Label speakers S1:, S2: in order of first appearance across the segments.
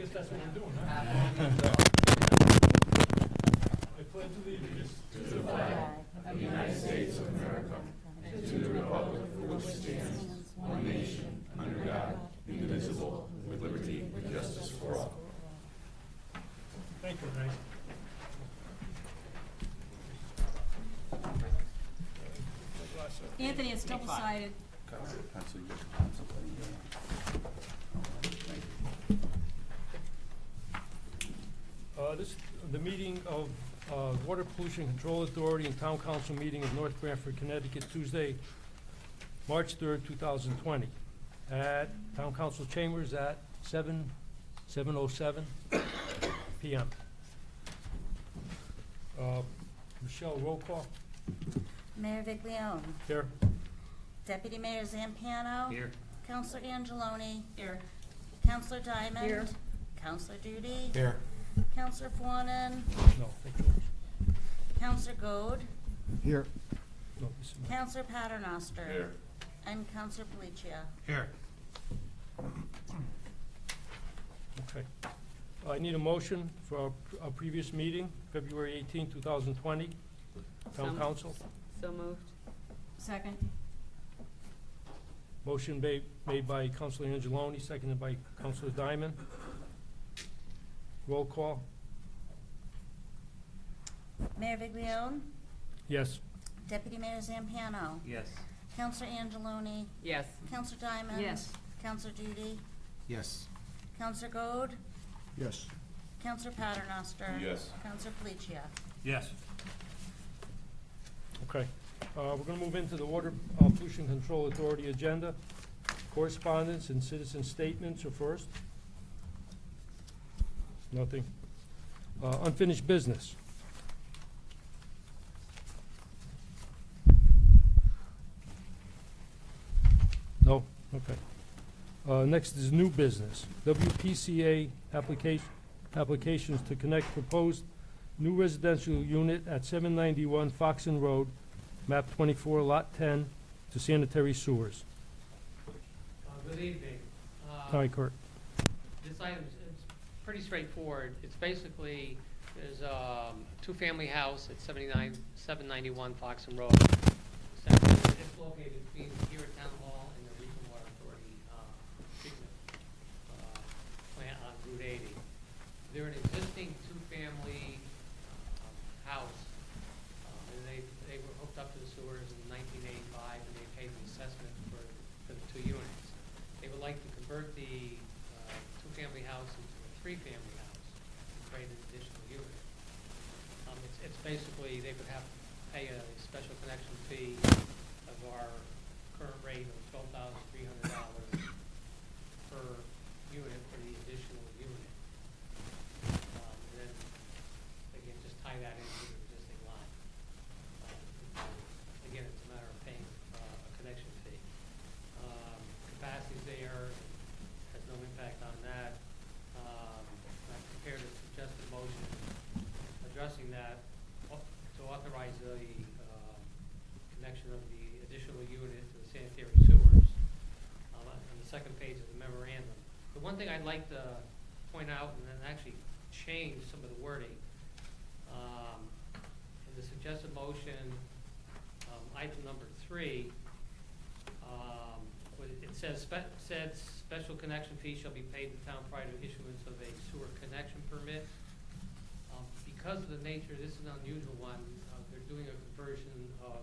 S1: guess that's what we're doing, huh? I pledge allegiance to the flag of the United States of America and to the republic for which it stands, one nation, under God, indivisible, with liberty and justice for all. Thank you, Renee.
S2: Anthony, it's double-sided.
S1: The meeting of Water Pollution Control Authority and Town Council meeting of North Branford, Connecticut, Tuesday, March 3rd, 2020, at Town Council Chambers at 7:07 p.m. Michelle, roll call.
S2: Mayor Viglione.
S1: Here.
S2: Deputy Mayor Zampano.
S3: Here.
S2: Counselor Angeloni.
S4: Here.
S2: Counselor Diamond.
S4: Here.
S2: Counselor Duty.
S1: Here.
S2: Counselor Fawnin.
S1: No.
S2: Counselor Goad.
S5: Here.
S1: No, this is my-
S2: Counselor Paternoster.
S1: Here.
S2: And Counselor Palicia.
S1: Here. Okay. I need a motion for our previous meeting, February 18, 2020. Town Council.
S4: So moved.
S2: Second.
S1: Motion made by Counselor Angeloni, seconded by Counselor Diamond. Roll call.
S2: Mayor Viglione.
S1: Yes.
S2: Deputy Mayor Zampano.
S3: Yes.
S2: Counselor Angeloni.
S4: Yes.
S2: Counselor Diamond.
S4: Yes.
S2: Counselor Duty.
S5: Yes.
S2: Counselor Goad.
S5: Yes.
S2: Counselor Paternoster.
S1: Yes.
S2: Counselor Palicia.
S1: Yes. Okay. We're going to move into the Water Pollution Control Authority agenda. Correspondence and citizen statements are first. Nothing. Unfinished business. No? Okay. Next is new business. WPCA applications to connect proposed new residential unit at 791 Foxen Road, map 24, lot 10, to sanitary sewers.
S6: Good evening.
S1: Hi, Kurt.
S6: This item is pretty straightforward. It's basically, there's a two-family house at 791 Foxen Road. It's located between here at Town Hall and the Regional Water Authority treatment plant on Route 80. They're an existing two-family house, and they were hooked up to the sewers in 1985, and they paid the assessment for the two units. They would like to convert the two-family house into a three-family house and create an additional unit. It's basically, they would have to pay a special connection fee of our current rate of $12,300 per unit for the additional unit. And then, again, just tie that into the existing line. Again, it's a matter of paying a connection fee. Capacity's there, has no impact on that. I prepared a suggested motion addressing that to authorize the connection of the additional unit to the sanitary sewers on the second page of the memorandum. The one thing I'd like to point out and then actually change some of the wording, in the suggested motion, item number 3, it says said special connection fee shall be paid to town prior to issuance of a sewer connection permit. Because of the nature, this is an unusual one, they're doing a conversion of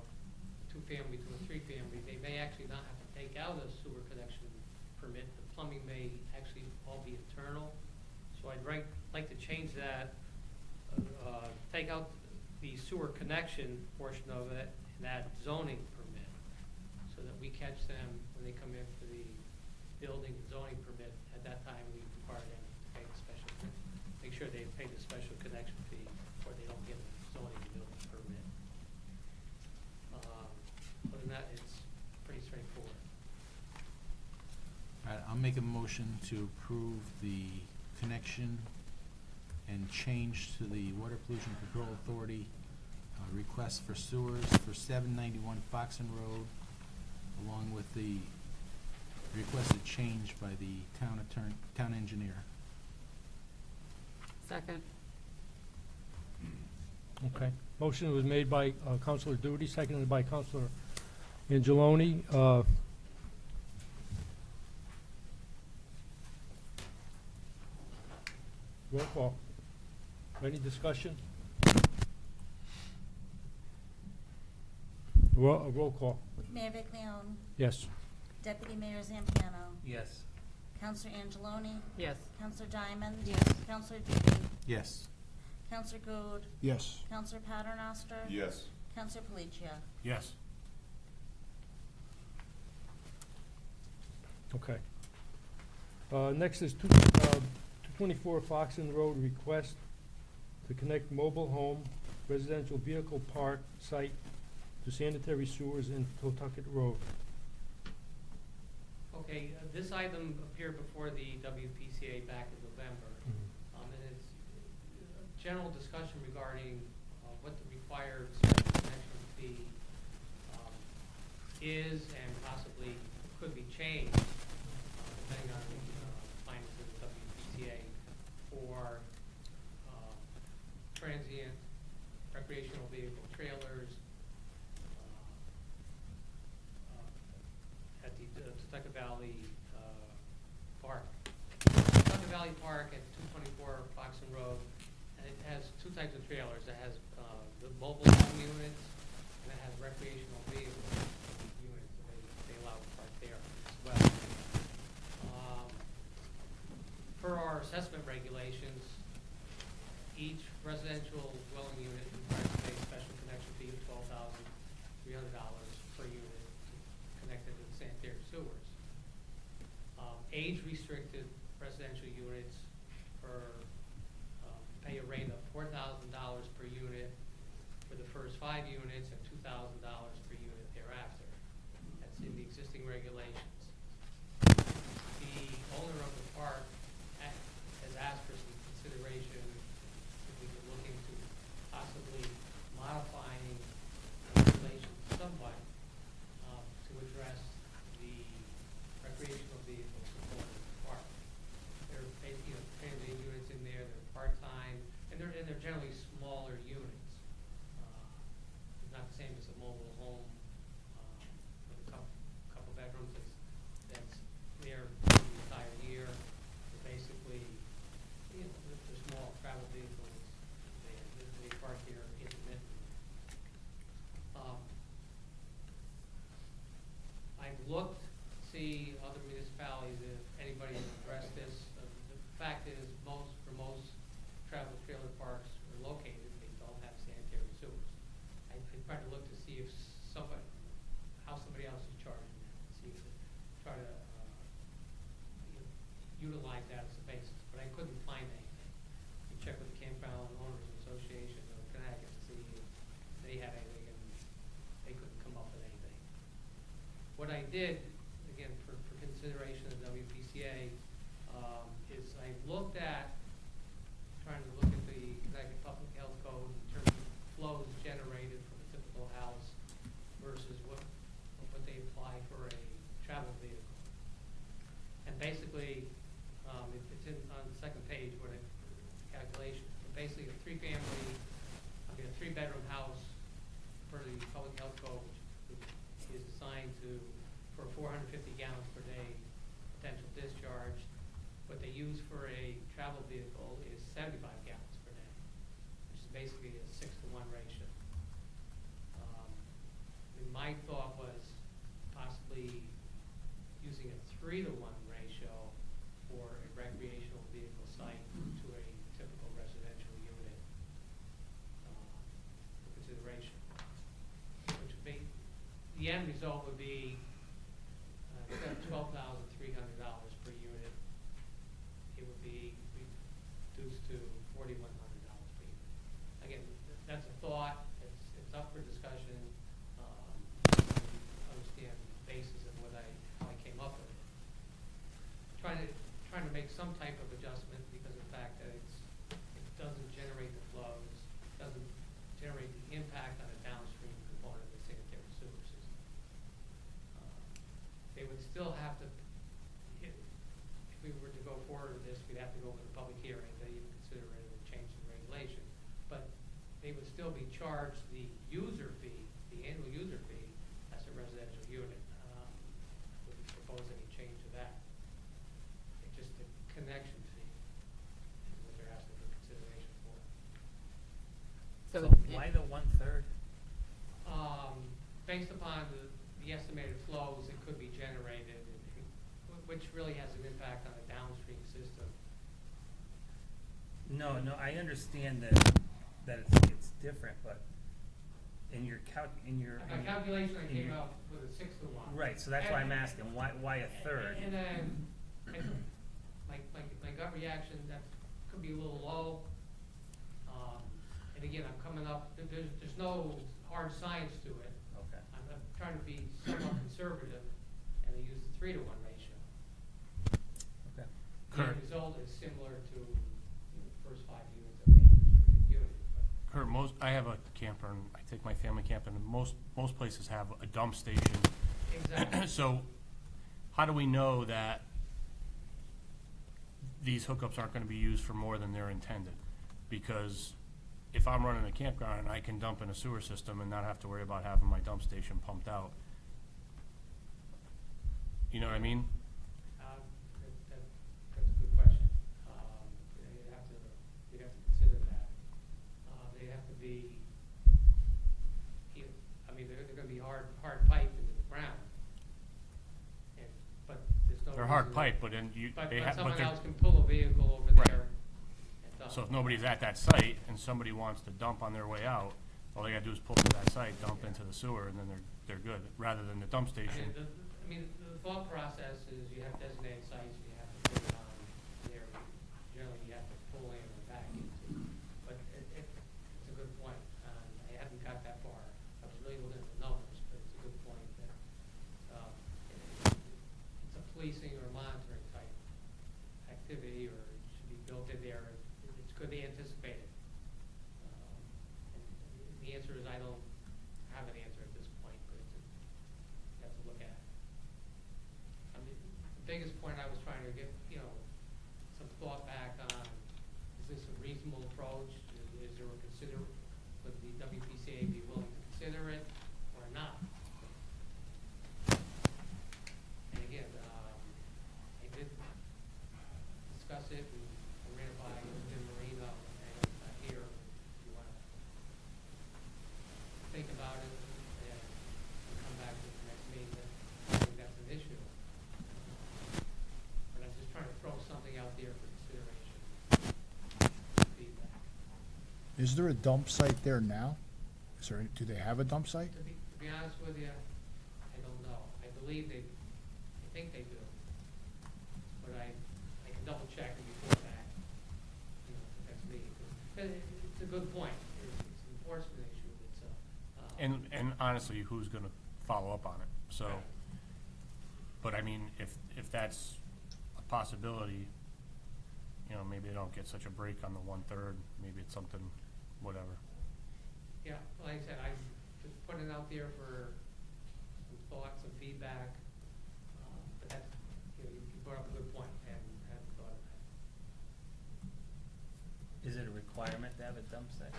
S6: two-family to a three-family. They may actually not have to take out a sewer connection permit. The plumbing may actually all be internal. So I'd like to change that, take out the sewer connection portion of it and add zoning permit, so that we catch them when they come in for the building and zoning permit. At that time, we require them to pay the special, make sure they pay the special connection fee, or they don't get the zoning and building permit. Other than that, it's pretty straightforward.
S5: All right, I'll make a motion to approve the connection and change to the Water Pollution Control Authority request for sewers for 791 Foxen Road, along with the requested change by the town engineer.
S3: Second.
S1: Okay. Motion was made by Counselor Duty, seconded by Counselor Angeloni. Roll call. Any discussion? Roll call.
S2: Mayor Viglione,
S1: Yes.
S2: Deputy Mayor Zampiano,
S5: Yes.
S2: Counselor Angeloni,
S3: Yes.
S2: Counselor Diamond.
S3: Yes.
S2: Counselor Duty,
S5: Yes.
S2: Counselor Goode,
S4: Yes.
S2: Counselor Paternoster.
S4: Yes.
S2: Counselor Palacio.
S4: Yes.
S1: Okay. Next is 224 Foxen Road, request to connect mobile home residential vehicle park site to sanitary sewers in Totucket Road.
S6: Okay, this item appeared before the WPCA back in November. And it's a general discussion regarding what the required service connection fee is and possibly could be changed, depending on the findings of the WPCA for transient recreational vehicle trailers at the Tutucket Valley Park. Tutucket Valley Park at 224 Foxen Road, and it has two types of trailers. It has the mobile home units, and it has recreational vehicle units. They allow to park there as well. Per our assessment regulations, each residential dwelling unit requires to pay a special connection fee of $12,300 per unit connected to the sanitary sewers. Age-restricted residential units pay a rate of $4,000 per unit for the first 5 units and $2,000 per unit thereafter. That's in the existing regulations. The owner of the park has asked for some consideration if we could look into possibly modifying the regulations somewhat to address the recreational vehicle support of the park. There are, transient units in there, they're part-time, and they're generally smaller units. It's not the same as a mobile home with a couple bedrooms that's there for the entire year. They're basically, they're small travel vehicles. They park here intermittently. I've looked to see other municipalities if anybody has addressed this. The fact is, for most travel trailer parks are located, they don't have sanitary sewers. I tried to look to see if how somebody else is charging that, see if try to utilize that as a basis, but I couldn't find anything. We checked with the Campground Owners Association of Connecticut to see if they had anything, and they couldn't come up with anything. What I did, again, for consideration of WPCA, is I looked at, trying to look at the Connecticut Public Health Code in terms of flows generated from a typical house versus what they apply for a travel vehicle. And basically, it's on the second page where the calculation, but basically a three-bedroom house for the Public Health Code, which is assigned for 450 gallons per day potential discharge. What they use for a travel vehicle is 75 gallons per day, which is basically a 6-to-1 ratio. My thought was possibly using a 3-to-1 ratio for a recreational vehicle site to a typical residential unit for consideration. Which would be, the end result would be instead of $12,300 per unit, it would be reduced to $4,100 per unit. Again, that's a thought. It's up for discussion. Understand the basis of how I came up with it. Trying to make some type of adjustment because of the fact that it doesn't generate the flows, doesn't generate the impact on a downstream component of the sanitary sewer system. They would still have to, if we were to go forward with this, we'd have to go with a public hearing to even consider it charge the user fee, the annual user fee, as a residential unit. Wouldn't propose any change to that. It's just the connection fee is what they're asking for consideration for.
S3: So why the 1/3?
S6: Based upon the estimated flows that could be generated, which really has an impact on the downstream system.
S3: No, I understand that it's different, but in your
S6: My calculation, I came up with a 6-to-1.
S3: right, so that's why I'm asking, why 1/3?
S6: And then, my gut reaction, that could be a little low. And again, I'm coming up, there's no hard science to it.
S3: Okay.
S6: I'm trying to be somewhat conservative, and I use the 3-to-1 ratio.
S3: Okay.
S6: The
S4: Kurt.
S6: end result is similar to the first 5 units of a restricted unit, but
S4: Kurt, I have a camper, and I take my family camping, and most places have a dump station.
S6: exactly.
S4: So, how do we know that these hookups aren't gonna be used for more than they're intended? Because if I'm running a campground and I can dump in a sewer system and not have to worry about having my dump station pumped out, you know what I mean?
S6: That's a good question. You'd have to consider that. They have to be, they're gonna be hard pipe into the ground. But there's no
S4: They're hard
S6: reason-
S4: pipe, but then
S6: But
S4: they have,
S6: someone
S4: but
S6: else
S4: they're,
S6: can pull a vehicle over
S4: Right.
S6: there and dump.
S4: so if nobody's at that site and somebody wants to dump on their way out, all they gotta do is pull to that site, dump into the sewer, and then they're good, rather than the dump station.
S6: The thought process is you have designated sites, you have to put it on there, generally you have to pull in and back into. But it's a good point. I haven't got that far. I was really looking at the numbers, but it's a good point that, it's a policing or monitoring type activity, or it should be built in there. It's good to anticipate it. And the answer is I don't have an answer at this point, but you have to look at it. The biggest point I was trying to get, some thought back on, is this a reasonable approach? Is there would the WPCA be willing to consider it or not? And again, I did discuss it, and I ran it by Jim Marino, and here, if you wanna think about it, and come back to the next meeting, I think that's an issue. But I'm just trying to throw something out there for consideration, feedback.
S7: Is there a dump site there now? Do they have a dump site?
S6: To be honest with you, I don't know. I believe I think they do. But I can double check and report back, next meeting. It's a good point. It's an enforcement issue.
S4: And honestly, who's gonna follow up on it? So,
S6: Right.
S4: but I mean, if that's a possibility, maybe they don't get such a break on the 1/3, maybe it's something, whatever.
S6: Yeah, like I said, I'm just putting it out there for some thought, some feedback. But that's, you brought up a good point, and hadn't thought of that.
S3: Is it a requirement to have a dump site?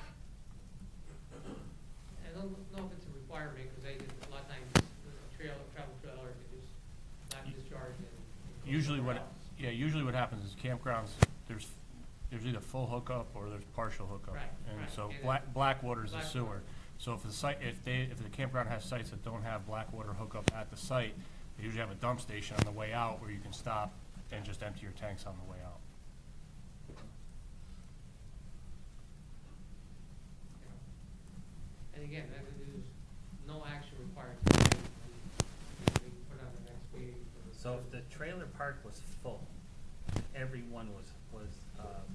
S6: I don't know if it's a requirement, because a lot of times, travel trailer is not discharged and.
S4: Usually what happens is campgrounds, there's either full hookup or there's partial hookup.
S6: Right,
S4: And
S6: right.
S4: so
S6: And
S4: Blackwater's the sewer.
S6: Blackwater.
S4: So if the campground has sites that don't have Blackwater hookup at the site, they usually have a dump station on the way out where you can stop and just empty your tanks on the way out.
S6: And again, there's no action required today. We put on the next meeting for.
S3: So if the trailer park was full, everyone was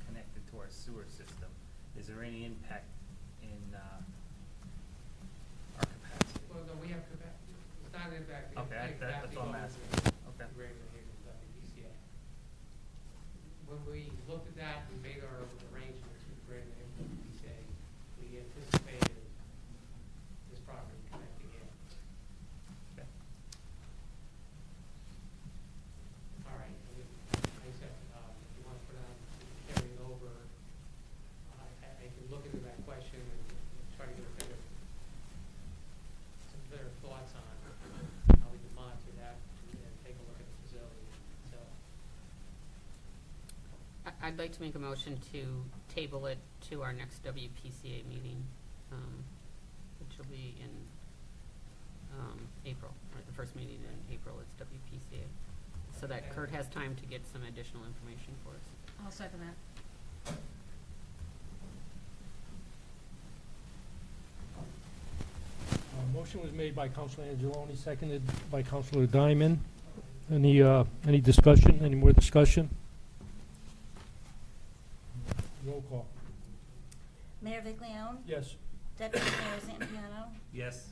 S3: connected to our sewer system, is there any impact in our capacity?
S6: Well, no, we have capacity. It's not an impact.
S3: Okay, that's all I'm asking. Okay.
S6: Greater than WPCA. When we looked at that, we made our arrangements with greater than WPCA. We anticipated this property connecting in.
S3: Okay.
S6: All right, like I said, if you want to put on, carry it over, I can look into that question and try to get a
S8: I'd like to make a motion to table it to our next WPCA meeting, which will be in April, or the first meeting in April, it's WPCA. So that Kurt has time to get some additional information for us.
S2: I'll second that.
S1: Motion was made by Counselor Angeloni, seconded by Counselor Diamond. Any discussion, any more discussion? Roll call.
S2: Mayor Viglione,
S1: Yes.
S2: Deputy Mayor Zampiano,
S3: Yes.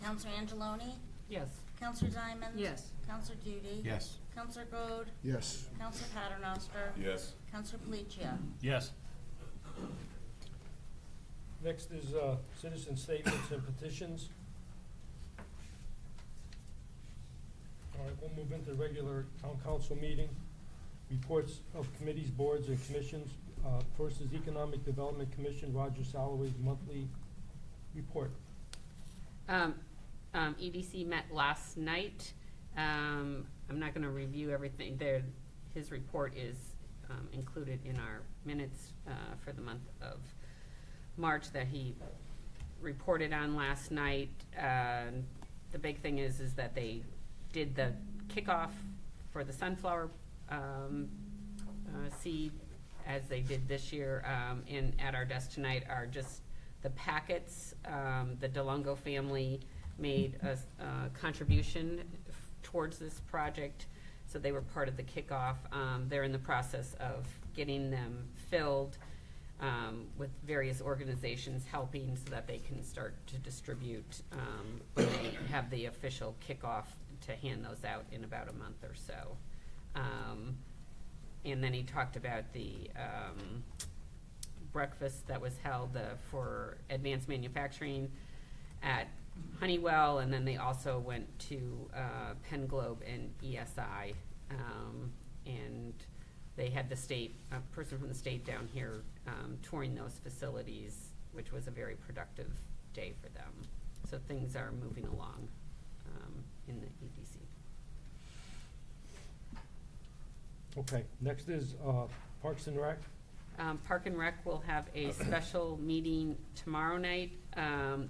S2: Counselor Angeloni,
S8: Yes.
S2: Counselor Diamond.
S6: Yes.
S2: Counselor Duty.
S5: Yes.
S2: Counselor Gold,
S7: Yes.
S2: Counselor Paternoster.
S9: Yes.
S2: Counselor Palacio.
S4: Yes.
S1: Next is citizen statements and petitions. All right, we'll move into the regular town council meeting. Reports of committees, boards, and commissions. First is Economic Development Commission, Roger Salloway's monthly report.
S8: EDC met last night. I'm not gonna review everything there. His report is included in our minutes for the month of March that he reported on last night. The big thing is that they did the kickoff for the sunflower seed as they did this year. And at our desk tonight are just the packets. The DeLongo family made a contribution towards this project, so they were part of the kickoff. They're in the process of getting them filled with various organizations helping so that they can start to distribute when they have the official kickoff to hand those out in about a month or so. And then he talked about the breakfast that was held for advanced manufacturing at Honeywell, and then they also went to Penn Globe and ESI, and they had the state, a person from the state down here touring those facilities, which was a very productive day for them. So things are moving along in the EDC.
S1: Okay, next is Parks and Rec.
S8: Park and Rec will have a special meeting tomorrow night.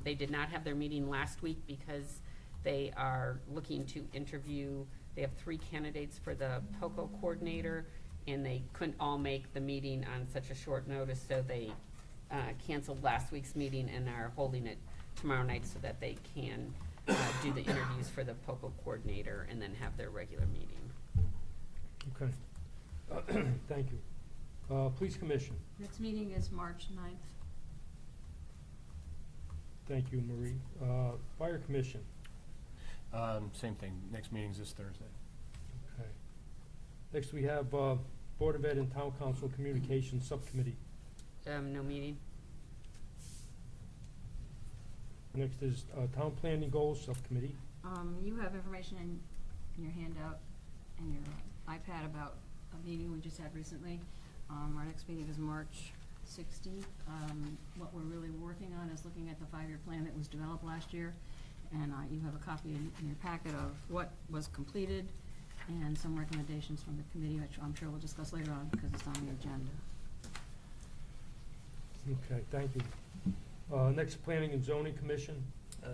S8: They did not have their meeting last week because they are looking to interview, they have 3 candidates for the POCO coordinator, and they couldn't all make the meeting on such a short notice, so they canceled last week's meeting and are holding it tomorrow night so that they can do the interviews for the POCO coordinator and then have their regular meeting.
S1: Okay. Thank you. Police Commission.
S10: Next meeting is March 9th.
S1: Thank you, Marie. Fire Commission.
S4: Same thing. Next meeting's this Thursday.
S1: Okay. Next, we have Board of Ed and Town Council Communications Subcommittee.
S8: No meeting?
S1: Next is Town Planning Goals Subcommittee.
S10: You have information in your handout and your iPad about a meeting we just had recently. Our next meeting is March 16th. What we're really working on is looking at the 5-year plan that was developed last year. And you have a copy in your packet of what was completed and some recommendations from the committee, which I'm sure we'll discuss later on because it's on the agenda.
S1: Okay, thank you. Next, Planning and Zoning Commission.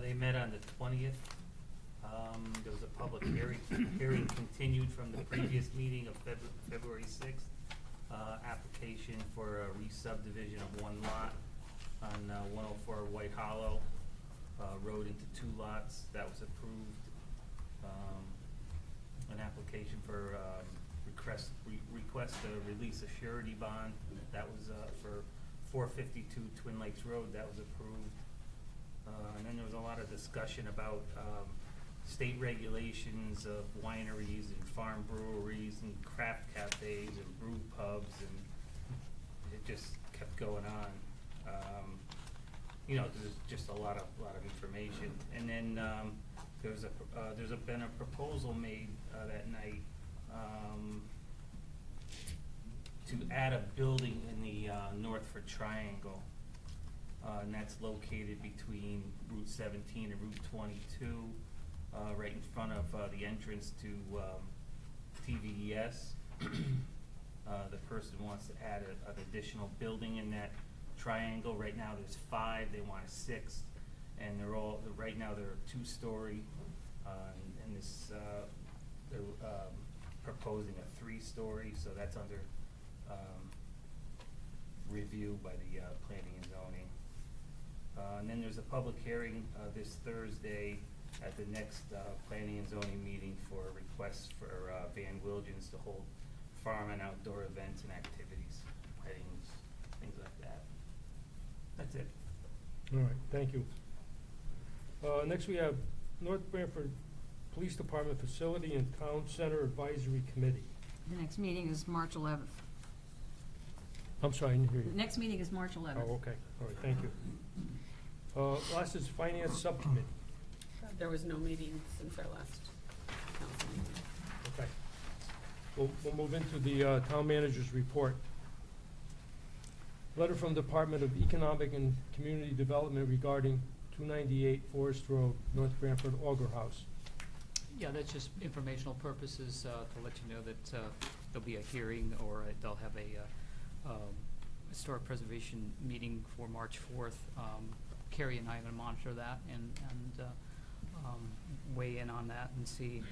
S3: They met on the 20th. There was a public hearing continued from the previous meeting of February 6th. Application for a re-subdivision of 1 lot on 104 White Hollow Road into 2 lots. That was approved. An application for request to release a surety bond. That was for 452 Twin Lakes Road. That was approved. And then there was a lot of discussion about state regulations of wineries and farm breweries and craft cafes and brew pubs, and it just kept going on. You know, there's just a lot of information. And then there's been a proposal made that night to add a building in the Northford Triangle, and that's located between Route 17 and Route 22. Right in front of the entrance to TVES. The person wants to add an additional building in that triangle. Right now, there's 5, they want a 6th, and right now, they're 2-story, and this, they're proposing a 3-story, so that's under review by the planning and zoning. And then there's a public hearing this Thursday at the next planning and zoning meeting for requests for Van Wilgens to hold farm and outdoor events and activities, weddings, things like that. That's it.
S1: All right, thank you. Next, we have North Branford Police Department Facility and Town Center Advisory Committee.
S10: The next meeting is March 11th.
S1: I'm sorry, I didn't hear
S10: The
S1: you.
S10: next meeting is March 11th.
S1: Oh, okay, all right, thank you. Last is Finance Subcommittee.
S8: There was no meeting since our last council meeting.
S1: Okay. We'll move into the Town Manager's Report. Letter from Department of Economic and Community Development regarding 298 Forest Road, North Branford, Auger House.
S9: Yeah, that's just informational purposes, to let you know that there'll be a hearing, or they'll have a historic preservation meeting for March 4th. Carrie and I are gonna monitor that and weigh in on that and see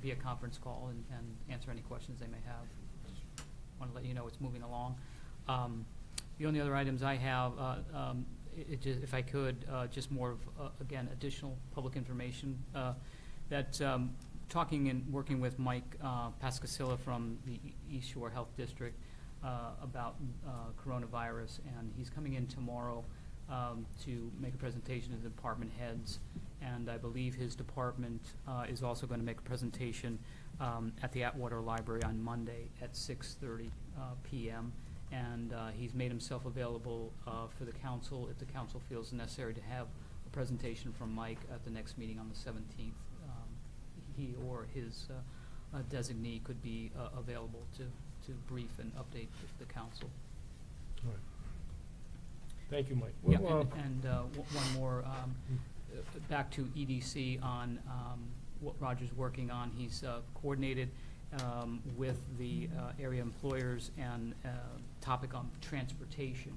S9: via conference call and answer any questions they may have. Just wanna let you know it's moving along. The only other items I have, if I could, just more of, again, additional public information, that talking and working with Mike Pascasilla from the East Shore Health District about coronavirus, and he's coming in tomorrow to make a presentation to the department heads, and I believe his department is also going to make a presentation at the Atwater Library on Monday at 6:30 p.m., and he's made himself available for the council if the council feels necessary to have a presentation from Mike at the next meeting on the 17th. He or his designee could be available to brief and update the council.
S1: All right. Thank you, Mike.
S9: Yeah,
S1: Well,
S9: and one more, back to EDC on what Roger's working on. He's coordinated with the area employers and topic on transportation.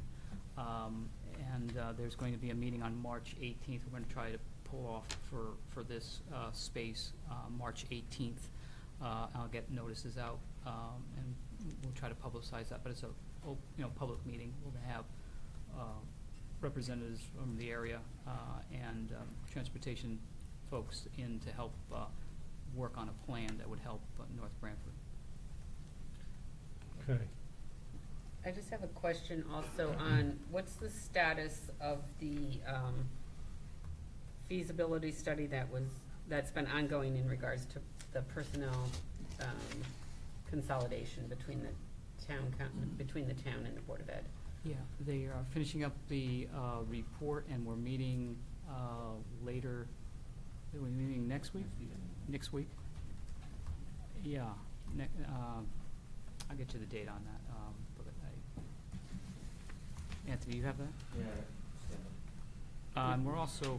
S9: And there's going to be a meeting on March 18th. We're going to try to pull off for this space March 18th. I'll get notices out, and we'll try to publicize that, but it's a public meeting. We're going to have representatives from the area and transportation folks in to help work on a plan that would help North Branford.
S1: okay.
S8: I just have a question also on, what's the status of the feasibility study that's been ongoing in regards to the personnel consolidation between the town and the Board of Ed?
S9: Yeah, they are finishing up the report, and we're meeting later. Are we meeting next week? Next week? Yeah. I'll get you the date on that. Anthony, you have that?
S3: Yeah.
S9: And we're also,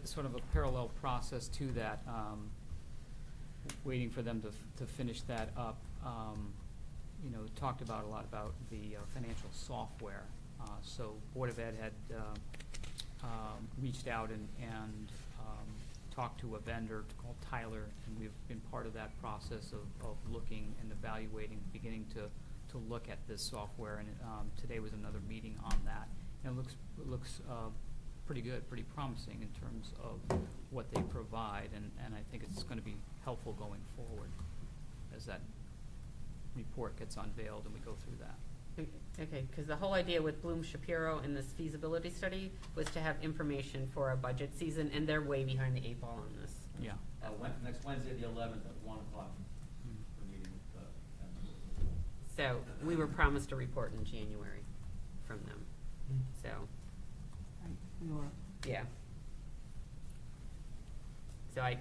S9: sort of a parallel process to that, waiting for them to finish that up. Talked about a lot about the financial software. So Board of Ed had reached out and talked to a vendor called Tyler, and we've been part of that process of looking and evaluating, beginning to look at this software. And today was another meeting on that. And it looks pretty good, pretty promising in terms of what they provide, and I think it's going to be helpful going forward as that report gets unveiled and we go through that.
S8: Okay, because the whole idea with Bloom Shapiro and this feasibility study was to have information for a budget season, and they're way behind the 8 ball on this.
S9: Yeah.
S11: Next Wednesday, the 11th at 1 o'clock. We're meeting with
S8: So we were promised a report in January from them. So,
S10: We were.
S8: yeah. So I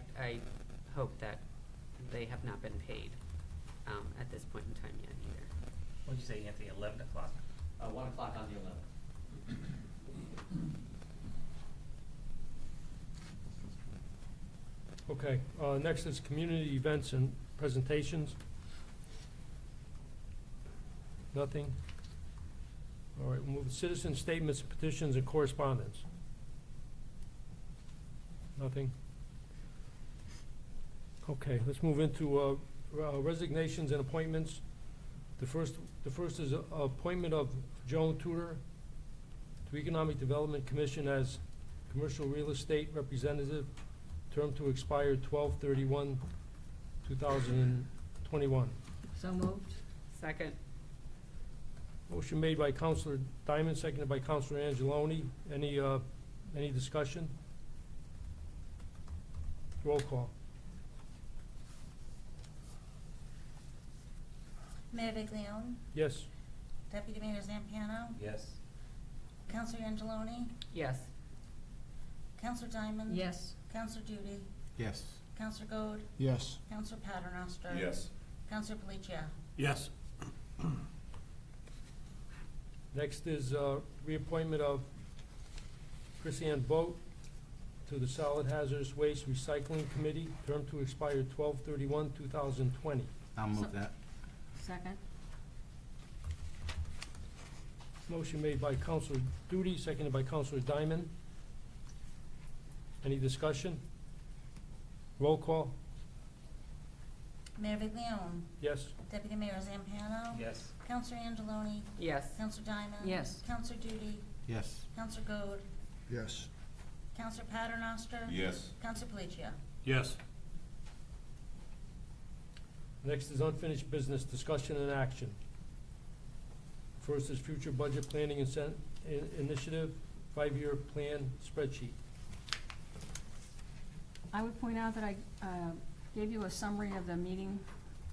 S8: hope that they have not been paid at this point in time yet either.
S3: What'd you say, Anthony, 11 o'clock?
S11: 1 o'clock on the 11th.
S1: Okay, next is community events and presentations. Nothing? All right, we'll move to citizen statements, petitions, and correspondence. Nothing? Okay, let's move into resignations and appointments. The first is appointment of Joan Tudor to Economic Development Commission as Commercial Real Estate Representative, term to expire 12/31/2021.
S10: So moved.
S8: Second.
S1: Motion made by Counselor Diamond, seconded by Counselor Angeloni. Any discussion? Roll call.
S2: Mayor Viglione,
S1: Yes.
S2: Deputy Mayor Zampiano,
S3: Yes.
S2: Counselor Angeloni,
S8: Yes.
S2: Counselor Diamond.
S10: Yes.
S2: Counselor Duty,
S5: Yes.
S2: Counselor Gold,
S7: Yes.
S2: Counselor Paternoster.
S11: Yes.
S2: Counselor Palacio.
S4: Yes.
S1: Next is reappointment of Chris Ann Vogt to the Solid Hazardous Waste Recycling Committee, term to expire 12/31/2020.
S5: I'll move that.
S10: Second.
S1: Motion made by Counselor Duty, seconded by Counselor Diamond. Any discussion? Roll call.
S2: Mayor Viglione,
S1: Yes.
S2: Deputy Mayor Zampiano.
S3: Yes.
S2: Counselor Angeloni,
S8: Yes.
S2: Counselor Diamond.
S10: Yes.
S2: Counselor Duty,
S5: Yes.
S2: Counselor Gold,
S7: Yes.
S2: Counselor Paternoster.
S11: Yes.
S2: Counselor Palacio.
S4: Yes.
S1: Next is unfinished business, discussion and action. First is future budget planning initiative, 5-year plan spreadsheet.
S10: I would point out that I gave you a summary of the meeting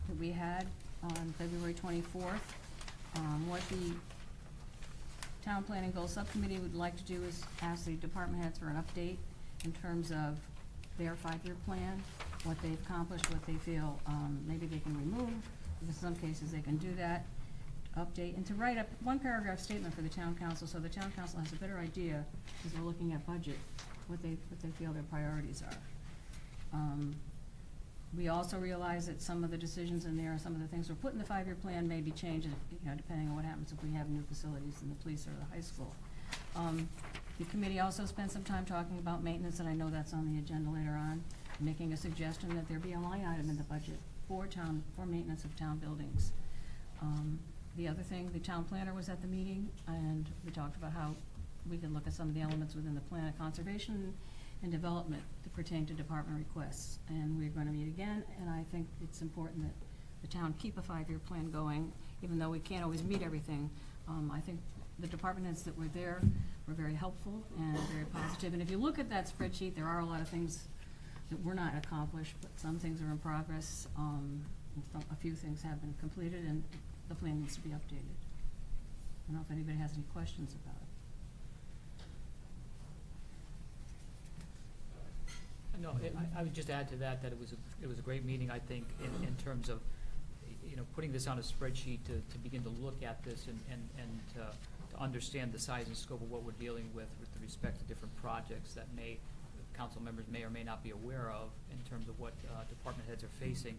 S10: that we had on February 24th. What the Town Planning Goal Subcommittee would like to do is ask the department heads for an update in terms of their 5-year plan, what they've accomplished, what they feel maybe they can remove. In some cases, they can do that, update, and to write up one paragraph statement for the town council, so the town council has a better idea, as we're looking at budget, what they feel their priorities are. We also realize that some of the decisions in there, some of the things we're put in the 5-year plan may be changed, depending on what happens if we have new facilities in the police or the high school. The committee also spent some time talking about maintenance, and I know that's on the agenda later on, making a suggestion that there be a line item in the budget for maintenance of town buildings. The other thing, the town planner was at the meeting, and we talked about how we could look at some of the elements within the plan of conservation and development that pertain to department requests. And we're gonna meet again, and I think it's important that the town keep a 5-year plan going, even though we can't always meet everything. I think the department heads that were there were very helpful and very positive. And if you look at that spreadsheet, there are a lot of things that were not accomplished, but some things are in progress. A few things have been completed, and the plan needs to be updated. I don't know if anybody has any questions about it.
S9: No, I would just add to that, that it was a great meeting, I think, in terms of, putting this on a spreadsheet to begin to look at this and to understand the size and scope of what we're dealing with respect to different projects that council members may or may not be aware of in terms of what department heads are facing.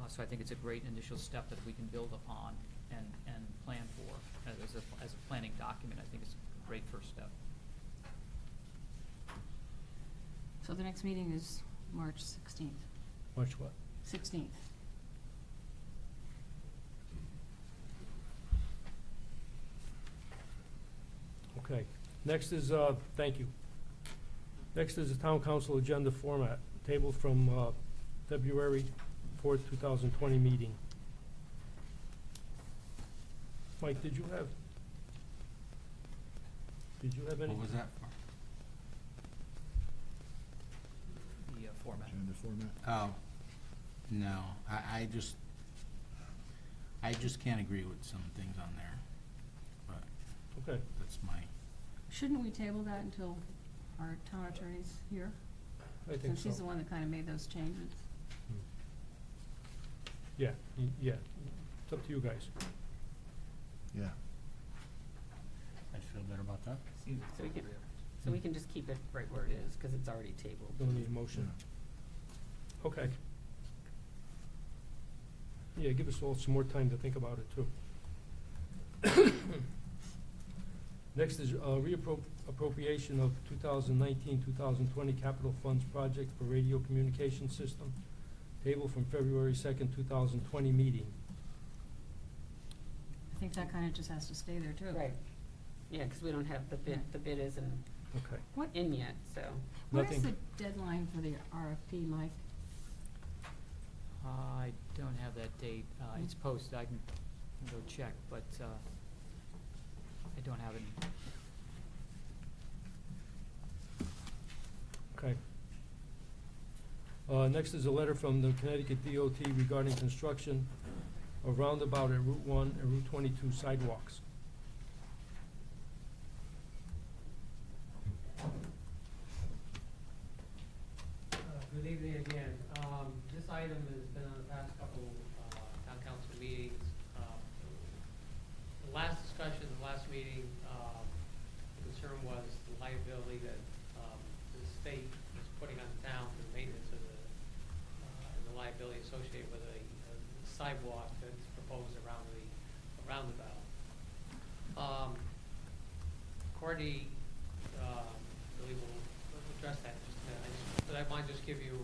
S9: So I think it's a great initial step that we can build upon and plan for as a planning document. I think it's a great first step.
S10: So the next meeting is March 16th.
S1: March what?
S10: 16th.
S1: Okay. Next is, thank you. Next is the town council agenda format, table from February 4th, 2020 meeting. Mike, did you have any?
S5: What was that for?
S9: The format.
S7: Agenda format.
S5: Oh, no, I just can't agree with some things on there, but
S1: Okay.
S5: that's my,
S10: Shouldn't we table that until our town attorney's here?
S1: I think
S10: Since she's the
S1: so.
S10: one that kind of made those changes.
S1: Yeah, yeah. It's up to you guys.
S7: Yeah.
S4: I'd feel better about that.
S8: So we can just keep it right where it is, because it's already tabled.
S1: Don't need a motion. Okay. Yeah, give us all some more time to think about it, too. Next is reappropriation of 2019-2020 capital funds project for radio communication system, table from February 2nd, 2020 meeting.
S10: I think that kinda just has to stay there too.
S8: Right. Yeah, because we don't have the bid isn't
S1: Okay.
S10: What,
S8: in yet, so.
S10: what is
S1: Nothing.
S10: the deadline for the RFP, Mike?
S9: I don't have that date. It's posted. I can go check, but I don't have it.
S1: Okay. Next is a letter from the Connecticut DOT regarding construction of roundabout at Route 1 and Route 22 sidewalks.
S6: Good evening again. This item has been on the past couple town council meetings. The last discussion, the last meeting, the concern was the liability that the state is putting on the town for the maintenance of and the liability associated with a sidewalk that's proposed around the roundabout. Courtney really will address that in just a minute. But I might just give you,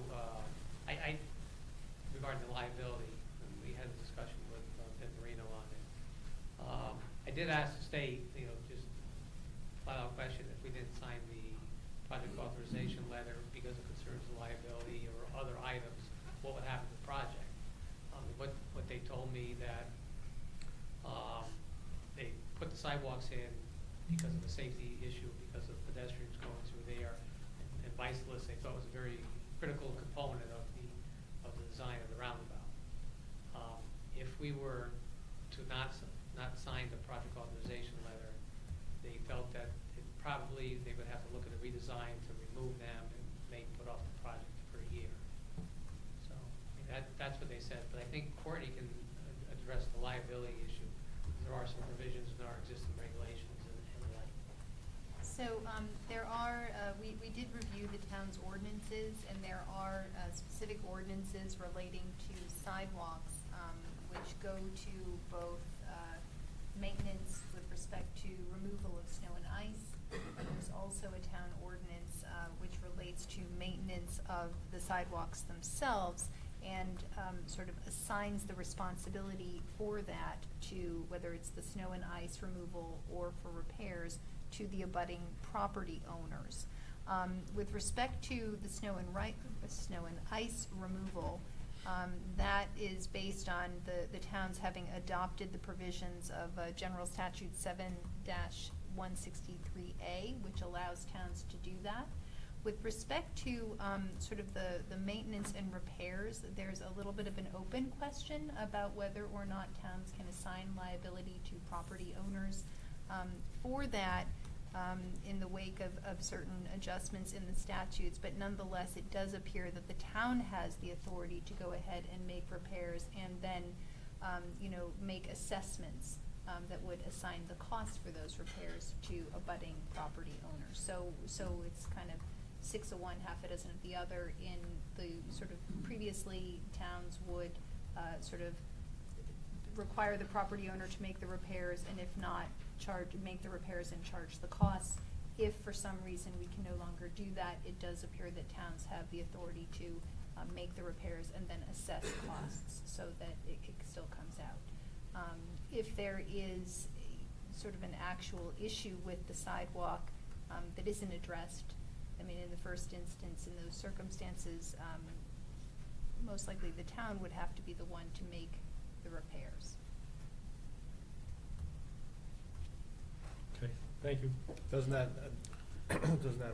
S6: regarding the liability, and we had a discussion with Ben Marino on it. I did ask the state, just flat out question, if we didn't sign the project authorization letter because of concerns of liability or other items, what would happen to the project? What they told me that they put the sidewalks in because of the safety issue, because of pedestrians going through there, and bicyclists, they thought was a very critical component of the design of the roundabout. If we were to not sign the project authorization letter, they felt that they would have to look at a redesign to remove them and may put off the project for a year. So, that's what they said, but I think Courtney can address the liability issue. There are some provisions in our existing regulations and the like.
S12: So, there are, we did review the town's ordinances, and there are specific ordinances relating to sidewalks, which go to both maintenance with respect to removal of snow and ice. There's also a town ordinance which relates to maintenance of the sidewalks themselves, and sort of assigns the responsibility for that to, whether it's the snow and ice removal or for repairs, to the abutting property owners. With respect to the snow and ice removal, that is based on the towns having adopted the provisions of General Statute 7-163A, which allows towns to do that. With respect to sort of the maintenance and repairs, there's a little bit of an open question about whether or not towns can assign liability to property owners. For that, in the wake of certain adjustments in the statutes, but nonetheless, it does appear that the town has the authority to go ahead and make repairs and then, make assessments that would assign the cost for those repairs to abutting property owners. So it's kind of 6 of one, half a dozen of the other. In the sort of previously, towns would sort of require the property owner to make the repairs, and if not, make the repairs and charge the costs. If for some reason we can no longer do that, it does appear that towns have the authority to make the repairs and then assess costs so that it still comes out. If there is sort of an actual issue with the sidewalk that isn't addressed, I mean, in the first instance, in those circumstances, most likely the town would have to be the one to make the repairs.
S1: Okay, thank you.
S13: Doesn't that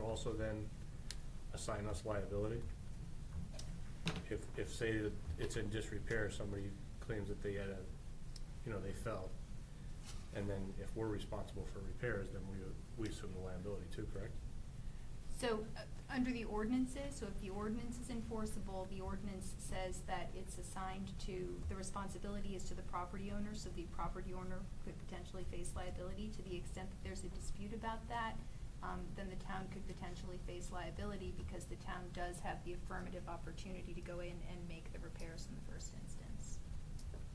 S13: also then assign us liability? If say that it's in disrepair, somebody claims that they had they fell, and then if we're responsible for repairs, then we assume the liability too, correct?
S12: So, under the ordinances, so if the ordinance is enforceable, the ordinance says that it's assigned to, the responsibility is to the property owner, so the property owner could potentially face liability. To the extent that there's a dispute about that, then the town could potentially face liability, because the town does have the affirmative opportunity to go in and make the repairs in the first instance.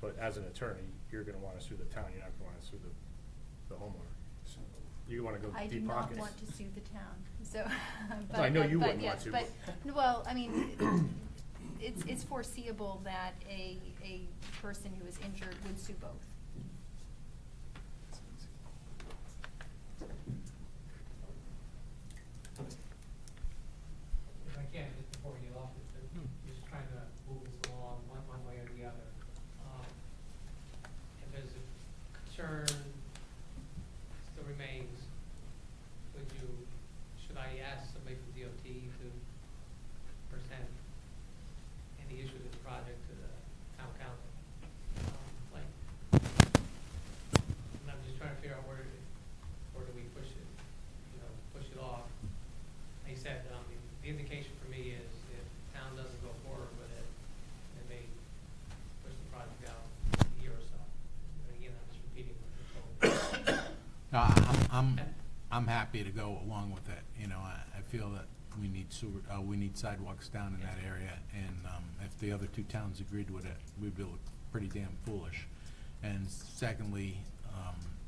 S13: But as an attorney, you're gonna wanna sue the town, you're not gonna wanna sue the homeowner. So you wanna go
S12: I do
S13: deep
S12: not
S13: pockets.
S12: want to sue the town, so.
S13: No, I know you
S12: but
S13: wouldn't want
S12: yes,
S13: to,
S12: But, well, I mean, it's foreseeable that a person who is injured would sue both.
S6: If I can, just before we get off, just trying to move this along one way or the other. If there's a concern still remains, should I ask somebody from DOT to present any issues with the project to the town council? Like, and I'm just trying to figure out where do we push it, push it off. Like you said, the indication for me is if the town doesn't go forward with it, it may push the project out a year or so. And again, I'm just repeating what you told me.
S5: No, I'm happy to go along with it, I feel that we need sidewalks down in that area, and, if the other two towns agreed with it, we'd look pretty damn foolish. And secondly,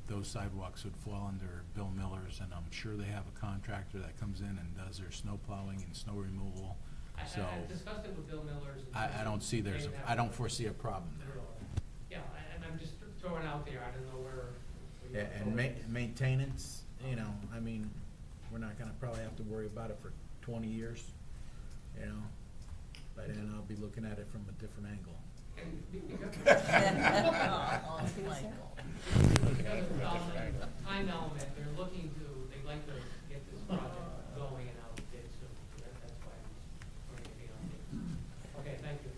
S5: those sidewalks would fall under Bill Miller's, and I'm sure they have a contractor that comes in and does their snow plowing and snow removal, so.
S6: I discussed it with Bill Miller's.
S5: I don't see I don't foresee a problem there.
S6: Yeah, and I'm just throwing out there, I don't know where.
S5: Yeah, and maintenance, I mean, we're not gonna probably have to worry about it for 20 years, by then I'll be looking at it from a different angle.
S2: Oh, Michael.
S6: Because of the time element, they'd like to get this project going and out of bid soon. That's why I'm trying to get on it. Okay, thank you.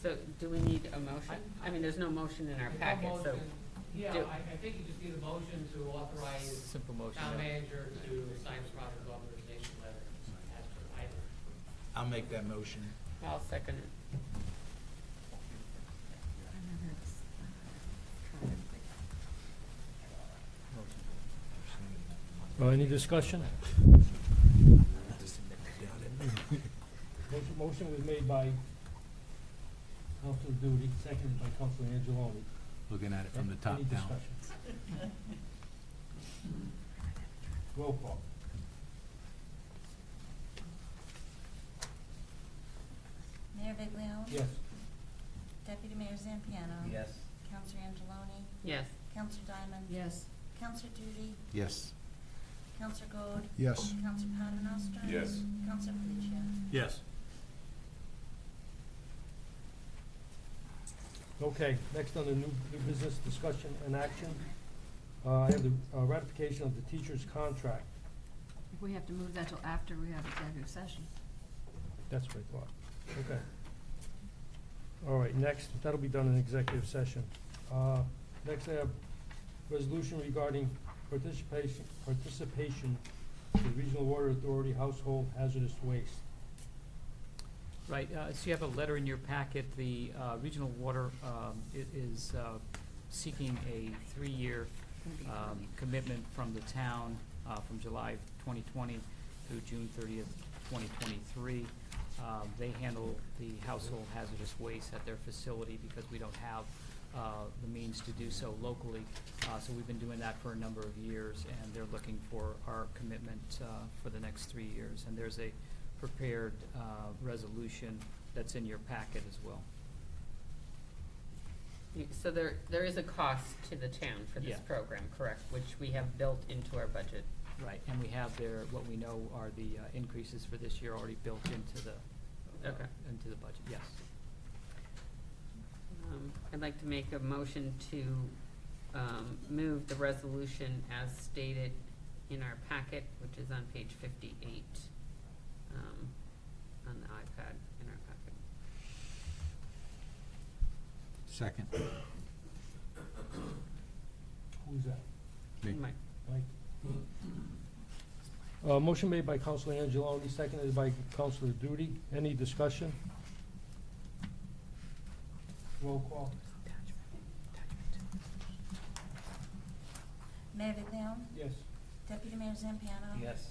S8: So do we need a motion? I mean, there's no motion in our
S6: There's no
S8: packet, so.
S6: motion. Yeah,
S8: do-
S6: I think you just need a motion to authorize
S9: Simple motion.
S6: town manager to sign the project authorization letter as per item.
S5: I'll make that motion.
S8: I'll second it.
S1: Any discussion? Motion was made by Councilor Duty, seconded by Councilor Angeloni.
S5: Looking at it from the top
S1: Any
S5: down.
S1: discussion? Roll call.
S2: Mayor Viglione?
S1: Yes.
S2: Deputy Mayor Zampiano?
S11: Yes.
S2: Counselor Angeloni?
S8: Yes.
S2: Counselor Diamond?
S10: Yes.
S2: Counselor Duty?
S5: Yes.
S2: Counselor Gold?
S7: Yes.
S2: Counselor Paternoster?
S13: Yes.
S2: Counselor Felicia?
S13: Yes.
S1: Okay, next on the new business discussion and action, I have the ratification of the teacher's contract.
S10: If we have to move that till after we have executive session.
S1: That's what I thought. Okay. All right, next, that'll be done in executive session. Next, I have resolution regarding participation in the Regional Water Authority household hazardous waste.
S9: Right, so you have a letter in your packet. The Regional Water is seeking a 3-year commitment from the town from July 2020 through June 30th, 2023. They handle the household hazardous waste at their facility because we don't have the means to do so locally. So we've been doing that for a number of years, and they're looking for our commitment for the next 3 years. And there's a prepared resolution that's in your packet as well.
S8: So there is a cost to the town for this
S9: Yeah.
S8: program, correct, which we have built into our budget.
S9: Right, and we have there, what we know are the increases for this year already built into the,
S8: Okay.
S9: into the budget, yes.
S8: I'd like to make a motion to move the resolution as stated in our packet, which is on page 58 on the iPad in our packet.
S5: Second.
S1: Who's that?
S5: Me.
S8: Mike.
S1: Mike? Motion made by Councilor Angeloni, seconded by Councilor Duty. Any discussion? Roll call.
S2: Mayor Viglione?
S1: Yes.
S2: Deputy Mayor Zampiano?
S11: Yes.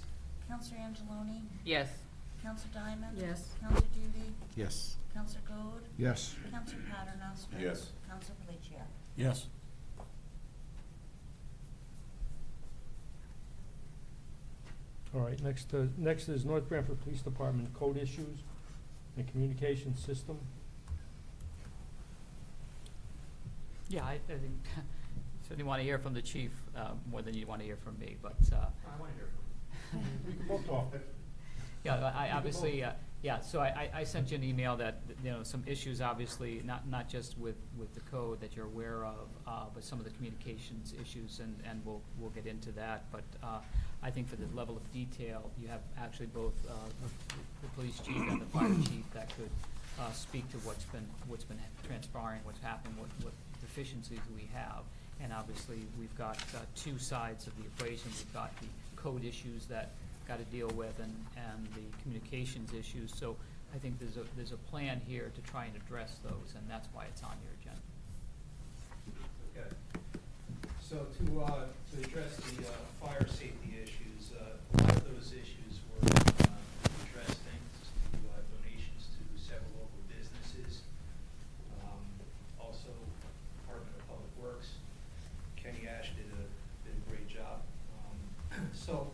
S2: Counselor Angeloni?
S8: Yes.
S2: Counselor Diamond?
S10: Yes.
S2: Counselor Duty?
S5: Yes.
S2: Counselor Gold?
S7: Yes.
S2: Counselor Paternoster?
S13: Yes.
S2: Counselor Felicia?
S13: Yes.
S1: All right, next is North Branford Police Department code issues and communication system.
S9: Yeah, I think, certainly want to hear from the chief more than you want to hear from me, but,
S11: I want to hear from you.
S1: We can both talk.
S9: yeah, I obviously, yeah, so I sent you an email that, you know, some issues, obviously, not just with the code that you're aware of, but some of the communications issues, and we'll get into that, but I think for the level of detail, you have actually both the police chief and the fire chief that could speak to what's been transpiring, what's happened, what deficiencies we have. And obviously, we've got two sides of the equation. We've got the code issues that got to deal with and the communications issues. So I think there's a plan here to try and address those, and that's why it's on your agenda.
S14: Okay. So to address the fire safety issues, a lot of those issues were addressed thanks to donations to several local businesses. Also, Department of Public Works. Kenny Ash did a great job. So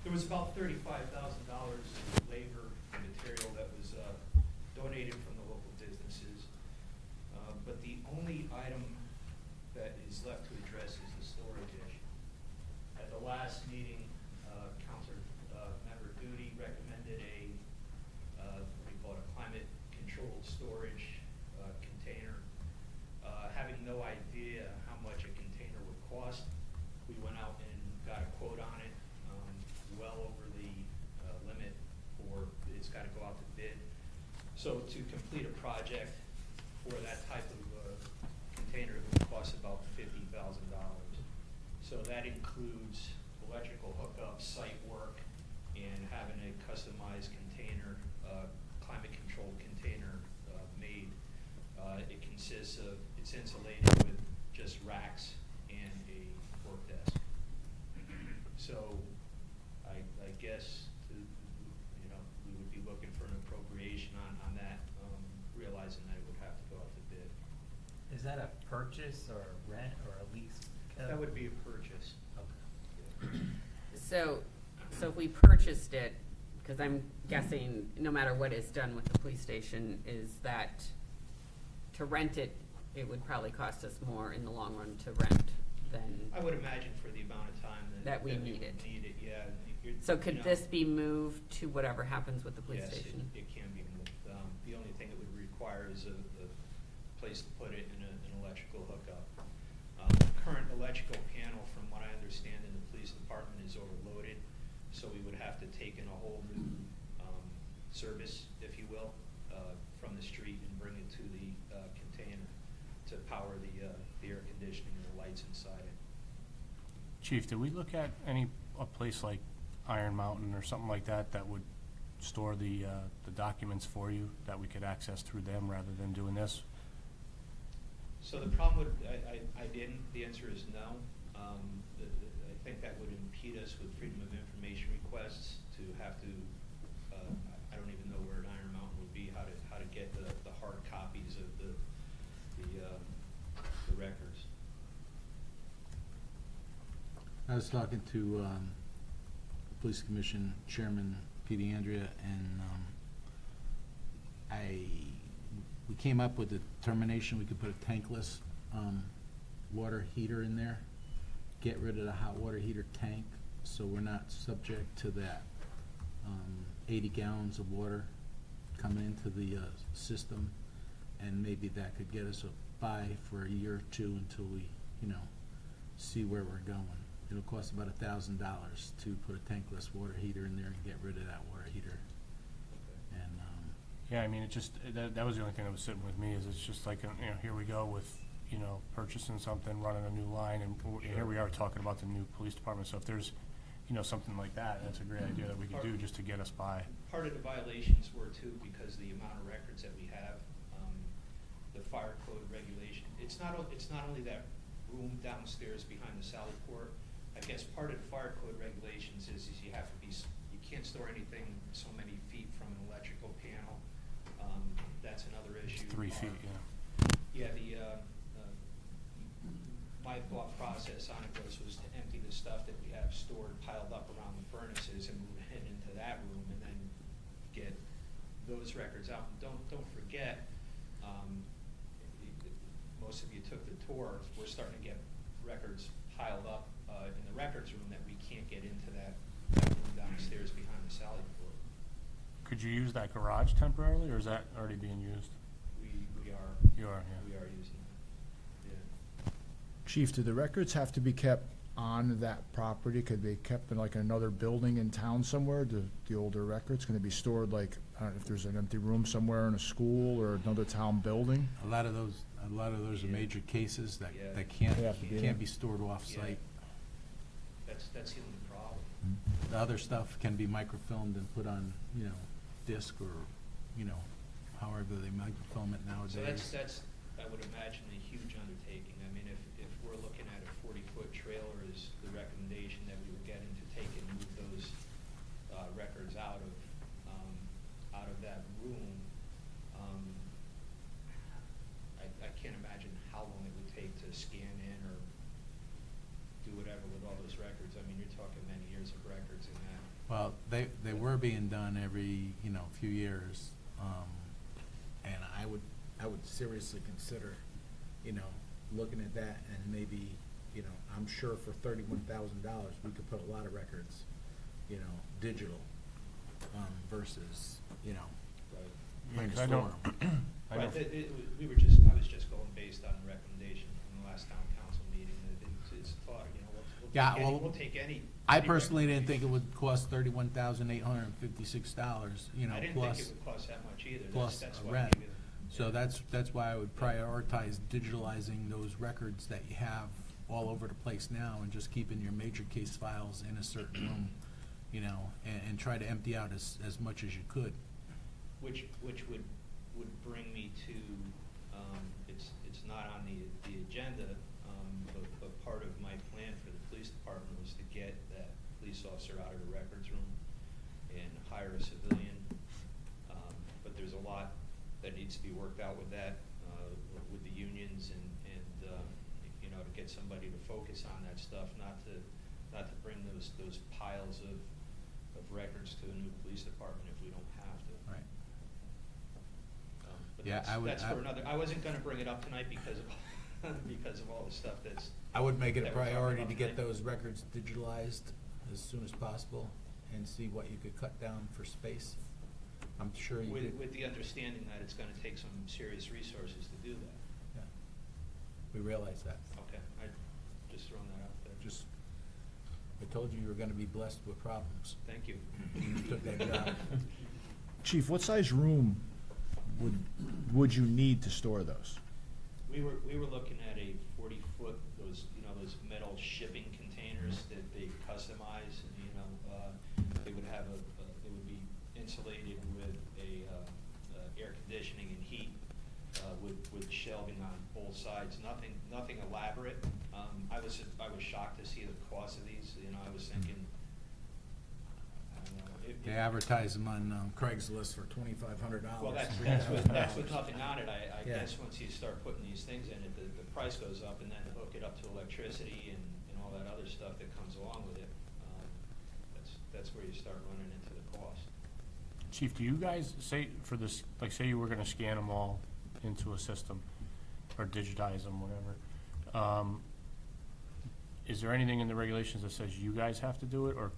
S14: there was about $35,000 in labor and material that was donated from the local businesses. But the only item that is left to address is the storage issue. At the last meeting, Councilor Member Duty recommended what we call a climate-controlled storage container. Having no idea how much a container would cost, we went out and got a quote on it, well over the limit for it's got to go out to bid. So to complete a project for that type of container, it would cost about $50,000. So that includes electrical hookups, site work, and having a customized container, climate-controlled container made. It consists of, it's insulated with just racks and a work desk. So I guess, we would be looking for an appropriation on that, realizing that it would have to go out to bid.
S3: Is that a purchase or a rent or a lease?
S14: That would be a purchase.
S3: Okay.
S8: So if we purchased it, because I'm guessing no matter what is done with the police station, is that to rent it, it would probably cost us more in the long run to rent than.
S14: I would imagine for the amount of time
S8: That we
S14: would
S8: need it.
S14: Need it, yeah.
S8: So could this be moved to whatever happens with the police
S14: Yes,
S8: station?
S14: it can be moved. The only thing it would require is a place to put it and an electrical hookup. The current electrical panel, from what I understand in the police department, is overloaded, so we would have to take in a whole new service, if you will, from the street and bring it to the container to power the air conditioning and the lights inside it.
S4: Chief, did we look at a place like Iron Mountain or something like that that would store the documents for you, that we could access through them rather than doing this?
S14: So the problem would, I didn't, the answer is no. I think that would impede us with freedom of information requests to have to, I don't even know where at Iron Mountain would be, how to get the hard copies of the records.
S5: I was talking to Police Commission Chairman Pete Andrea, and we came up with a determination we could put a tankless water heater in there, get rid of the hot water heater tank, so we're not subject to that 80 gallons of water coming into the system, and maybe that could get us by for a year or two until we, see where we're going. It'll cost about $1,000 to put a tankless water heater in there and get rid of that water heater. And
S4: Yeah, I mean, it just, that was the only thing that was sitting with me, is it's just like, here we go with, purchasing something, running a new line, and here we are talking about the new police department. So if there's, something like that, that's a great idea that we could do just to get us by.
S14: Part of the violations were too, because the amount of records that we have, the fire code regulation. It's not only that room downstairs behind the sally port. I guess part of the fire code regulations is you have to you can't store anything so many feet from an electrical panel. That's another issue.
S4: It's 3 feet, yeah.
S14: Yeah, my my thought process on it was to empty the stuff that we have stored piled up around the furnaces and move it into that room and then get those records out. And don't forget, most of you took the tour, we're starting to get records piled up in the records room that we can't get into that room downstairs behind the Sally Port.
S4: Could you use that garage temporarily, or is that already being used?
S14: We are.
S4: You are, yeah.
S14: We are using it, yeah.
S7: Chief, do the records have to be kept on that property? Could they be kept in like another building in town somewhere, the older records? Can they be stored like, I don't know if there's an empty room somewhere in a school or another town building?
S5: A lot of those are major cases that
S14: Yeah.
S7: They have to be
S5: can't
S7: in.
S5: be stored off-site.
S14: That's the only problem.
S5: The other stuff can be microfilmed and put on, disc or, however they microfilm it
S14: So
S5: nowadays.
S14: that's, I would imagine, a huge undertaking. I mean, if we're looking at a 40-foot trailer is the recommendation that we were getting to take and move those records out of that room, I can't imagine how long it would take to scan in or do whatever with all those records. I mean, you're talking many years of records in that.
S5: Well, they were being done every, few years, and I would seriously consider, looking at that and maybe, I'm sure for $31,000, we could put a lot of records, digital, versus,
S4: Yeah,
S5: trying
S4: 'cause
S5: to
S4: I
S5: store
S4: don't-
S5: 'em.
S4: I don't-
S14: I was just going based on the recommendation from the last town council meeting. It's thought, we'll take any.
S5: I
S14: any
S5: personally didn't think it
S14: recommendation.
S5: would cost $31,856,
S14: I didn't think it would cost that much either.
S5: plus
S14: That's
S5: a
S14: why
S5: rent.
S14: maybe-
S5: So that's why I would prioritize digitalizing those records that you have all over the place now and just keeping your major case files in a certain room, and try to empty out as much as you could.
S14: Which would bring me to, it's not on the agenda, but part of my plan for the police department was to get that police officer out of the records room and hire a civilian. But there's a lot that needs to be worked out with that, with the unions and to get somebody to focus on that stuff, not to bring those piles of records to a new police department if we don't have to.
S5: Right.
S14: But
S5: Yeah,
S14: that's for another, I wasn't gonna bring it up tonight because of all the stuff that's.
S5: I would make it a
S14: that we're talking
S5: priority
S14: about
S5: to get
S14: tonight.
S5: those records digitalized as soon as possible and see what you could cut down for space. I'm sure you could.
S14: With the understanding that it's gonna take some serious resources to do that.
S5: Yeah. We realize that.
S14: Okay, I just throwing that out there.
S5: I told you were gonna be blessed with problems.
S14: Thank you.
S5: You took that job.
S7: Chief, what size room would you need to store those?
S14: We were looking at a 40-foot, those metal shipping containers that they customize, they would have they would be insulated with air conditioning and heat, with shelving on both sides, nothing elaborate. I was shocked to see the cost of these, I was thinking, I don't know.
S5: They advertise them on Craigslist for $2,500.
S14: Well, that's with nothing on it. I
S5: Yeah.
S14: guess once you start putting these things in it, the price goes up, and then hook it up to electricity and all that other stuff that comes along with it. That's where you start running into the cost.
S4: Chief, do you guys say for this, like say you were gonna scan them all into a system or digitize them, whatever, is there anything in the regulations that says you guys have to do it, or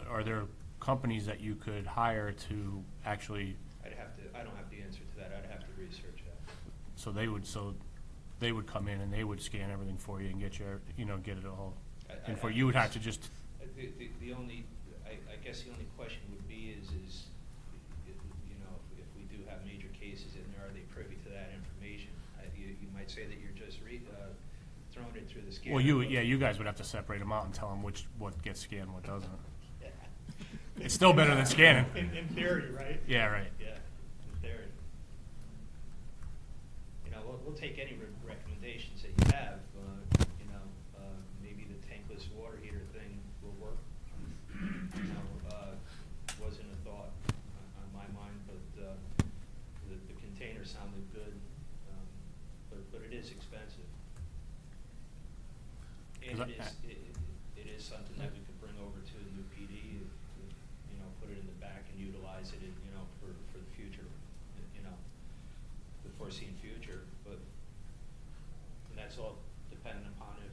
S4: are there companies that you could hire to actually?
S14: I don't have the answer to that. I'd have to research that.
S4: So they would come in and they would scan everything for you and get get it all. And for you would have to just.
S14: The only, I guess the only question would be is, if we do have major cases in there, are they privy to that information? You might say that you're just throwing it through the scanner.
S4: Well, you guys would have to separate them out and tell them what gets scanned, what doesn't. It's still better than scanning.
S14: In theory, right?
S4: Yeah, right.
S14: Yeah, in theory. We'll take any recommendations that you have. Maybe the tankless water heater thing will work. Wasn't a thought on my mind, but the container sounded good. But it is expensive. And
S4: 'Cause
S14: it is something that we could bring over to the new PD, you know, put it in the back and utilize it, you know, for the future, you know, the foreseen future, but, and that's all dependent upon if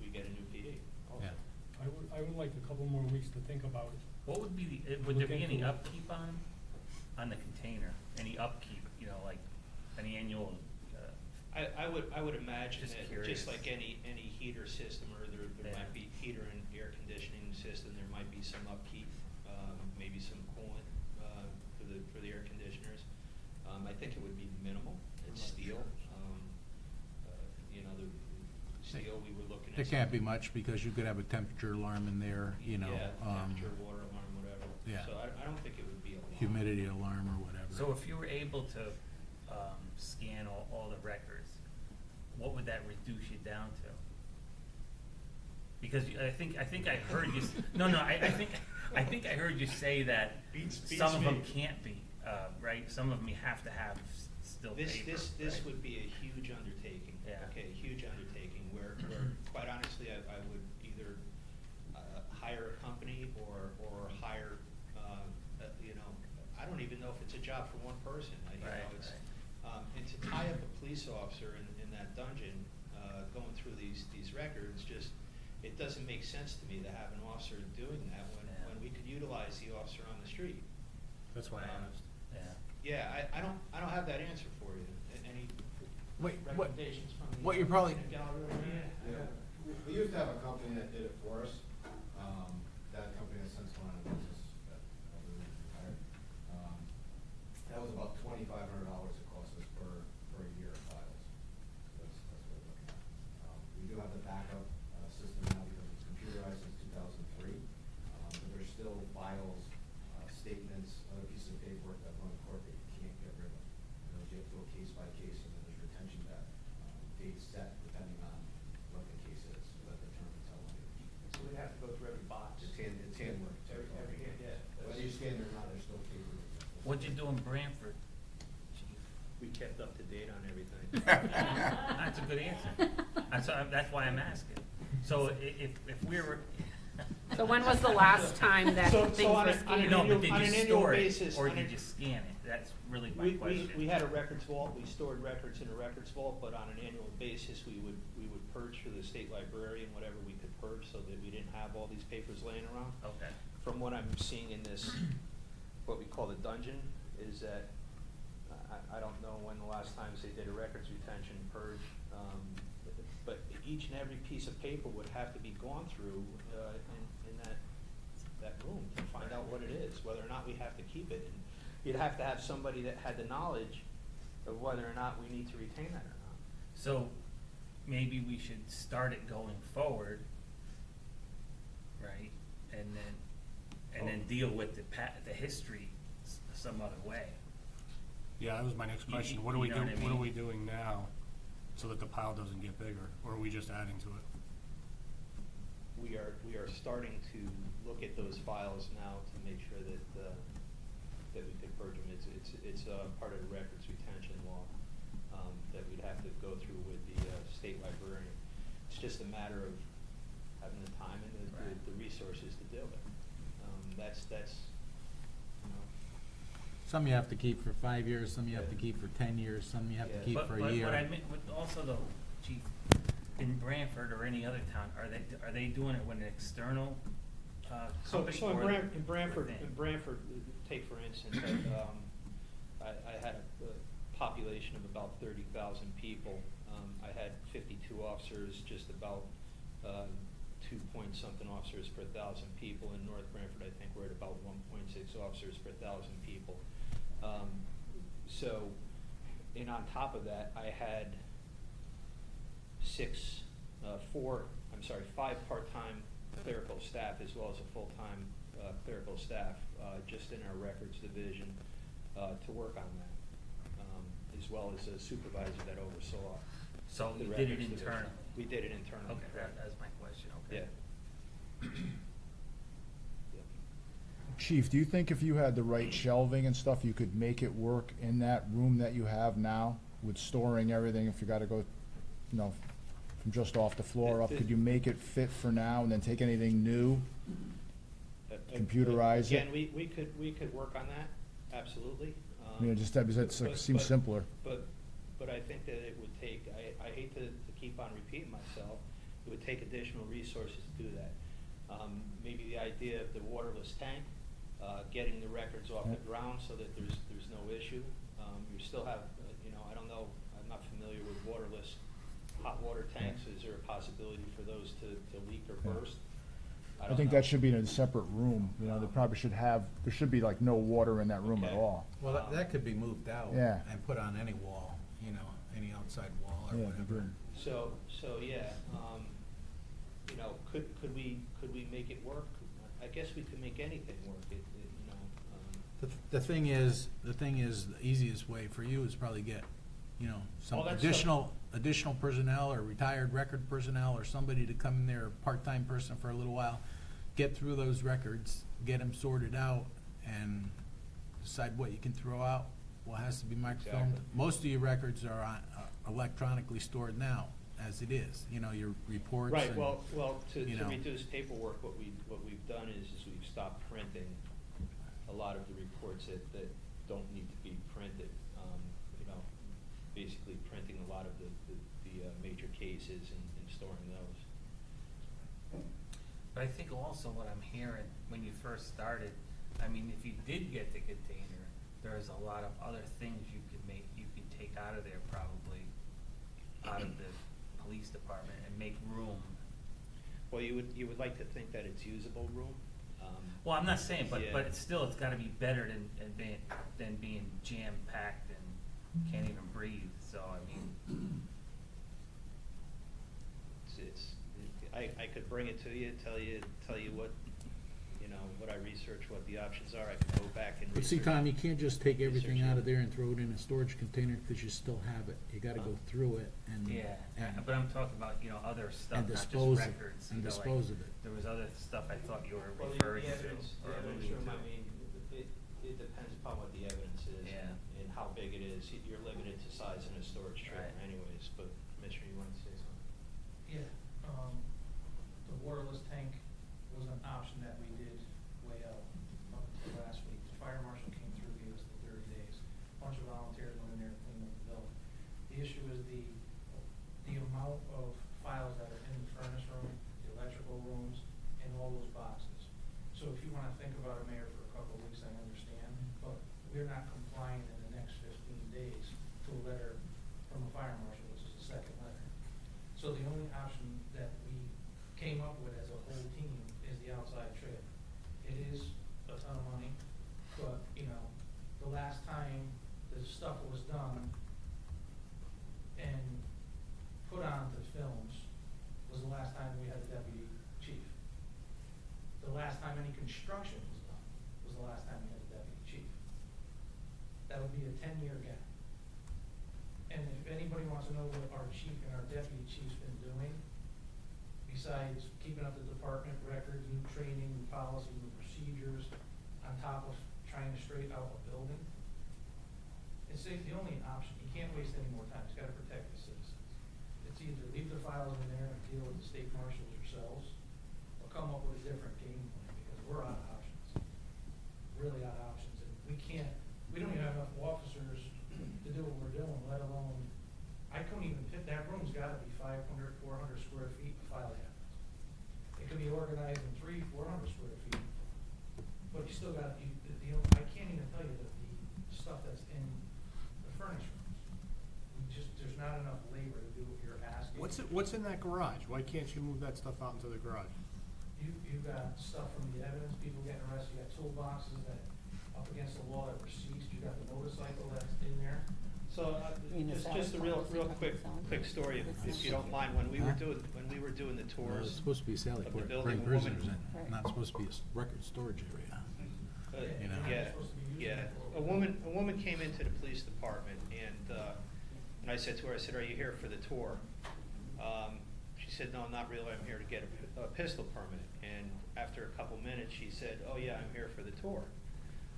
S14: we get a new PD also.
S5: Yeah.
S1: I would like a couple more weeks to think about it.
S3: What would be, would there be
S1: Look
S3: any
S1: into it.
S3: upkeep on the container? Any upkeep, you know, like any annual,
S14: I would imagine
S3: Just
S14: that,
S3: curious.
S14: just like any heater system, or there
S3: Yeah.
S14: might be heater and air conditioning system, there might be some upkeep, maybe some coolant, for the air conditioners. I think it would be minimal, it's steel, you know, the steel, we were looking at.
S5: There can't be much, because you could have a temperature alarm in there, you know,
S14: Yeah, temperature, water alarm, whatever.
S5: yeah.
S14: So I don't think it would be a lot.
S5: humidity alarm or whatever.
S3: so if you were able to, scan all the records, what would that reduce you down to? Because I think I heard you, I think I heard you say that
S14: Beats
S3: some of them
S14: me.
S3: can't be, right? Some of them you have to have still paper,
S14: This
S3: right?
S14: would be a huge undertaking.
S3: Yeah.
S14: Okay, a huge undertaking where quite honestly, I would either hire a company or hire, you know, I don't even know if it's a job for one person. You know,
S3: Right,
S14: it's,
S3: right.
S14: and to tie up a police officer in that dungeon, going through these records, just, it doesn't make sense to me to have an officer doing that
S3: Yeah.
S14: when we could utilize the officer on the street.
S4: That's why I asked.
S3: Yeah.
S14: Yeah, I don't have that answer for you. Any
S5: Wait,
S14: recommendations from the?
S5: what you're probably-
S14: gallery?
S15: Yeah, we used to have a company that did it for us. That company has since gone out of business, that we retired. That was about $2,500 it cost us per year of files. That's what we're looking at. We do have the backup system now because it's computerized since 2003. But there's still files, statements, other pieces of paperwork that run court that you can't get rid of. You know, you have to go case by case, and then there's retention that dates set depending on what the case is, so that determines how long it.
S14: So we'd have to go through every box.
S15: It's handwork.
S14: Every, yeah.
S15: Whether you scan it or not, there's still paper.
S3: What'd you do in Branford, chief?
S14: We kept up to date on everything.
S3: That's a good answer. That's why I'm asking. So if we were.
S8: So when was the last time that
S14: So
S8: things
S14: on
S8: were
S14: a- on
S8: scanned?
S14: an
S3: No,
S14: annual-
S3: but did
S14: on
S3: you
S14: an annual
S3: store it,
S14: basis,
S3: or
S14: on
S3: did
S14: a-
S3: you scan it? That's really my
S14: We
S3: question.
S14: had a records vault, we stored records in a records vault, but on an annual basis, we would purge for the state librarian whatever we could purge, so that we didn't have all these papers laying around.
S3: Okay.
S14: From what I'm seeing in this, what we call the dungeon, is that, I don't know when the last times they did a records retention purge, but each and every piece of paper would have to be gone through, in that room to find out what it is, whether or not we have to keep it. And you'd have to have somebody that had the knowledge of whether or not we need to retain that or not.
S3: So maybe we should start it going forward, right? And then deal with the history some other way.
S4: Yeah, that was my next
S3: You-
S4: question.
S3: you-
S4: What are we
S3: you know
S4: doing,
S3: what I
S4: what are
S3: mean?
S4: we doing now so that the pile doesn't get bigger? Or are we just adding to it?
S14: We are starting to look at those files now to make sure that we could purge them. It's part of the records retention law, that we'd have to go through with the state librarian. It's just a matter of having the time and the resources to do it. That's, you know.
S5: Some you have to keep for 5 years, some you have to keep for 10 years, some you have to
S14: Yeah.
S5: keep
S3: But
S5: for a year.
S3: what I meant, with also though, chief, in Branford or any other town, are they doing it with an external, company?
S14: So
S3: or
S14: in Branford,
S3: within?
S14: take for instance, I had a population of about 30,000 people. I had 52 officers, just about 2-point-something officers per 1,000 people. In North Branford, I think we're at about 1.6 officers per 1,000 people. So, and on top of that, I had 5 part-time clerical staff as well as a full-time clerical staff just in our records division to work on that, as well as a supervisor that oversaw.
S3: So
S14: the
S3: you did it
S14: records division.
S3: internally?
S14: We did it internally.
S3: Okay,
S14: correct.
S3: that's my question, okay.
S14: Yeah.
S7: Chief, do you think if you had the right shelving and stuff, you could make it work in that room that you have now with storing everything if you gotta go, you know, from just off the floor up? Could you make it fit for now and then take anything new? Computerize it?
S14: Again, we could work on that, absolutely.
S7: That seems simpler.
S14: But I think that it would take, I hate to keep on repeating myself, it would take additional resources to do that. Maybe the idea of the waterless tank, getting the records off the ground so that there's no issue. You still have, I don't know, I'm not familiar with waterless hot water tanks. Is there a possibility for those to leak or burst?
S7: I think that should be in a separate room, they probably should have, there should be like no water in that room at
S14: Okay.
S7: all.
S5: Well, that could be moved out.
S7: Yeah.
S5: And put on any wall, any outside wall or
S7: Yeah,
S5: whatever.
S7: good.
S14: So yeah, could we make it work? I guess we could make anything work,
S5: The thing is, the easiest way for you is probably get, some
S14: All that
S5: additional personnel or retired record personnel or somebody to come in there, a part-time person for a little while, get through those records, get them sorted out, and decide what you can throw out, what has to be microfilmed.
S14: Exactly.
S5: Most of your records are electronically stored now, as it is, your reports.
S14: Right,
S5: and,
S14: well, to
S5: you know.
S14: reduce paperwork, what we've done is we've stopped printing a lot of the reports that don't need to be printed. Basically printing a lot of the major cases and storing those.
S3: But I think also what I'm hearing, when you first started, I mean, if you did get the container, there's a lot of other things you could take out of there probably, out of the police department and make room.
S14: Well, you would like to think that it's usable room.
S3: Well, I'm not saying, but
S14: Yeah.
S3: it's gotta be better than being jam-packed and can't even breathe, so I mean.
S14: I could bring it to you, tell you what, what I researched, what the options are. I could go back and
S5: But see,
S14: research.
S5: Tom, you can't just take everything
S14: research
S5: out
S14: it.
S5: of there and throw it in a storage container, because you still have it. You gotta go through it and.
S3: Yeah,
S5: and-
S3: but I'm talking about, other stuff,
S5: And
S3: not just
S5: dispose it,
S3: records.
S5: and
S3: like,
S5: dispose of it.
S3: There was other stuff I thought you were
S14: Well,
S3: referring
S14: the
S3: to,
S14: evidence,
S3: or
S14: the evidence
S3: alluding
S14: room,
S3: to.
S14: I mean, it depends upon what the evidence is.
S3: Yeah.
S14: And how big it is. You're limited to size in a storage trailer
S3: Right.
S14: anyways, but Commissioner, you wanted to say something?
S16: Yeah, the waterless tank was an option that we did way out up until last week. The fire marshal came through, gave us the 30 days. Bunch of volunteers went in there to clean up the building. The issue is the amount of files that are in the furnace room, the electrical rooms, and all those boxes. So if you wanna think about it, Mayor, for a couple of weeks, I understand, but we're not complying in the next 15 days to a letter from the fire marshal, which is the second letter. So the only option that we came up with as a whole team is the outside trailer. It is a ton of money, but, the last time the stuff was done and put onto films was the last time we had a deputy chief. The last time any construction was done was the last time we had a deputy chief. That would be a 10-year gap. And if anybody wants to know what our chief and our deputy chief's been doing, besides keeping up the department records, new training, new policy, new procedures, on top of trying to straighten out a building, it's the only option. You can't waste any more time. It's gotta protect the citizens. It's either leave the files in there and deal with the state marshals yourselves, or come up with a different game plan, because we're out of options. Really out of options. And we don't even have enough officers to do what we're doing, let alone, I couldn't even fit, that room's gotta be 500, 400 square feet of file cabinets. It could be organized in 300, 400 square feet, but you still got, I can't even tell you the stuff that's in the furnace rooms. There's not enough labor to do what you're asking.
S4: What's in that garage? Why can't you move that stuff out into the garage?
S16: You've got stuff from the evidence, people getting arrested, you got toolboxes that up against the wall that were seized, you got the motorcycle that's in there.
S14: So, just a real quick story, if you don't mind. When we were doing the
S5: It's
S14: tours
S5: supposed to be a Sally
S14: of the
S5: Port,
S14: building,
S5: bring
S14: a woman.
S5: prisoners in, not supposed to be a record storage area.
S14: Yeah, yeah. A woman came into the police department, and I said to her, are you here for the tour? She said, no, not really. I'm here to get a pistol permit. And after a couple minutes, she said, oh yeah, I'm here for the tour.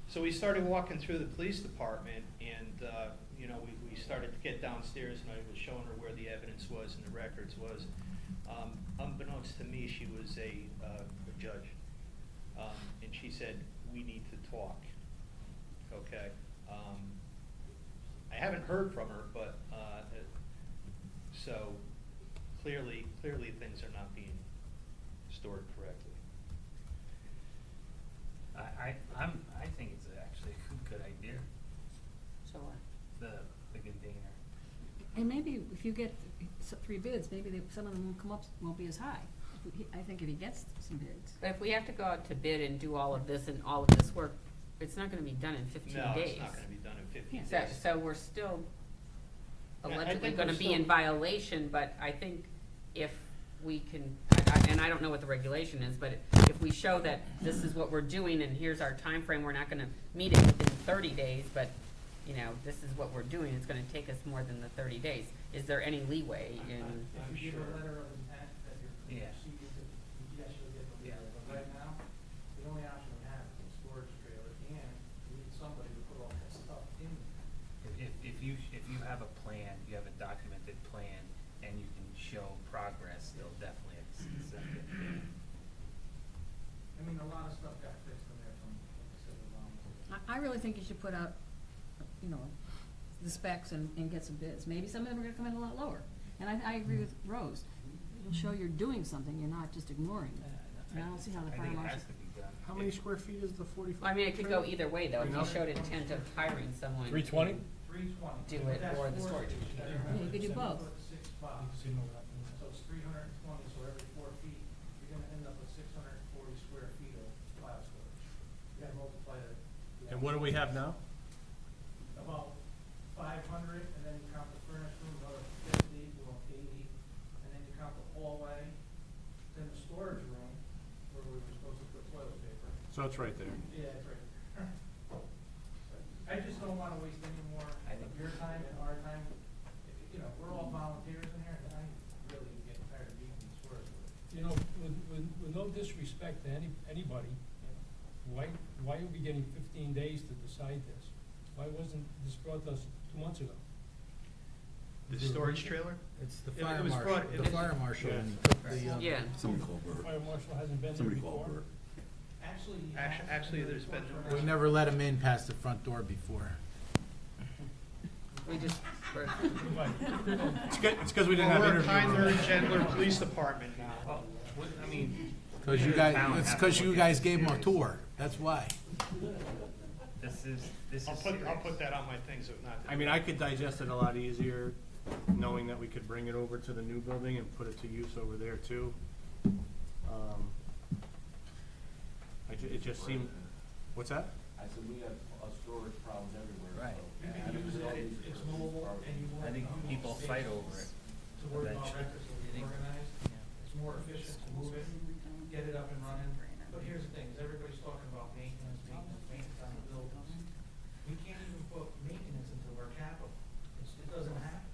S14: So we started walking through the police department, and you know, we started to get downstairs and I was showing her where the evidence was and the records was. Unbeknownst to me, she was a judge. And she said, we need to talk, okay? I haven't heard from her, but, so clearly things are not being stored correctly.
S3: I think it's actually a good idea,
S8: So what?
S3: the container.
S10: And maybe if you get 3 bids, maybe some of them won't be as high. I think if he gets some bids.
S8: But if we have to go out to bid and do all of this and all of this work, it's not gonna be done in 15 days.
S14: No, it's not gonna be done in 15
S8: So,
S14: days.
S8: so we're still
S14: Yeah, I
S8: allegedly
S14: think
S8: gonna
S14: we're
S8: be in
S14: still-
S8: violation, but I think if we can, and I don't know what the regulation is, but if we show that this is what we're doing and here's our time frame, we're not gonna meet it within 30 days, but, you know, this is what we're doing, it's gonna take us more than the 30 days. Is there any leeway in?
S16: If you give a letter of intent that you're
S3: Yeah.
S16: proceeding to, yes, you'll get the leeway, but right now, the only option we have is a storage trailer, and we need somebody to put all that stuff in.
S3: If you have a plan, you have a documented plan, and you can show progress, they'll definitely accept it.
S16: I mean, a lot of stuff got fixed in there from the civil law.
S10: I really think you should put out, you know, the specs and get some bids. Maybe some of them are gonna come in a lot lower. And I agree with Rose. It'll show you're doing something, you're not just ignoring it. And I don't see how the
S3: I
S10: fire
S3: think it
S10: marshal.
S3: has to be done.
S4: How many square feet is the 45?
S8: I mean, it could go either way, though, if you
S4: Enough?
S8: showed intent of hiring someone.
S1: 320?
S16: 320.
S8: Do
S16: But
S8: it
S16: that's
S8: or the
S16: four
S8: storage.
S16: spaces.
S10: Yeah, you
S16: Remember,
S10: could do
S16: it's
S10: both.
S16: 7'6" box. So it's 320, so every 4 feet, you're gonna end up with 640 square feet of file storage. You gotta multiply it.
S4: And what do we have now?
S16: About 500, and then you count the furnace room, another 50, well, 80, and then you count the hallway, then the storage room, where we were supposed to put toilet paper.
S4: So it's right there.
S16: Yeah, it's right. I just don't wanna waste any more
S3: I think-
S16: of your time and our time. You know, we're all volunteers in here, and I really get tired of beating these words.
S1: You know, with no disrespect to anybody, why are we getting 15 days to decide this? Why wasn't this brought to us 2 months ago?
S14: The
S1: Is there a
S14: storage
S1: reason?
S14: trailer?
S5: It's the
S14: It
S5: fire
S14: was
S5: marshal,
S14: brought- it
S5: the
S14: was-
S5: fire marshal,
S4: Yeah.
S5: and he took the,
S8: Yeah.
S17: Somebody called
S1: The
S17: Bert.
S1: fire marshal hasn't been there
S17: Somebody
S1: before?
S17: called Bert.
S14: Actually, there's been numerous.
S5: we never let him in past the front door before.
S8: We just, we're-
S4: It's because we didn't have
S14: We're a
S4: interview
S14: kinder,
S4: rooms.
S14: gentler police department now.
S3: Well, I mean.
S5: Cause you
S3: the
S5: guys,
S3: town
S5: it's
S3: has
S5: cause
S3: to
S5: you
S3: look
S5: guys
S3: at
S5: gave him a
S3: this.
S5: tour, that's why.
S3: This is
S14: I'll
S3: serious.
S14: put that on my things of not.
S4: I mean, I could digest it a lot easier, knowing that we could bring it over to the new building and put it to use over there too. It just seemed, what's that?
S11: I said, we have storage problems everywhere.
S3: Right.
S11: so-
S16: You can use it, it's mobile, and you won't.
S3: I think
S16: have
S3: people
S16: space
S3: fight over it
S16: To work on
S3: eventually.
S16: records, so we organized, it's more efficient to move it, get it up and running. But here's the thing, is everybody's talking about maintenance on the buildings. We can't even put maintenance into our capital, it doesn't happen.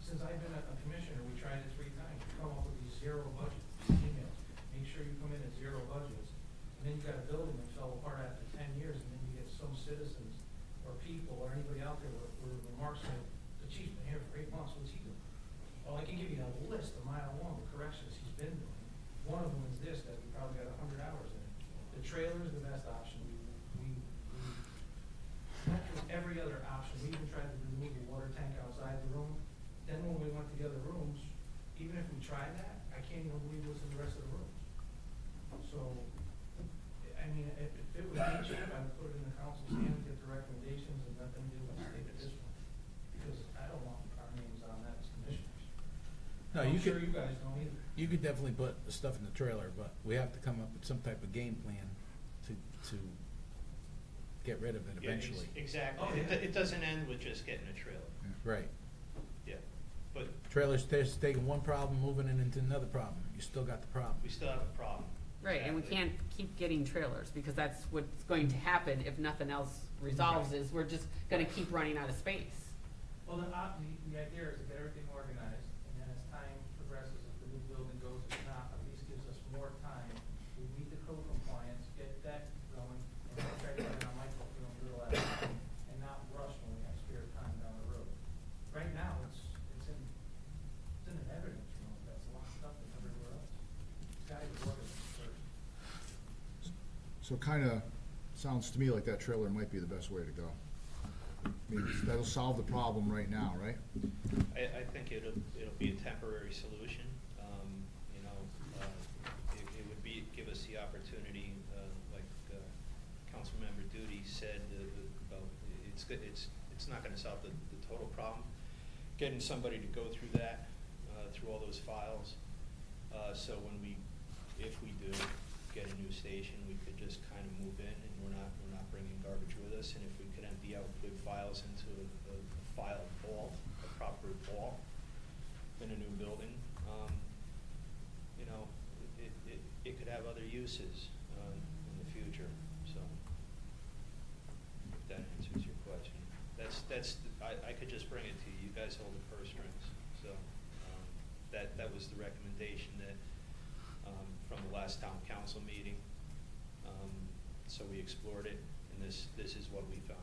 S16: Since I've been a commissioner, we tried it 3 times, we come up with these zero budgets, these emails, make sure you come in at 0 budgets. And then you got a building that fell apart after 10 years, and then you get some citizens or people or anybody out there where remarks like, the chief's been here for 8 months, what's he doing? Well, I can give you a list a mile long of corrections he's been doing. One of them is this, that we probably got 100 hours in it. The trailer's the best option. We went through every other option. We even tried to remove the water tank outside the room. Then when we went to the other rooms, even if we tried that, I can't even believe what's in the rest of the rooms. So, I mean, if it was me, Chief, I would put it in the council's hands, get the recommendations, and let them deal with this one. Because I don't want our names on that as commissioners.
S5: No,
S16: I'm
S5: you
S16: sure
S5: could,
S16: you guys don't either.
S5: you could definitely put the stuff in the trailer, but we have to come up with some type of game plan to get rid of it
S14: Yeah,
S5: eventually.
S14: Exactly.
S16: Oh, yeah.
S14: It doesn't end with just getting a trailer.
S5: Right.
S14: Yeah. But
S5: Trailers, just taking one problem, moving it into another problem, you still got the problem.
S14: we still have a problem.
S8: right, and we
S14: Exactly.
S8: can't keep getting trailers, because that's what's going to happen if nothing else resolves, is we're just gonna keep running out of space.
S16: Well, the idea is to get everything organized, and then as time progresses, if the new building goes, if not, at least gives us more time. We meet the code compliance, get that going, and then try to get it on microfilm, little at a time, and not rush when we have spare time down the road.
S7: So kinda sounds to me like that trailer might be the best way to go. I mean, that'll solve the problem right now, right?
S14: I think it'll be a temporary solution. You know, it would be, give us the opportunity, like Councilmember Duty said, about, it's not gonna solve the total problem. Getting somebody to go through that, through all those files, so if we do get a new station, we could just kind of move in, and we're not bringing garbage with us, and if we could empty out good files into a file vault, a proper vault in a new building, you know, it could have other uses, in the future, so, if that answers your question. I could just bring it to you, you guys hold the purse strings, so, that was the recommendation that, from the last town council meeting. So we explored it, and this is what we found.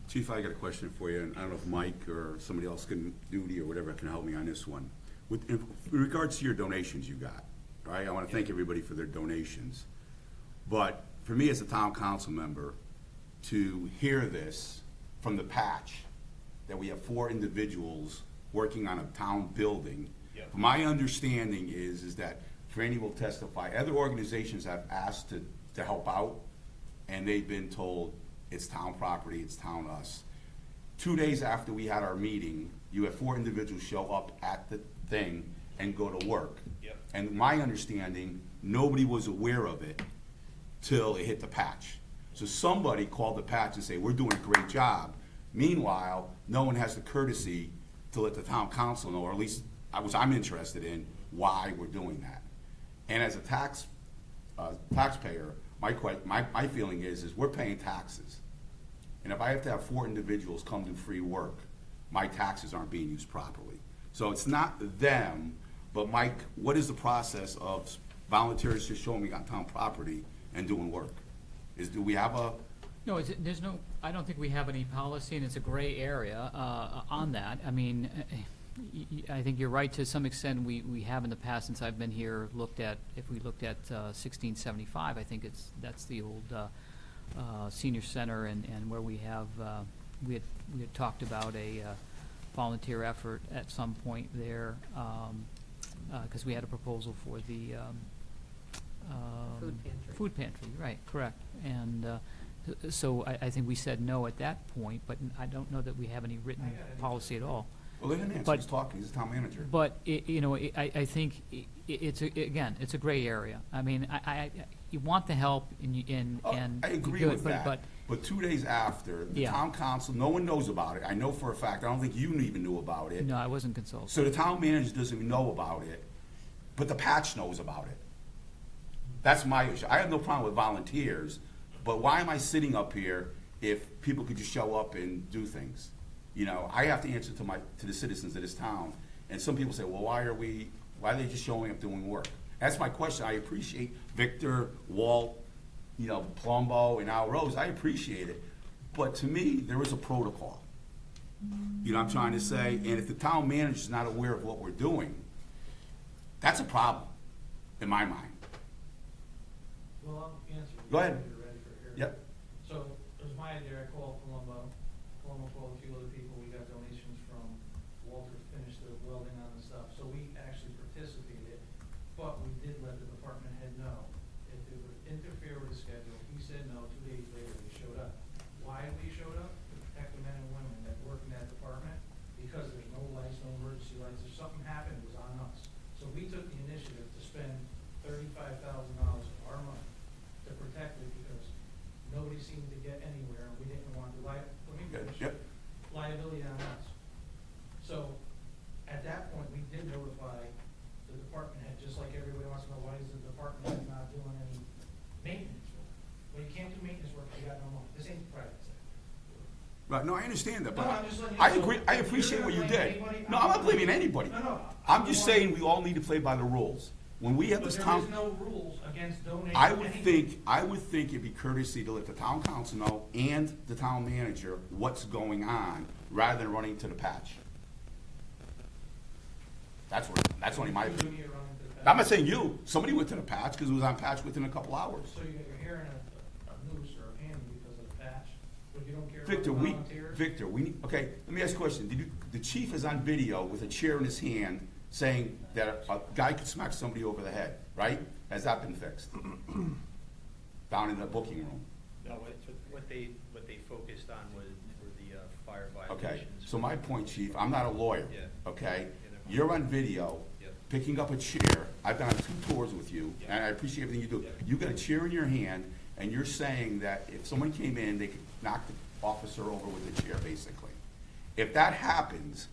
S17: Chief, I got a question for you, and I don't know if Mike or somebody else can, Duty or whatever, can help me on this one. In regards to your donations you got, right? I want to thank everybody for their donations. But for me as a town council member, to hear this from the patch, that we have 4 individuals working on a town building.
S14: Yep.
S17: My understanding is that Franny will testify, other organizations have asked to help out, and they've been told it's town property, it's town us. 2 days after we had our meeting, you had 4 individuals show up at the thing and go to work.
S14: Yep.
S17: And my understanding, nobody was aware of it till it hit the patch. So somebody called the patch and say, we're doing a great job. Meanwhile, no one has the courtesy to let the town council know, or at least I'm interested in why we're doing that. And as a taxpayer, my feeling is we're paying taxes. And if I have to have 4 individuals come do free work, my taxes aren't being used properly. So it's not them, but Mike, what is the process of volunteers just showing me on town property and doing work? Do we have a?
S9: No, there's no, I don't think we have any policy, and it's a gray area on that. I mean, I think you're right to some extent. We have in the past, since I've been here, if we looked at 1675, I think that's the old senior center, and where we have, we had talked about a volunteer effort at some point there, because we had a proposal for the
S8: Food pantry.
S9: Food pantry, right, correct. And so I think we said no at that point, but I don't know that we have any written policy at all.
S17: Well, let him answer. He's talking. He's the town manager.
S9: But I think it's a gray area. I mean, you want the help and
S17: I agree
S9: good,
S17: with that. But 2 days after, the town council, no one knows about it. I know for a fact. I don't think you even knew about it.
S9: No, I wasn't consulted.
S17: So the town manager doesn't even know about it, but the patch knows about it. That's my issue. I have no problem with volunteers, but why am I sitting up here if people could just show up and do things? You know, I have to answer to the citizens of this town. And some people say, well, why are they just showing up doing work? That's my question. I appreciate Victor, Walt, Plumbo, and Al Rose. I appreciate it. But to me, there is a protocol. You know what I'm trying to say? And if the town manager is not aware of what we're doing, that's a problem, in my mind.
S16: Well, I'll answer.
S17: Go ahead.
S16: If you're ready for it here.
S17: Yep.
S16: So, it was my idea, I called Colombo. Colombo called a few other people, we got donations from Walter to finish the welding on the stuff. So we actually participated, but we did let the department head know if it would interfere with the schedule. He said no. 2 days later, we showed up. Why we showed up? To protect the men and women that work in that department, because there's no lights, no emergency lights. If something happened, it was on us. So we took the initiative to spend $35,000 of our money to protect it, because nobody seemed to get anywhere, and we didn't want the liability on us. So, at that point, we did notify the department head, just like everybody wants to know, why is the department head not doing any maintenance work? Well, you can't do maintenance work if you got no money. This ain't private sector.
S17: Right, no, I understand that,
S16: No,
S17: but
S16: I'm just letting you
S17: I
S16: know.
S17: agree, I
S16: If
S17: appreciate
S16: you're
S17: what you
S16: gonna blame
S17: did.
S16: anybody,
S17: No, I'm not blaming anybody.
S16: No.
S17: I'm just saying we all need to play by the rules. When we have
S16: But
S17: this
S16: there
S17: town.
S16: is no rules against donating
S17: I would
S16: anything.
S17: think it'd be courtesy to let the town council know and the town manager what's going on, rather than running to the patch. That's only my
S16: You
S17: opinion.
S16: need to run into the
S17: I'm not saying you, somebody went to the patch because it was on patch within a couple hours.
S16: So you got your hair in a noose or a handy because of the patch, but you don't care about
S17: Victor,
S16: the
S17: we,
S16: volunteers?
S17: Victor, we, okay, let me ask you a question. Did you, the chief is on video with a chair in his hand saying that a guy could smack somebody over the head, right? Has that been fixed? Down in the booking room.
S14: No, what they focused on were the fire violations.
S17: Okay, so my point, chief, I'm not a lawyer,
S14: Yeah.
S17: okay?
S14: Yeah.
S17: You're on video,
S14: Yep.
S17: picking up a chair. I've been on 2 tours with you,
S14: Yep.
S17: and I appreciate everything you do.
S14: Yep.
S17: You got a chair in your hand, and you're saying that if someone came in, they could knock the officer over with the chair, basically. If that happens,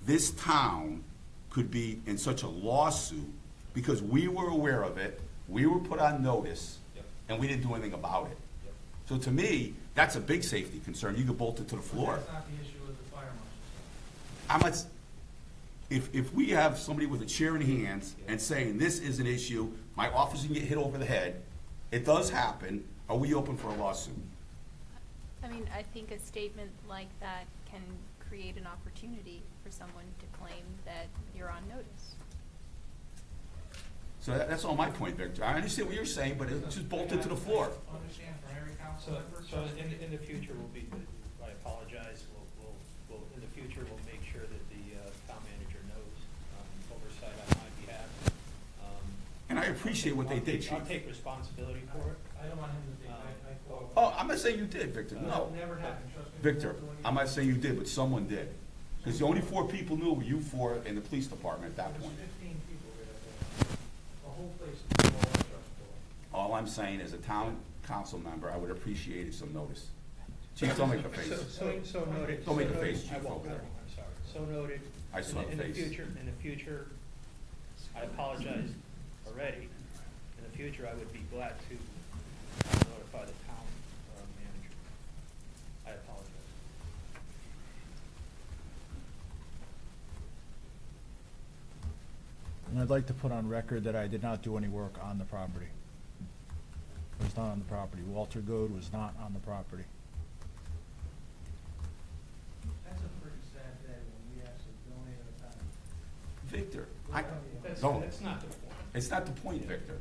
S17: this town could be in such a lawsuit because we were aware of it, we were put on notice,
S14: Yep.
S17: and we didn't do anything about it.
S14: Yep.
S17: So to me, that's a big safety concern. You could bolt it to the floor.
S16: That's not the issue with the fire marshal.
S17: I'm not, if we have somebody with a chair in hands and saying, this is an issue, my officer can get hit over the head, it does happen, are we open for a lawsuit?
S12: I mean, I think a statement like that can create an opportunity for someone to claim that you're on notice.
S17: So that's all my point, Victor. I understand what you're saying, but it's just bolted to the floor.
S16: Understand from every council
S14: So,
S16: member.
S14: so in the future, I apologize, we'll, in the future, we'll make sure that the town manager knows, oversight on my behalf.
S17: And I appreciate what they did, Chief.
S14: I'll take responsibility for it.
S16: I don't want him to think I quote.
S17: Oh, I'm not saying you did, Victor, no.
S16: Never happened, trust me.
S17: Victor, I'm not saying you did, but someone did. Because the only 4 people knew were you 4 and the police department at that
S16: There's
S17: point.
S16: 15 people here that day. The whole place is all untrustworthy.
S17: All I'm saying as a town council member, I would appreciate some notice. Chief, don't make a face.
S14: So noted.
S17: Don't make a
S14: So
S17: face,
S14: noted.
S17: Chief,
S14: I won't,
S17: okay.
S14: I'm sorry. So noted.
S17: I saw the
S14: In the
S17: face.
S14: future, I apologize already. In the future, I would be glad to notify the town manager. I apologize.
S7: And I'd like to put on record that I did not do any work on the property. I was not on the property. Walter Goad was not on the property.
S16: That's a pretty sad day when we actually donated a time.
S17: Victor,
S14: That's not the point.
S17: it's not the point, Victor.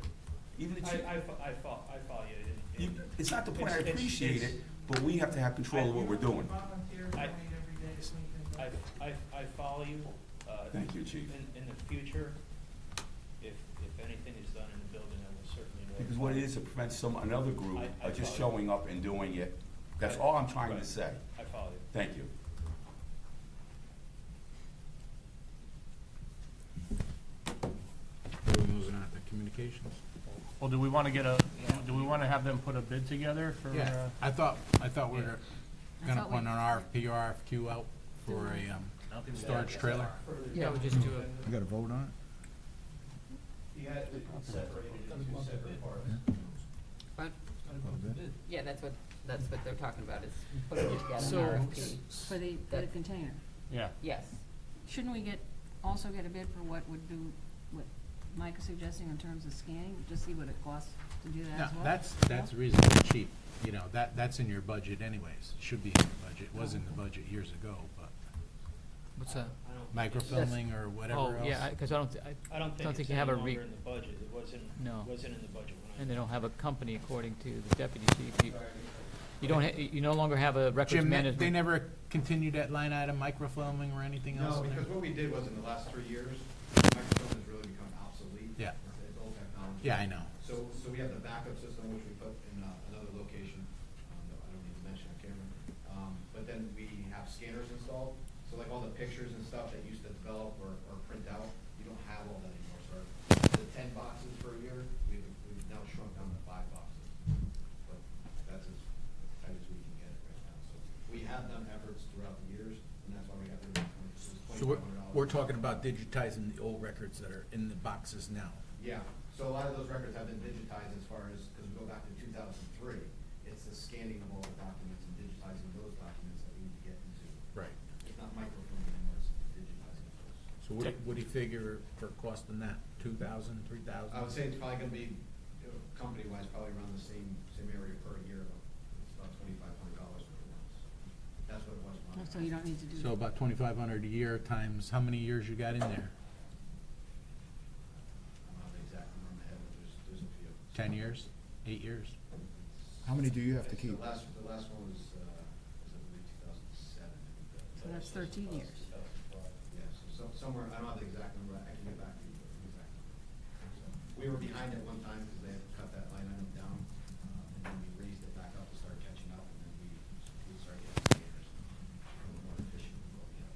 S17: Even the chief,
S14: I follow you.
S17: it's not the point, I
S14: It's-
S17: appreciate
S14: it's-
S17: it, but we have to have control of what we're doing.
S16: Volunteers donate every day to clean things up.
S14: I follow you.
S17: Thank you, Chief.
S14: In the future, if anything is done in the building, I will certainly notify.
S17: Because what it is, it prevents another group
S14: I
S17: of just
S14: follow.
S17: showing up and doing it. That's all I'm trying to
S14: Right.
S17: say.
S14: I follow you.
S17: Thank you.
S5: Moving on to communications.
S4: Well, do we want to do we want to have them put a bid together for?
S5: Yeah, I thought we were gonna
S10: thought
S5: put
S10: we-
S5: an RFP, RFQ out for a, storage trailer.
S9: Yeah, we just do it.
S7: You got to vote on it?
S14: You had it separated into separate parts.
S8: But,
S7: Oh, good.
S8: yeah, that's what they're talking about, is putting it together,
S9: So-
S8: an RFP.
S10: For the container.
S4: Yeah.
S8: Yes.
S10: Shouldn't we also get a bid for what what Mike is suggesting in terms of scanning, just see what it costs to do that
S5: No,
S10: as well?
S5: that's reasonably cheap, you know, that's in your budget anyways, should be in your budget, was in the budget years ago, but
S9: What's that?
S5: microfilming or whatever else.
S9: Oh, yeah, because I don't
S14: Don't
S9: think
S14: it's
S9: you have
S14: any
S9: a
S14: longer in the budget. It
S9: No.
S14: wasn't in the budget when I.
S9: and they don't have a company according to the deputy chief. You don't, you no longer have a records
S5: Jim,
S9: management.
S5: they never continued that line item, microfilming or anything else?
S15: No,
S5: in there?
S15: because what we did was in the last 3 years, microfilm has really become obsolete.
S5: Yeah.
S15: It's old technology.
S5: Yeah, I know.
S15: So we have the backup system, which we put in another location, that I don't need to mention on camera. But then we have scanners installed, so like all the pictures and stuff that used to develop or print out, you don't have all that anymore. So the 10 boxes per year, we've now shrunk down to 5 boxes. But that's as tight as we can get it right now. So we have done efforts throughout the years, and that's why we got rid of
S5: So we're talking about digitizing the old records that are in the boxes now.
S15: Yeah, so a lot of those records have been digitized as far as, because we go back to 2003, it's the scanning of all the documents and digitizing those documents that we need to get into.
S5: Right.
S15: It's not microfilm anymore, it's digitizing those.
S5: So what do you figure for costing that, 2,000, 3,000?
S15: I would say it's probably gonna be, company-wise, probably around the same area per year, but it's about $2,500 for the ones. That's what it was. when I-
S10: So you don't need to do.
S5: So about 2,500 a year times how many years you got in there? 10 years, 8 years?
S7: How many do you have to keep?
S15: The last one was I believe 2007.
S10: So that's 13 years.
S15: Yeah, so somewhere, I don't have the exact number, I can get back to you, but the exact number. So, we were behind at one time because they had cut that line item down, and then we raised it back up to start catching up, and then we started getting skaters, more efficient than what we had.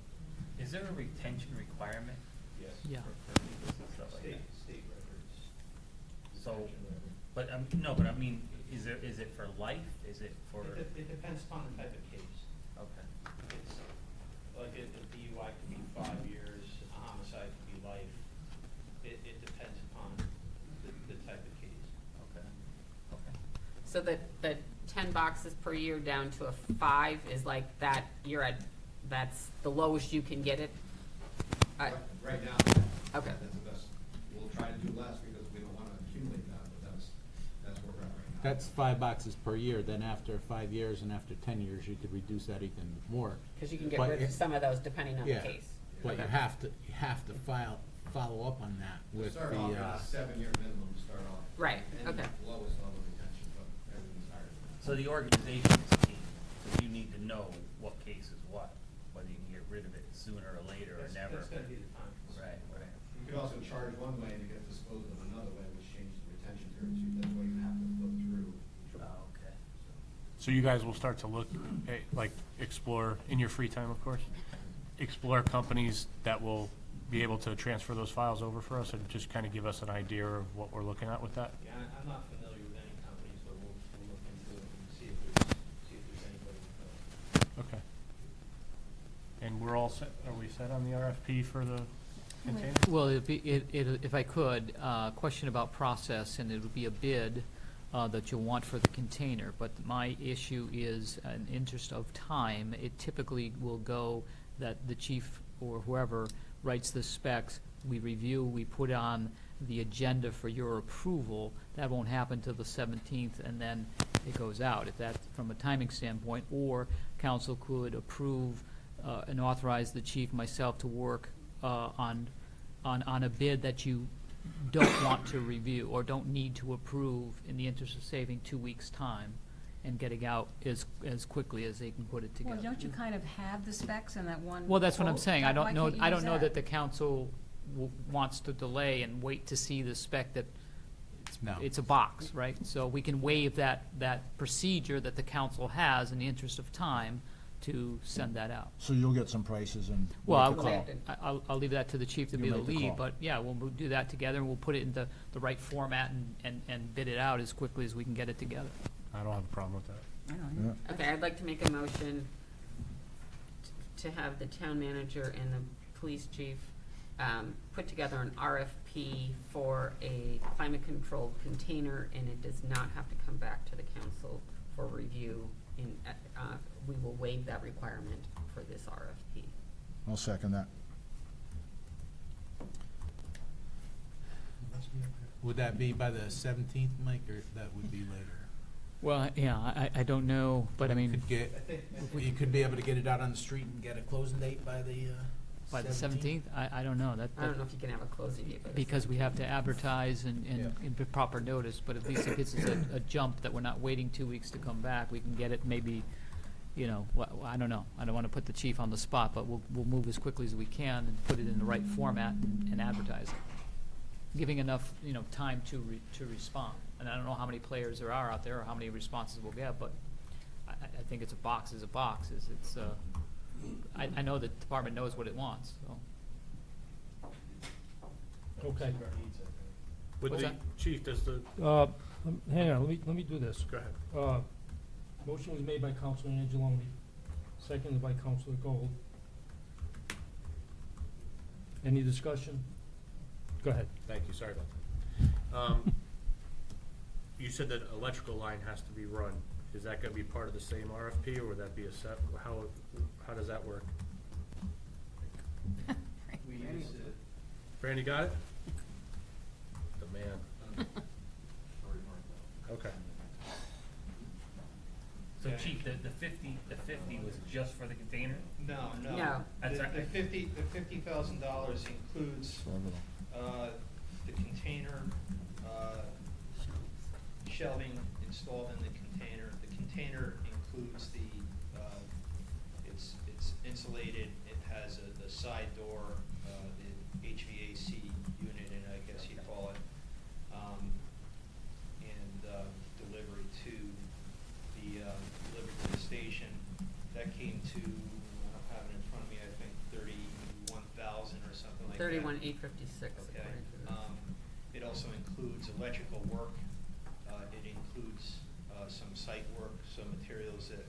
S3: Is there a retention requirement?
S14: Yes.
S9: Yeah.
S3: For leases and stuff like that?
S14: State records.
S3: So,
S14: Retention record.
S3: but, no, but I mean, is it for life? Is it for?
S14: It depends upon the type of case.
S3: Okay.
S14: It's, like, a DUI could be 5 years, a homicide could be life. It depends upon the type of case.
S3: Okay. Okay.
S8: So the 10 boxes per year down to a 5 is like that, that's the lowest you can get it?
S15: Right now,
S8: Okay.
S15: that's the best. We'll try to do less because we don't want to accumulate that, but that's where we're at right now.
S5: That's 5 boxes per year, then after 5 years and after 10 years, you could reduce that even more.
S8: Because you can get
S5: But
S8: rid of
S5: if-
S8: some of those depending on the
S5: Yeah.
S8: case.
S5: But you
S8: Okay.
S5: have to follow up on that
S15: We
S5: with
S15: start off at a
S5: the,
S15: 7-year minimum to start off.
S8: Right,
S15: And
S8: okay.
S15: lowest level retention, but everything's higher than that.
S3: So the organization is key, because you need to know what case is what, whether you can get rid of it sooner or later or never.
S14: That's gotta be the time.
S3: Right, right.
S15: You could also charge one way and it gets disposed of another way, which changes the retention period too. That's why you have to flip through.
S3: Oh, okay.
S4: So you guys will start to look, like, explore, in your free time, of course, explore companies that will be able to transfer those files over for us, and just kind of give us an idea of what we're looking at with that?
S14: Yeah, I'm not familiar with any companies, but we'll look into it and see if there's anybody.
S4: Okay. And we're all set, are we set on the RFP for the container?
S9: Well, if I could, question about process, and it would be a bid that you'll want for the container, but my issue is an interest of time. It typically will go that the chief or whoever writes the specs, we review, we put on the agenda for your approval. That won't happen till the 17th, and then it goes out, if that's from a timing standpoint. Or council could approve and authorize the chief, myself, to work on a bid that you don't want to review or don't need to approve in the interest of saving 2 weeks' time and getting out as quickly as they can put it together.
S10: Well, don't you kind of have the specs in that one?
S9: Well, that's what I'm
S10: quote?
S9: saying. I
S10: Why
S9: don't know,
S10: can't you
S9: I
S10: use
S9: don't know that the council wants to delay and wait to see the spec that
S5: no.
S9: it's a box, right? So we can waive that procedure that the council has in the interest of time to send that out.
S7: So you'll get some prices and
S9: Well,
S7: make a call.
S9: I'll leave that to the chief to
S7: You
S9: be the
S7: make the
S9: lead,
S7: call.
S9: but yeah, we'll do that together, and we'll put it in the right format and bid it out as quickly as we can get it together.
S4: I don't have a problem with that.
S10: I don't know.
S7: Yeah.
S8: Okay, I'd like to make a motion to have the town manager and the police chief put together an RFP for a climate-controlled container, and it does not have to come back to the council for review. We will waive that requirement for this RFP.
S7: I'll second that.
S5: would that be by the 17th, Mike, or that would be later?
S9: Well, yeah, I don't know, but I mean,
S5: Could get, you could be able to get it out on the street and get a closing date by the
S9: by the 17th, I don't know.
S8: I don't know if you can have a closing date by the
S9: Because we have to advertise and give proper notice, but at least it gives us a jump that we're not waiting 2 weeks to come back. We can get it maybe, I don't know. I don't want to put the chief on the spot, but we'll move as quickly as we can and put it in the right format and advertise it. Giving enough, time to respond. And I don't know how many players there are out there or how many responses we'll get, but I think it's a box is a box. I know the department knows what it wants, so.
S1: Okay.
S4: With
S9: What's
S4: the
S9: that?
S4: chief, does the,
S1: Hang on, let me do this.
S4: go ahead.
S1: Motion was made by Councilor Angeloni, seconded by Councilor Gold. Any discussion? Go ahead.
S4: Thank you, sorry about that. You said that electrical line has to be run. Is that gonna be part of the same RFP, or would that be a set, how does that work?
S14: We use it.
S4: Brandy got it? The man. Okay.
S3: So Chief, the 50 was just for the container?
S14: No.
S8: No.
S3: That's
S14: The
S3: right.
S14: $50,000 includes, the container, shelving installed in the container. The container includes it's insulated, it has a side door, the HVAC unit in it, I guess you'd call it, and delivery to the station. That came to, I don't have it in front of me, I think 31,000 or something like that.
S8: 31,856
S14: Okay.
S8: according to this.
S14: It also includes electrical work. It includes some site work, some materials that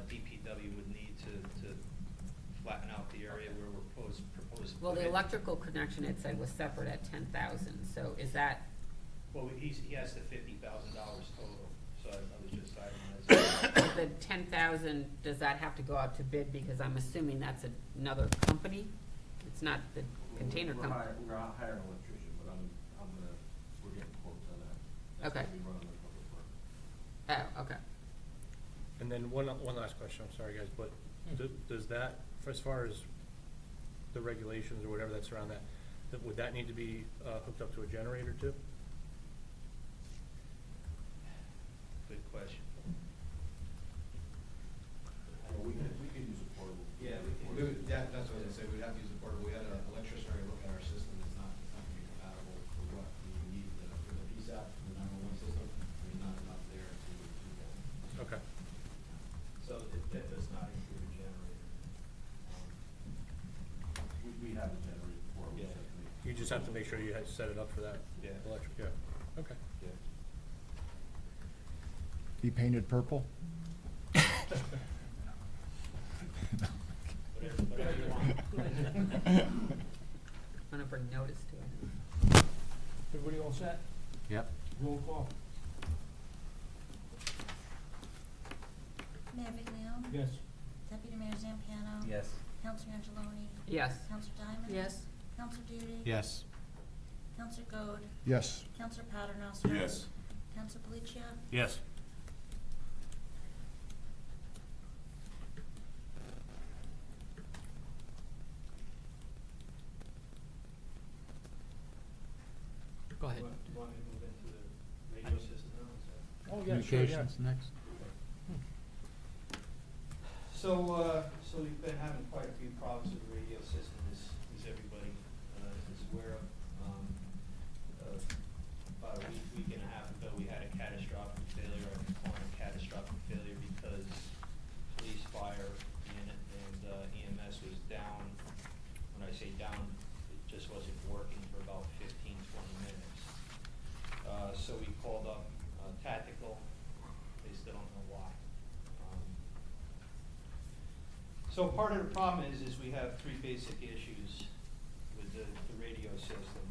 S14: DPW would need to flatten out the area where we're proposed to
S8: Well,
S14: put
S8: the
S14: it.
S8: electrical connection, it said, was separate at 10,000, so is that,
S14: Well, he has the $50,000 total, so I was just itemizing.
S8: the 10,000, does that have to go out to bid? Because I'm assuming that's another company? It's not the container company.
S11: We're hiring an electrician, but we're getting quotes on that. That's
S8: Okay.
S11: gonna be run on the public work.
S8: Oh, okay.
S13: And then one last question, I'm sorry, guys, but does that, for as far as the regulations or whatever that's around that, would that need to be hooked up to a generator too?
S14: Good question.
S11: We could use a portable.
S15: Yeah, that's what I was gonna say, we'd have to use the portable, we had an electrician already look at our system, it's not gonna be compatible for what we need for the PSAP, the 911 system, there's not enough there to do that.
S13: Okay.
S11: So that does not include a generator. We have a generator before, we
S14: Yeah.
S11: just have to make.
S13: You just have to make sure you had set it up for that
S14: Yeah.
S13: electric, yeah, okay.
S14: Yeah.
S7: Be painted purple?
S14: Whatever you want.
S8: I'm gonna bring notice to it.
S1: Everybody all set?
S5: Yep.
S1: Roll call.
S2: Mayor Viglione?
S1: Yes.
S2: Deputy Mayor Zampiano?
S3: Yes.
S2: Counselor Angeloni?
S8: Yes.
S2: Counselor Diamond?
S8: Yes.
S2: Counselor Duty?
S5: Yes.
S2: Counselor Goad?
S7: Yes.
S2: Counselor Paternoster?
S17: Yes.
S2: Counselor Palicia?
S4: Yes.
S9: Go ahead.
S14: Do you want me to move into the radio system now? Is that?
S1: Oh, yeah, sure, yeah.
S5: Communications next.
S14: So we've been having quite a few problems with the radio system, as everybody is aware of. About a week and a half ago, we had a catastrophic failure, or calling a catastrophic failure because police, fire, and EMS was down. When I say down, it just wasn't working for about 15, 20 minutes. So we called up Tactical. They still don't know why. So part of the problem is we have three basic issues with the radio system.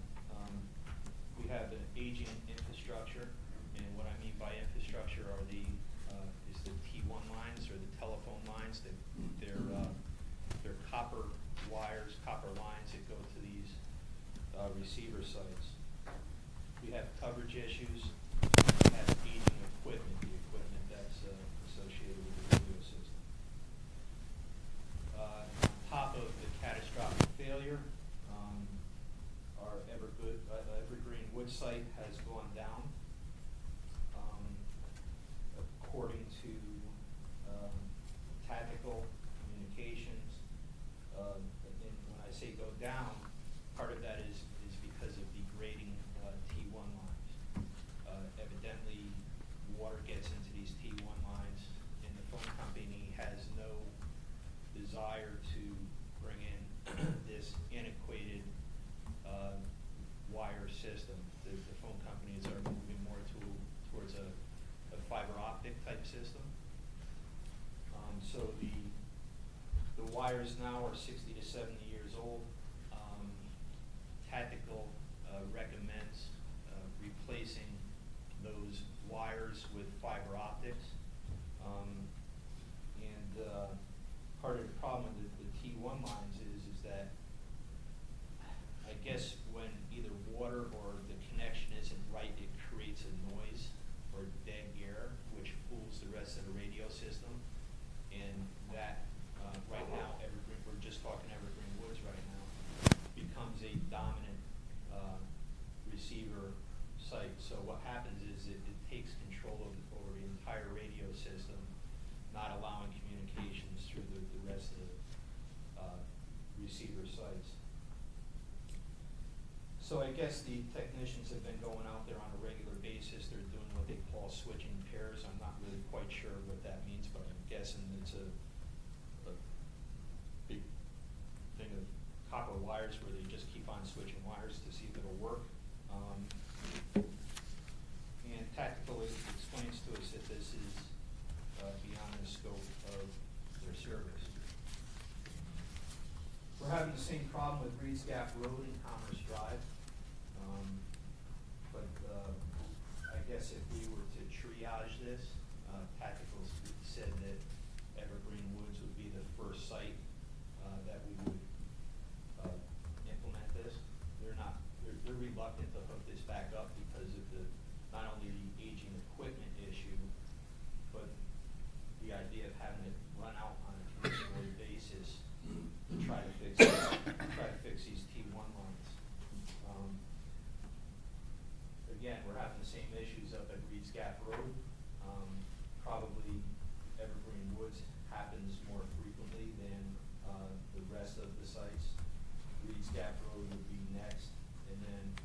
S14: We have an aging infrastructure, and what I mean by infrastructure are the T1 lines or the telephone lines. They're copper wires, copper lines that go to these receiver sites. We have coverage issues. We have aging equipment, the equipment that's associated with the radio system. On top of the catastrophic failure, our Evergreen Wood site has gone down. According to Tactical Communications, and when I say go down, part of that is because of degrading T1 lines. Evidently, water gets into these T1 lines, and the phone company has no desire to bring in this antiquated wire system. The phone companies are moving more towards a fiber optic type system. So the wires now are 60 to 70 years old. Tactical recommends replacing those wires with fiber optics. Part of the problem with the T1 lines is that I guess when either water or the connection isn't right, it creates a noise or dead air, which fools the rest of the radio system. And that, right now, we're just talking Evergreen So I guess the technicians have been going out there on a regular basis. They're doing what they call switching pairs. I'm not really quite sure what that means, but I'm guessing it's a big thing of copper wires where they just keep on switching wires to see if it'll work. And Tactical explains to us that this is beyond the scope of their service. We're having the same problem with Reed's Gap Road and Commerce Drive. But I guess if we were to triage this, Tactical said that Evergreen Woods would be the first site that we would implement this. They're reluctant to hook this back up because of not only the aging equipment issue, but the idea of having it run out on a continual basis to try to fix these T1 lines. Again, we're having the same issues up at Reed's Gap Road. Probably Evergreen Woods happens more frequently than the rest of the sites. Reed's Gap Road would be next, and then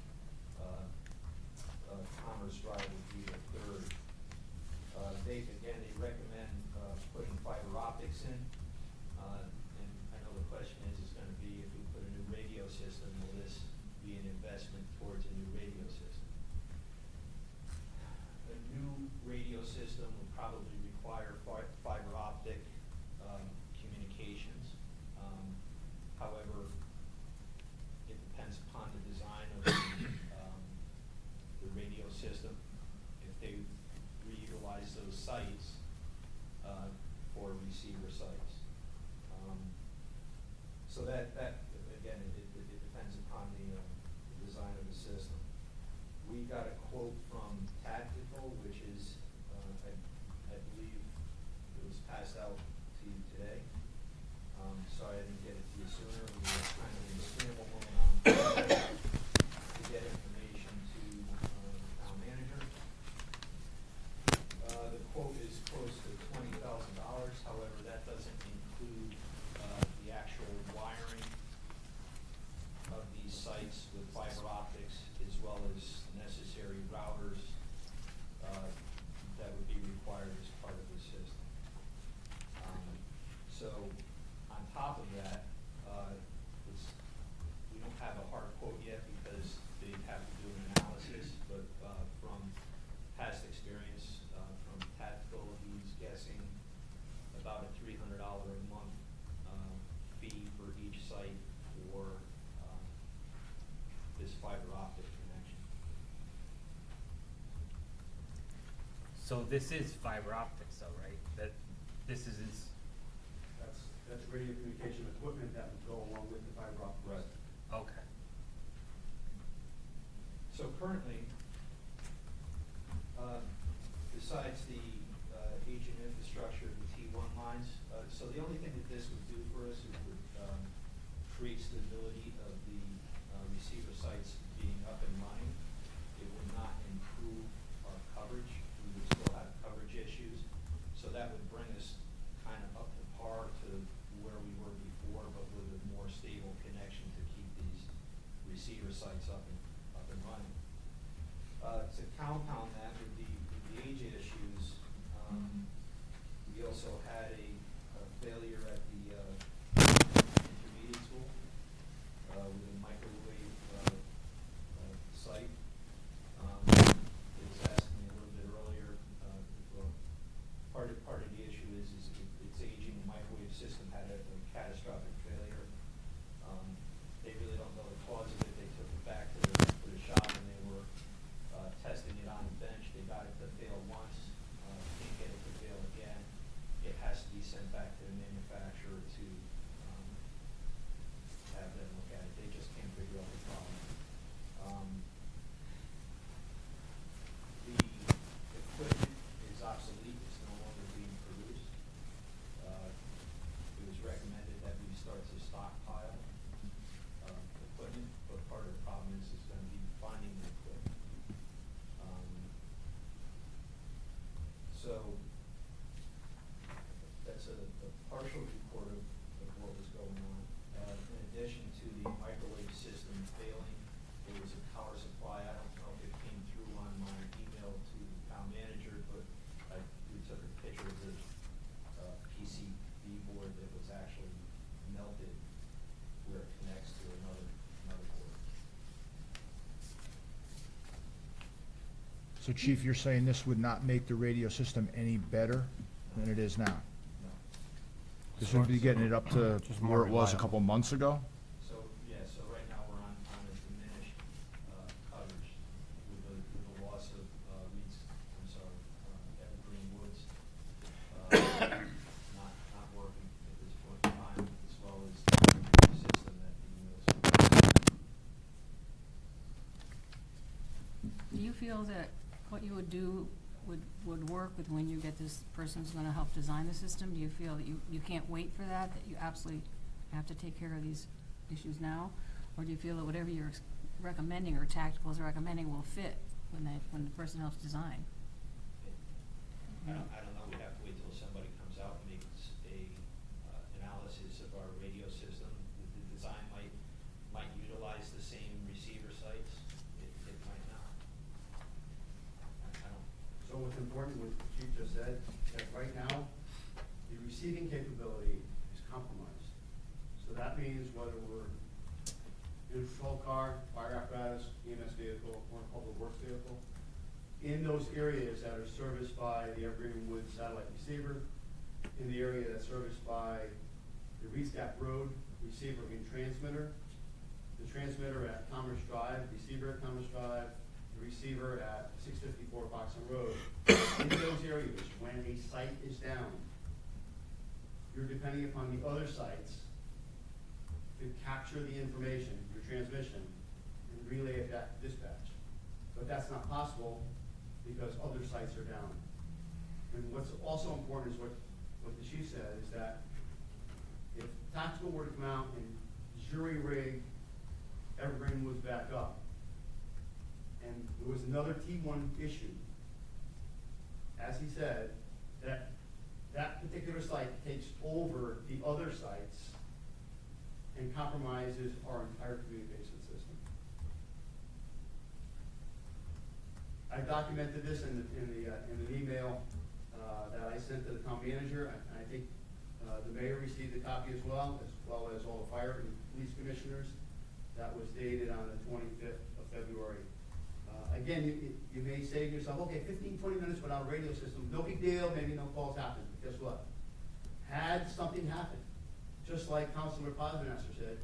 S14: Commerce Drive would be the third. They recommend putting fiber optics in. And I know the question is going to be, if we put a new radio system, will this be an investment towards a new radio system? A new radio system would probably require fiber optic communications. However, it depends upon the design of the radio system. If they reutilize those sites for receiver sites. So that again, it depends upon the design of the system. We got a quote from Tactical, which is, I believe it was passed out to you today. Sorry I didn't get it to you sooner. We were kind of in a scramble going on to get information to the town manager. The quote is close to $20,000. However, that doesn't include the actual wiring of these sites with fiber optics, as well as necessary routers that would be required as part of the system. So on top of that, we don't have a hard quote yet because they have to do an analysis, but from past experience from Tactical, he's guessing about a $300 a month fee for each site for this fiber optic connection.
S3: So this is fiber optics though, right? This is,
S11: That's radio communication equipment that would go along with the fiber optic.
S14: Right.
S3: okay.
S14: So currently, besides the aging infrastructure, the T1 lines, so the only thing that this would do for us is would create stability of the receiver sites being up and running. It would not improve our coverage. We would still have coverage issues. So that would bring us kind of up to par to where we were before, but with a more stable connection to keep these receiver sites up and running. To compound that with the age issues, we also had a failure at the intermediate school with a microwave site. It was asked me a little bit earlier. Well, part of the issue is its aging. The microwave system had a catastrophic failure. They really don't know the cause of it. They took it back to the shop and they were testing it on the bench. They got it to fail once, can't get it to fail again. It has to be sent back to the manufacturer
S7: So Chief, you're saying this would not make the radio system any better than it is now? This would be getting it up to
S4: Just more
S7: where it was a
S4: reliable.
S7: couple months ago?
S11: So, yeah, so right now we're on a diminished, coverage with the loss of, evergreen woods, not working at this point in time, as well as the system that the
S10: Do you feel that what you would do would work with when you get this person's gonna help design the system? Do you feel that you can't wait for that you absolutely have to take care of these issues now? Or do you feel that whatever you're recommending or tacticals are recommending will fit when the person helps design?
S11: I don't know, we'd have to wait till somebody comes out and makes a, analysis of our radio system. The design might utilize the same receiver sites, it might not. I don't.
S15: So what's important, what the chief just said, that right now, the receiving capability is compromised. So that means whether we're in a patrol car, fire apparatus, EMS vehicle, or a public works vehicle, in those areas that are serviced by the Evergreen Woods satellite receiver, in the area that's serviced by the Reeds Gap Road receiver and transmitter, the transmitter at Commerce Drive, receiver at Commerce Drive, the receiver at 654 Foxen Road, in those areas, when a site is down, you're depending upon the other sites to capture the information, your transmission, and relay it back to dispatch. But that's not possible because other sites are down. And what's also important is what the chief said, is that if tactical were to come out and jury rig Evergreen Woods back up, and there was another T1 issue, as he said, that particular site takes over the other sites and compromises our entire communication system. I documented this in an email that I sent to the town manager, and I think the mayor received a copy as well as all the fire and police commissioners. That was dated on the 25th of February. Again, you may say to yourself, okay, 15, 20 minutes without a radio system, no big deal, maybe no calls happen. But guess what? Had something happened, just like Councilor Posmaster said,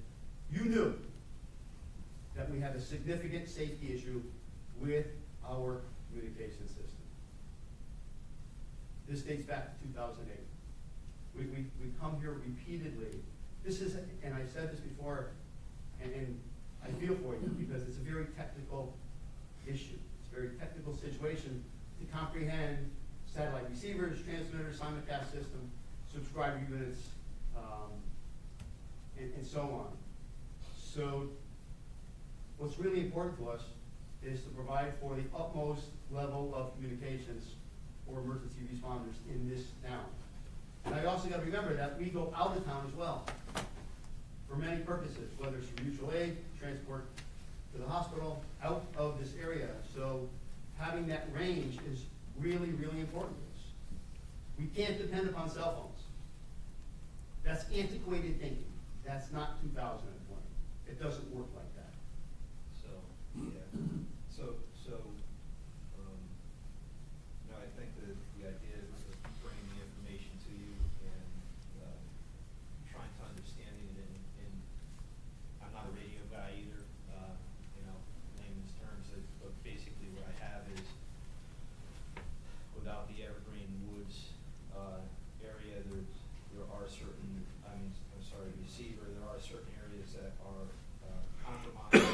S15: you knew that we had a significant safety issue with our communication system. This dates back to 2008. We come here repeatedly. This is, and I said this before, and I feel for you because it's a very technical issue. It's a very technical situation to comprehend satellite receivers, transmitters, simulcast system, subscriber units, and so on. So what's really important to us is to provide for the utmost level of communications for emergency responders in this town. And I also got to remember that we go out of town as well for many purposes, whether it's for mutual aid, transport to the hospital, out of this area. So having that range is really, really important to us. We can't depend upon cell phones. That's antiquated thinking. That's not 2020. It doesn't work like that.
S11: So, yeah, so, no, I think the idea of bringing the information to you and, trying to understand it in, I'm not a radio guy either, layman's terms, but basically what I have is, without the Evergreen Woods, area, there are certain, receiver, there are certain areas that are, compromised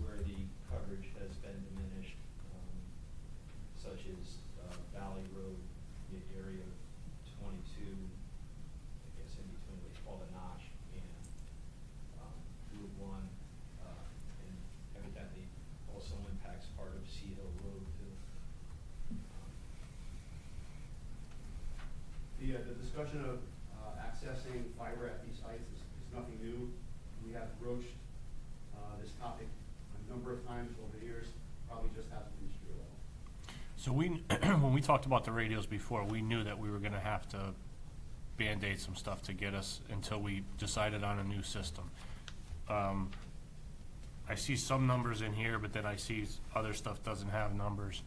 S11: where the coverage has been diminished, such as Valley Road, the area 22, I guess in between what's called a notch and Route 1, and evidently also impacts part of Sea Hill Road too.
S15: The discussion of accessing fiber at these sites is nothing new. We have broached this topic a number of times over the years, probably just hasn't reached your level.
S4: So when we talked about the radios before, we knew that we were gonna have to Band-Aid some stuff to get us until we decided on a new system. I see some numbers in here, but then I see other stuff doesn't have numbers.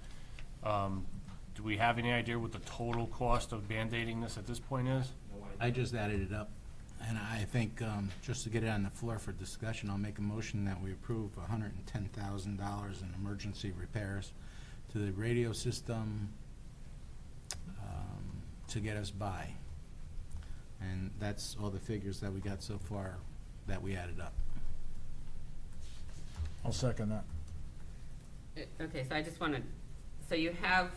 S4: Do we have any idea what the total cost of Band-Aiding this at this point is?
S11: No idea.
S5: I just added it up, and I think, just to get it on the floor for discussion, I'll make a motion that we approve $110,000 in emergency repairs to the radio system, to get us by. And that's all the figures that we got so far that we added up.
S7: I'll second that.
S8: Okay, so I just wanna, so you have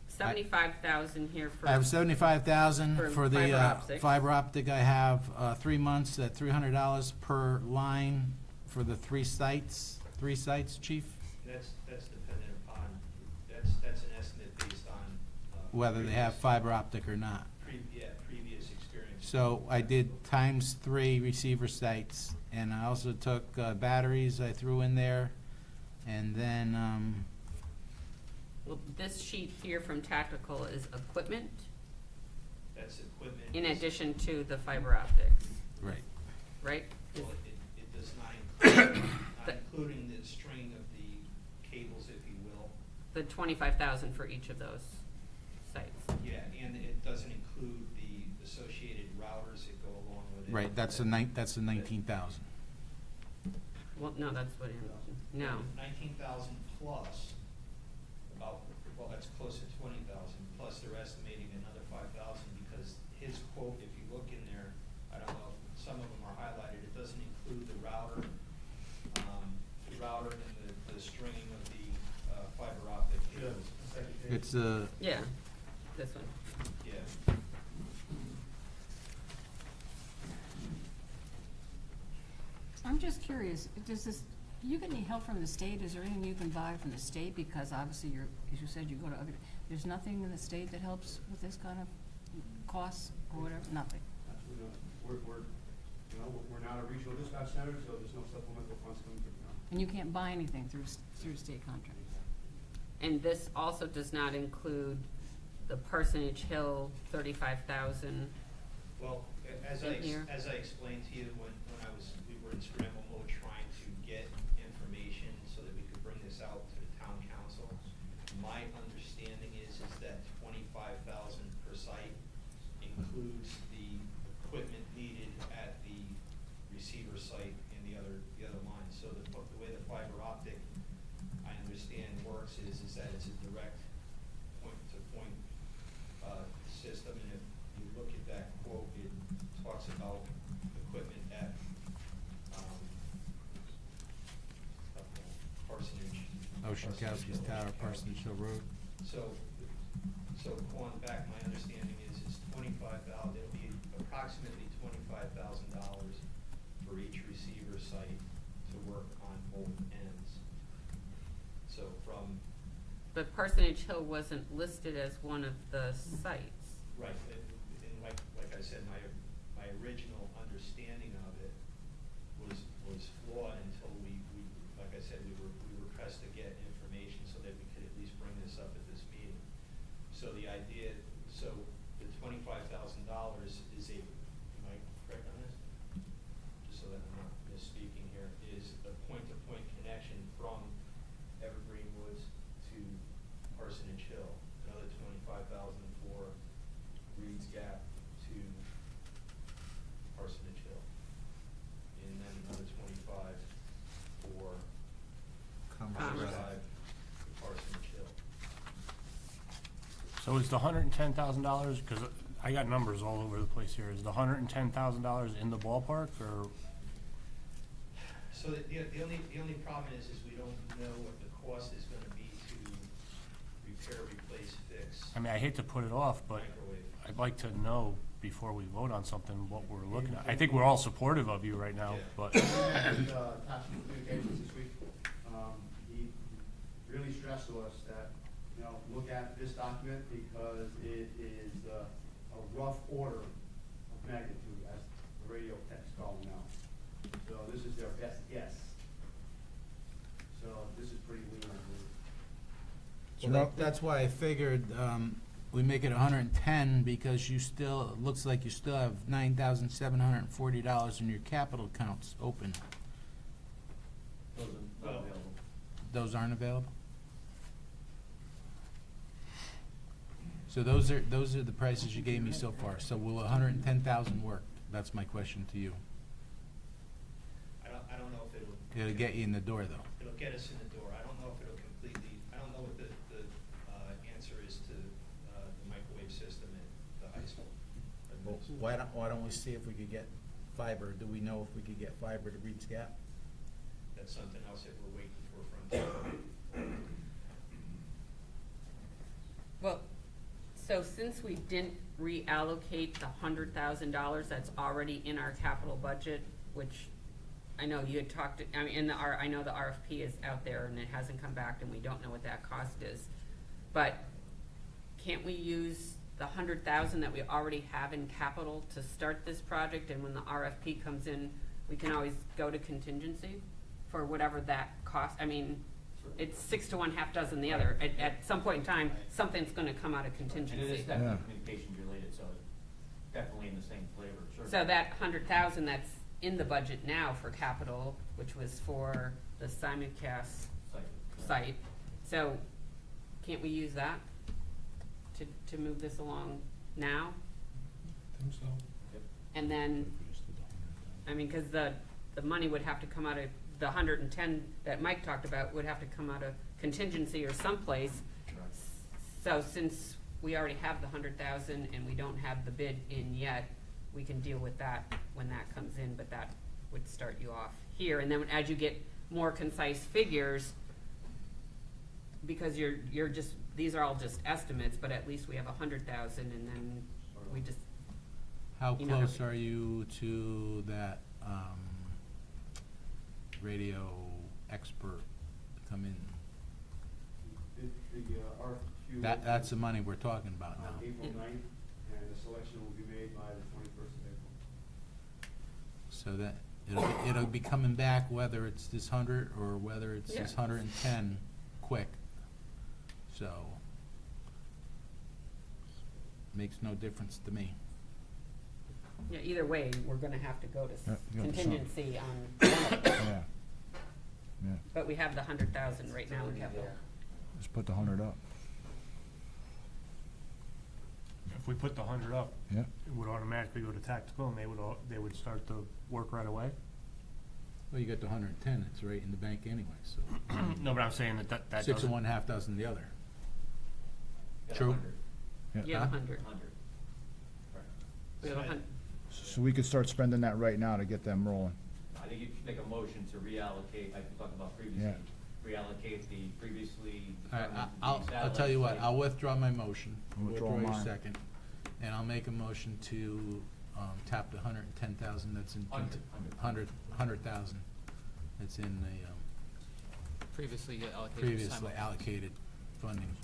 S8: 75,000 here for.
S5: I have 75,000
S8: For
S5: for the
S8: fiber optic.
S5: fiber optic. I have 3 months at $300 per line for the 3 sites. 3 sites, chief?
S11: That's dependent upon, that's an estimate based on.
S5: Whether they have fiber optic or not.
S11: Previous experience.
S5: So I did times 3 receiver sites, and I also took batteries I threw in there, and then,
S8: Well, this sheet here from Tactical is equipment
S11: That's equipment.
S8: in addition to the fiber optics,
S5: right.
S8: right?
S11: Well, it does not include, not
S8: The-
S11: including the string of the cables, if you will.
S8: The 25,000 for each of those sites.
S11: Yeah, and it doesn't include the associated routers that go along with it.
S5: Right, that's the 19,000.
S8: Well, no, that's what, no.
S11: 19,000 plus, well, that's close to 20,000, plus they're estimating another 5,000, because his quote, if you look in there, I don't know, some of them are highlighted, it doesn't include the router and the stringing of the fiber optic cables.
S5: It's
S8: Yeah, this one.
S11: Yeah.
S10: I'm just curious, do you get any help from the state? Is there anything you can buy from the state? Because obviously as you said, you go to other, there's nothing in the state that helps with this kind of costs or whatever, nothing?
S15: We're not a regional dispatch center, so there's no supplemental funds coming through now.
S10: And you can't buy anything through state contracts?
S8: And this also does not include the Parsonage Hill 35,000.
S11: Well, as
S8: In here.
S11: as I explained to you, when we were in scramble mode trying to get information so that we could bring this out to the town council, my understanding is that 25,000 per site includes the equipment needed at the receiver site and the other lines. So the way the fiber optic, I understand, works is that it's a direct point-to-point system, and if you look at that quote, it talks about equipment at Parsonage.
S5: Oceankowski's Tower, Parsonage Hill Road.
S11: So going back, my understanding is 25,000, it'll be approximately $25,000 for each receiver site to work on both ends. So from.
S8: But Parsonage Hill wasn't listed as one of the sites.
S11: Right, and like I said, my original understanding of it was flawed until we, like I said, we were pressed to get information so that we could at least bring this up at this meeting. So the idea, the $25,000 is am I correct on this? Just so that I'm not misspeaking here, is a point-to-point connection from Evergreen Woods to Parsonage Hill. Another $25,000 for Reed's Gap to Parsonage Hill. And then another 25 for
S8: Commerce.
S11: Drive to Parsonage Hill.
S4: So is the $110,000, because I got numbers all over the place here, is the $110,000 in the ballpark, or?
S11: So the only problem is we don't know what the cost is gonna be to repair, replace, fix.
S4: I mean, I hate to put it off, but
S11: Microwave.
S4: I'd like to know before we vote on something what we're looking at. I think we're all supportive of you right now,
S11: Yeah.
S4: but.
S15: And, National Communications this week, he really stressed to us that, look at this document because it is a rough order of magnitude, as the radio techs call them now. So this is their best guess. So this is pretty lean, I believe.
S5: Well, that's why I figured we make it 110, because it looks like you still have $9,740 in your capital accounts open.
S15: Those are not available.
S5: Those aren't available? So those are the prices you gave me so far. So will 110,000 work? That's my question to you.
S11: I don't know if it'll.
S5: It'll get you in the door, though.
S11: It'll get us in the door. I don't know if it'll completely, I don't know what the answer is to the microwave system at the high school.
S5: Well, why don't we see if we could get fiber? Do we know if we could get fiber to Reed's Gap?
S11: That's something else that we're waiting for Frontier.
S8: Well, so since we didn't reallocate the $100,000 that's already in our capital budget, which I know you had talked, I mean, I know the RFP is out there and it hasn't come back and we don't know what that cost is. But can't we use the $100,000 that we already have in capital to start this project, and when the RFP comes in, we can always go to contingency for whatever that cost? I mean, it's 6 to 1, half dozen the other. At some point in time, something's gonna come out of contingency.
S3: And it is definitely communication related, so definitely in the same flavor, sure.
S8: So that 100,000 that's in the budget now for capital, which was for the simulcast site, so can't we use that to move this along now?
S1: Think so.
S8: And then, I mean, cause the money would have to come out of, the 110 that Mike talked about would have to come out of contingency or someplace. So since we already have the 100,000 and we don't have the bid in yet, we can deal with that when that comes in, but that would start you off here. And then as you get more concise figures, because you're just, these are all just estimates, but at least we have 100,000, and then we just.
S5: How
S8: you know,
S5: close are you to that radio expert to come in?
S15: The RFQ.
S5: That's the money we're talking about now.
S15: April 9th, and the selection will be made by the 21st of April.
S5: So that, it'll be coming back whether it's this 100 or whether it's this 110 quick. So, makes no difference to me.
S8: Yeah, either way, we're gonna have to go to
S7: you got some.
S8: contingency on one of them.
S7: Yeah. Yeah,
S8: But we have the 100,000 right now in capital.
S7: just put the 100 up.
S4: If we put the 100 up,
S7: Yeah.
S4: it would automatically go to tactical, and they would start the work right away?
S5: Well, you got the 110, it's right in the bank anyway, so.
S4: No, but I'm saying that
S5: 6
S4: doesn't.
S5: of one, half dozen the other.
S3: Got
S5: True.
S3: 100.
S8: You have 100.
S3: 100. Right.
S8: We have 100.
S7: So we could start spending that right now to get them rolling.
S3: I think you should make a motion to reallocate, like we talked about previously,
S7: Yeah.
S3: reallocate the previously.
S5: All right,
S3: determined
S5: I'll
S3: satellite
S5: tell you what,
S3: site.
S5: I'll withdraw my motion.
S7: I'll withdraw
S5: your
S7: mine.
S5: second. And I'll make a motion to, tap the 110,000 that's in. 100,000 that's in the,
S9: Previously allocated.
S5: previously allocated funding.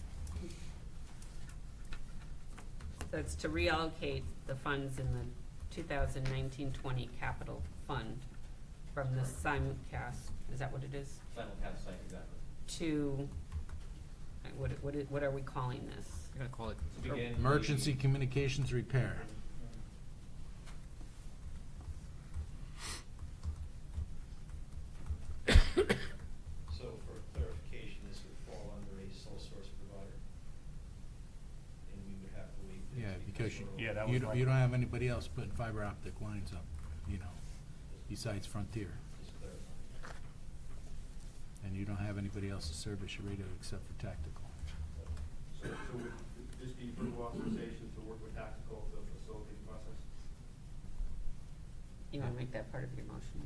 S8: So it's to reallocate the funds in the 2019-20 capital fund from the simulcast, is that what it is?
S3: Simulcast site, exactly.
S8: To, what are we calling this?
S9: You're gonna call it.
S3: To begin.
S5: Emergency communications repair.
S11: So for clarification, this would fall under a sole source provider? And we would have to wait.
S5: Yeah, because you,
S4: Yeah, that
S5: you
S4: was
S5: don't,
S4: my-
S5: you don't have anybody else putting fiber optic lines up, you know, besides Frontier.
S11: Just clarify.
S5: And you don't have anybody else to service your radio except for tactical.
S15: So would this be verbal authorization to work with tactical to facilitate the process?
S8: You wanna make that part of your motion?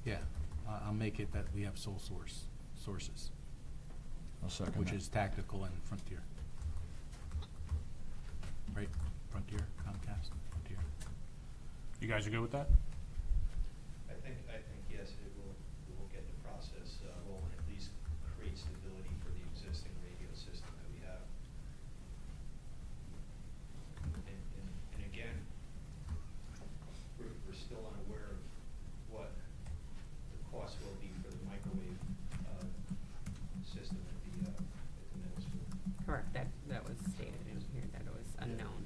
S5: Yeah, I'll make it that we have sole sources,
S7: I'll second
S5: which
S7: that.
S5: is tactical and Frontier. Right, Frontier, Comcast, Frontier.
S4: You guys are good with that?
S11: I think yes, it will get the process rolling, at least create stability for the existing radio system that we have. And again, we're still unaware of what the cost will be for the microwave system at the middle school.
S8: Correct, that was stated in here, that it was unknown.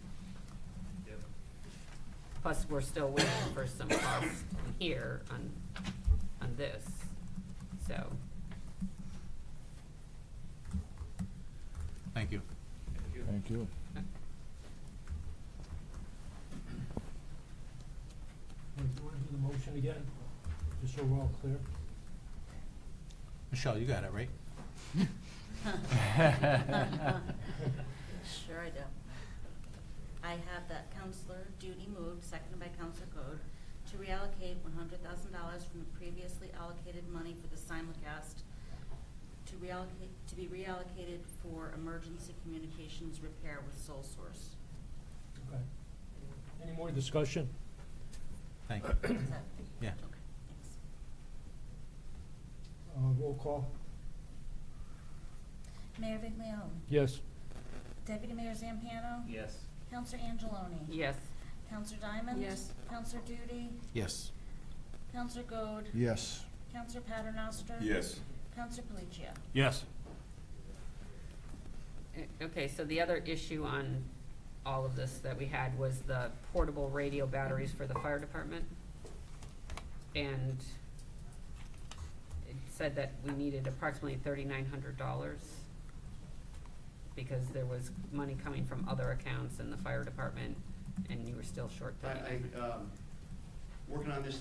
S11: Yep.
S8: Plus, we're still waiting for some costs here on this, so.
S5: Thank you.
S11: Thank you.
S7: Thank you.
S1: motion again, just so we're all clear?
S5: Michelle, you got it, right?
S2: Sure I do. I have that Counselor Duty moved, seconded by Counselor Code, to reallocate $100,000 from the previously allocated money for the simulcast to be reallocated for emergency communications repair with sole source.
S1: Okay. Any more discussion?
S5: Thank you.
S2: Is that-
S5: Yeah.
S2: Okay, thanks.
S1: Roll call?
S2: Mayor Viglione,
S1: Yes.
S2: Deputy Mayor Zampiano,
S3: Yes.
S2: Counselor Angeloni,
S8: Yes.
S2: Counselor Diamond,
S10: Yes.
S2: Counselor Duty,
S5: Yes.
S2: Counselor Goode,
S7: Yes.
S2: Counselor Paternoster,
S17: Yes.
S2: Counselor Palicia.
S4: Yes.
S8: Okay, so the other issue on all of this that we had was the portable radio batteries for the fire department. And it said that we needed approximately $3,900 because there was money coming from other accounts in the fire department, and you were still short $39,000.
S15: Working on this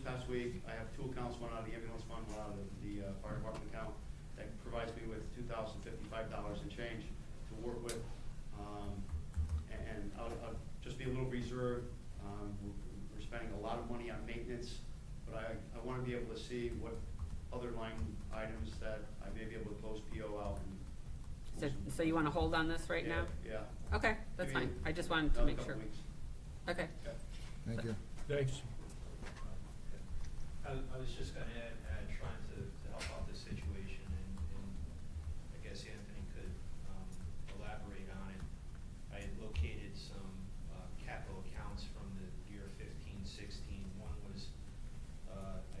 S15: past week, I have two accounts, one out of the ambulance fund, one out of the fire department account. That provides me with $2,055 and change to work with. And I'll just be a little reserved. We're spending a lot of money on maintenance, but I want to be able to see what other line items that I may be able to close PO out.
S8: So you want to hold on this right now?
S15: Yeah.
S8: Okay, that's
S15: Maybe
S8: fine. I just wanted to
S15: another
S8: make sure.
S15: couple weeks.
S8: Okay.
S7: Thank you.
S1: Thanks.
S11: I was just gonna add trying to help out this situation, and I guess Anthony could elaborate on it. I had located some capital accounts from the year 15-16. One was, I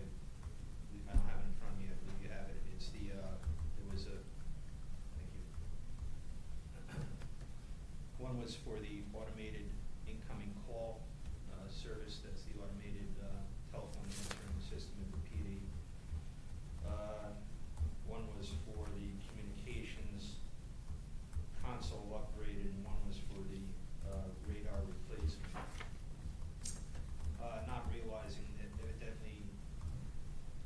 S11: don't have it in front of me, I believe you have it. It's the, there was a, thank you. One was for the automated incoming call service, that's the automated telephone monitoring system of the PD. One was for the communications console upgrade, and one was for the radar replacement. Not realizing that evidently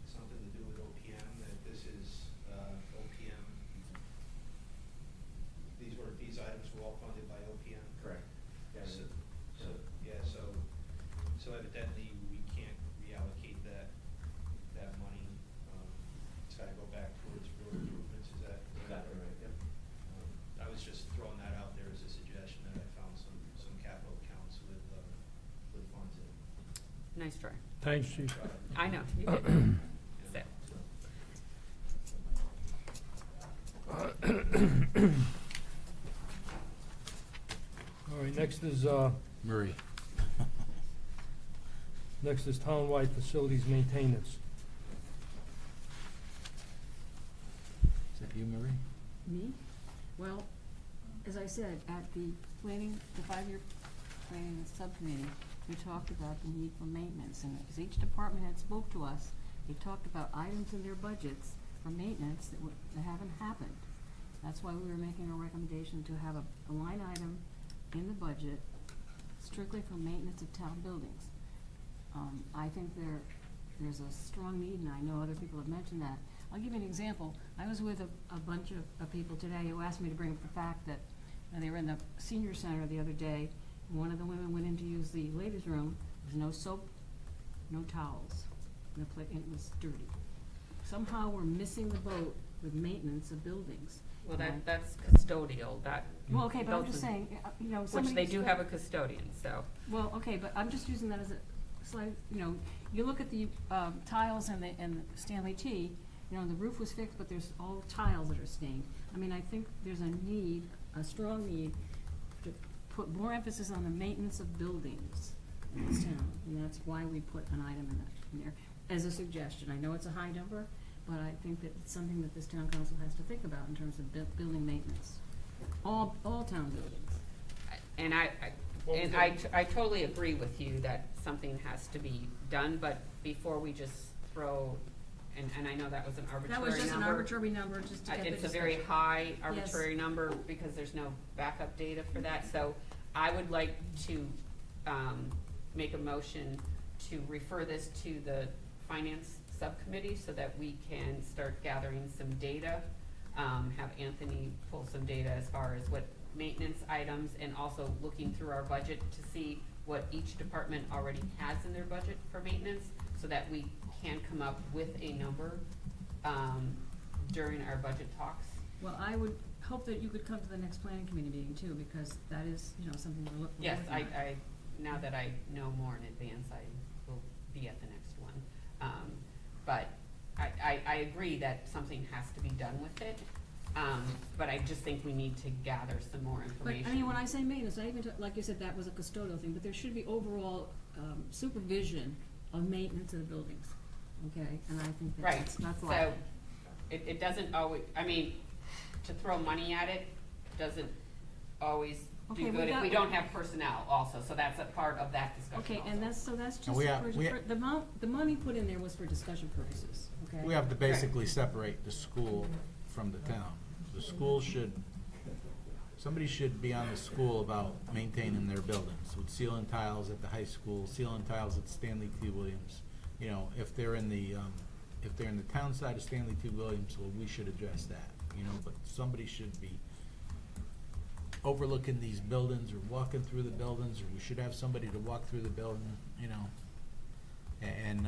S11: something to do with OPM, that this is OPM. These items were all funded by OPM? Correct. So evidently, we can't reallocate that money. It's gotta go back towards road improvements, is that? Exactly right, yep. I was just throwing that out there as a suggestion, that I found some capital accounts with funds in it.
S8: Nice try.
S1: Thanks, Chief.
S8: I know, you did. Sit.
S1: All right, next is,
S5: Marie.
S1: next is townwide facilities maintenance.
S5: Is that you, Marie?
S10: Me? Well, as I said, at the planning, the 5-year planning subcommittee, we talked about the need for maintenance, and as each department had spoke to us, they talked about items in their budgets for maintenance that haven't happened. That's why we were making a recommendation to have a line item in the budget strictly for maintenance of town buildings. I think there's a strong need, and I know other people have mentioned that. I'll give you an example. I was with a bunch of people today who asked me to bring up the fact that they were in the senior center the other day, and one of the women went in to use the ladies' room. There's no soap, no towels, and it was dirty. Somehow we're missing the boat with maintenance of buildings.
S8: Well,
S10: And
S8: that's custodial, that.
S10: Well, okay, but I'm
S8: those
S10: just
S8: are-
S10: saying,
S8: Which
S10: somebody.
S8: they do have a custodian, so.
S10: Well, okay, but I'm just using that as a slight, you look at the tiles and the Stanley T, the roof was fixed, but there's all tiles that are stained. I mean, I think there's a strong need to put more emphasis on the maintenance of buildings in this town, and that's why we put an item in there, as a suggestion. I know it's a high number, but I think that it's something that this town council has to think about in terms of building maintenance. All town buildings.
S8: And I totally agree with you that something has to be done, but before we just throw, and I know that was an arbitrary number.
S10: That was just an arbitrary number, just to get the
S8: It's a very
S10: discussion.
S8: high arbitrary number because there's no backup data for that. So I would like to make a motion to refer this to the finance subcommittee so that we can start gathering some data. Have Anthony pull some data as far as what maintenance items, and also looking through our budget to see what each department already has in their budget for maintenance, so that we can come up with a number during our budget talks.
S10: Well, I would hope that you could come to the next planning committee meeting too, because that is, you know, something we're looking at.
S8: Yes, now that I know more in advance, I will be at the next one. But I agree that something has to be done with it, but I just think we need to gather some more
S10: But,
S8: information.
S10: I mean, when I say maintenance, I even, like you said, that was a custodial thing, but there should be overall, supervision of maintenance of the buildings, okay? And I think
S8: Right,
S10: that's
S8: so
S10: lacking.
S8: it doesn't always, I mean, to throw money at it doesn't always
S10: Okay,
S8: do
S10: we
S8: good if
S10: got-
S8: we don't have personnel also, so that's a part of that discussion
S10: Okay,
S8: also.
S10: and that's just,
S5: we have-
S10: the money put in there was for discussion purposes, okay?
S5: We have to basically separate the school from the town. The school should, somebody should be on the school about maintaining their buildings, with ceiling tiles at the high school, ceiling tiles at Stanley T. Williams. You know, if they're in the town side of Stanley T. Williams, well, we should address that, you know, but somebody should be overlooking these buildings or walking through the buildings, or we should have somebody to walk through the building, you know, and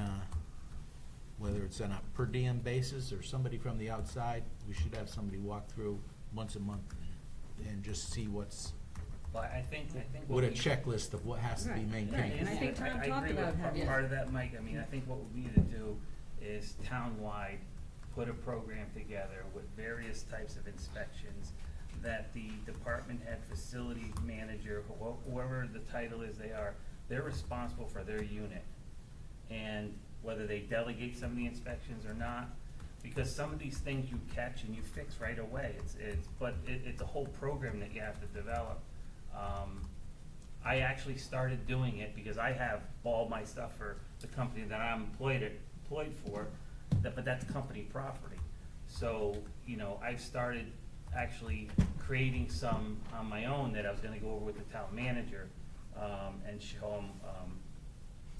S5: whether it's on a per diem basis or somebody from the outside, we should have somebody walk through once a month and just see what's,
S3: Well, I think
S5: with a checklist of what has to be
S10: Right,
S5: maintained.
S10: and I think Tom talked
S3: agree
S10: about
S3: with
S10: having-
S3: part of that, Mike. I mean, I think what we need to do is townwide, put a program together with various types of inspections that the department head, facility manager, whoever the title is they're responsible for their unit. And whether they delegate some of the inspections or not, because some of these things you catch and you fix right away. It's a whole program that you have to develop. I actually started doing it because I have all my stuff for the company that I'm employed for, but that's company property. So, you know, I've started actually creating some on my own that I was gonna go over with the town manager, and show him,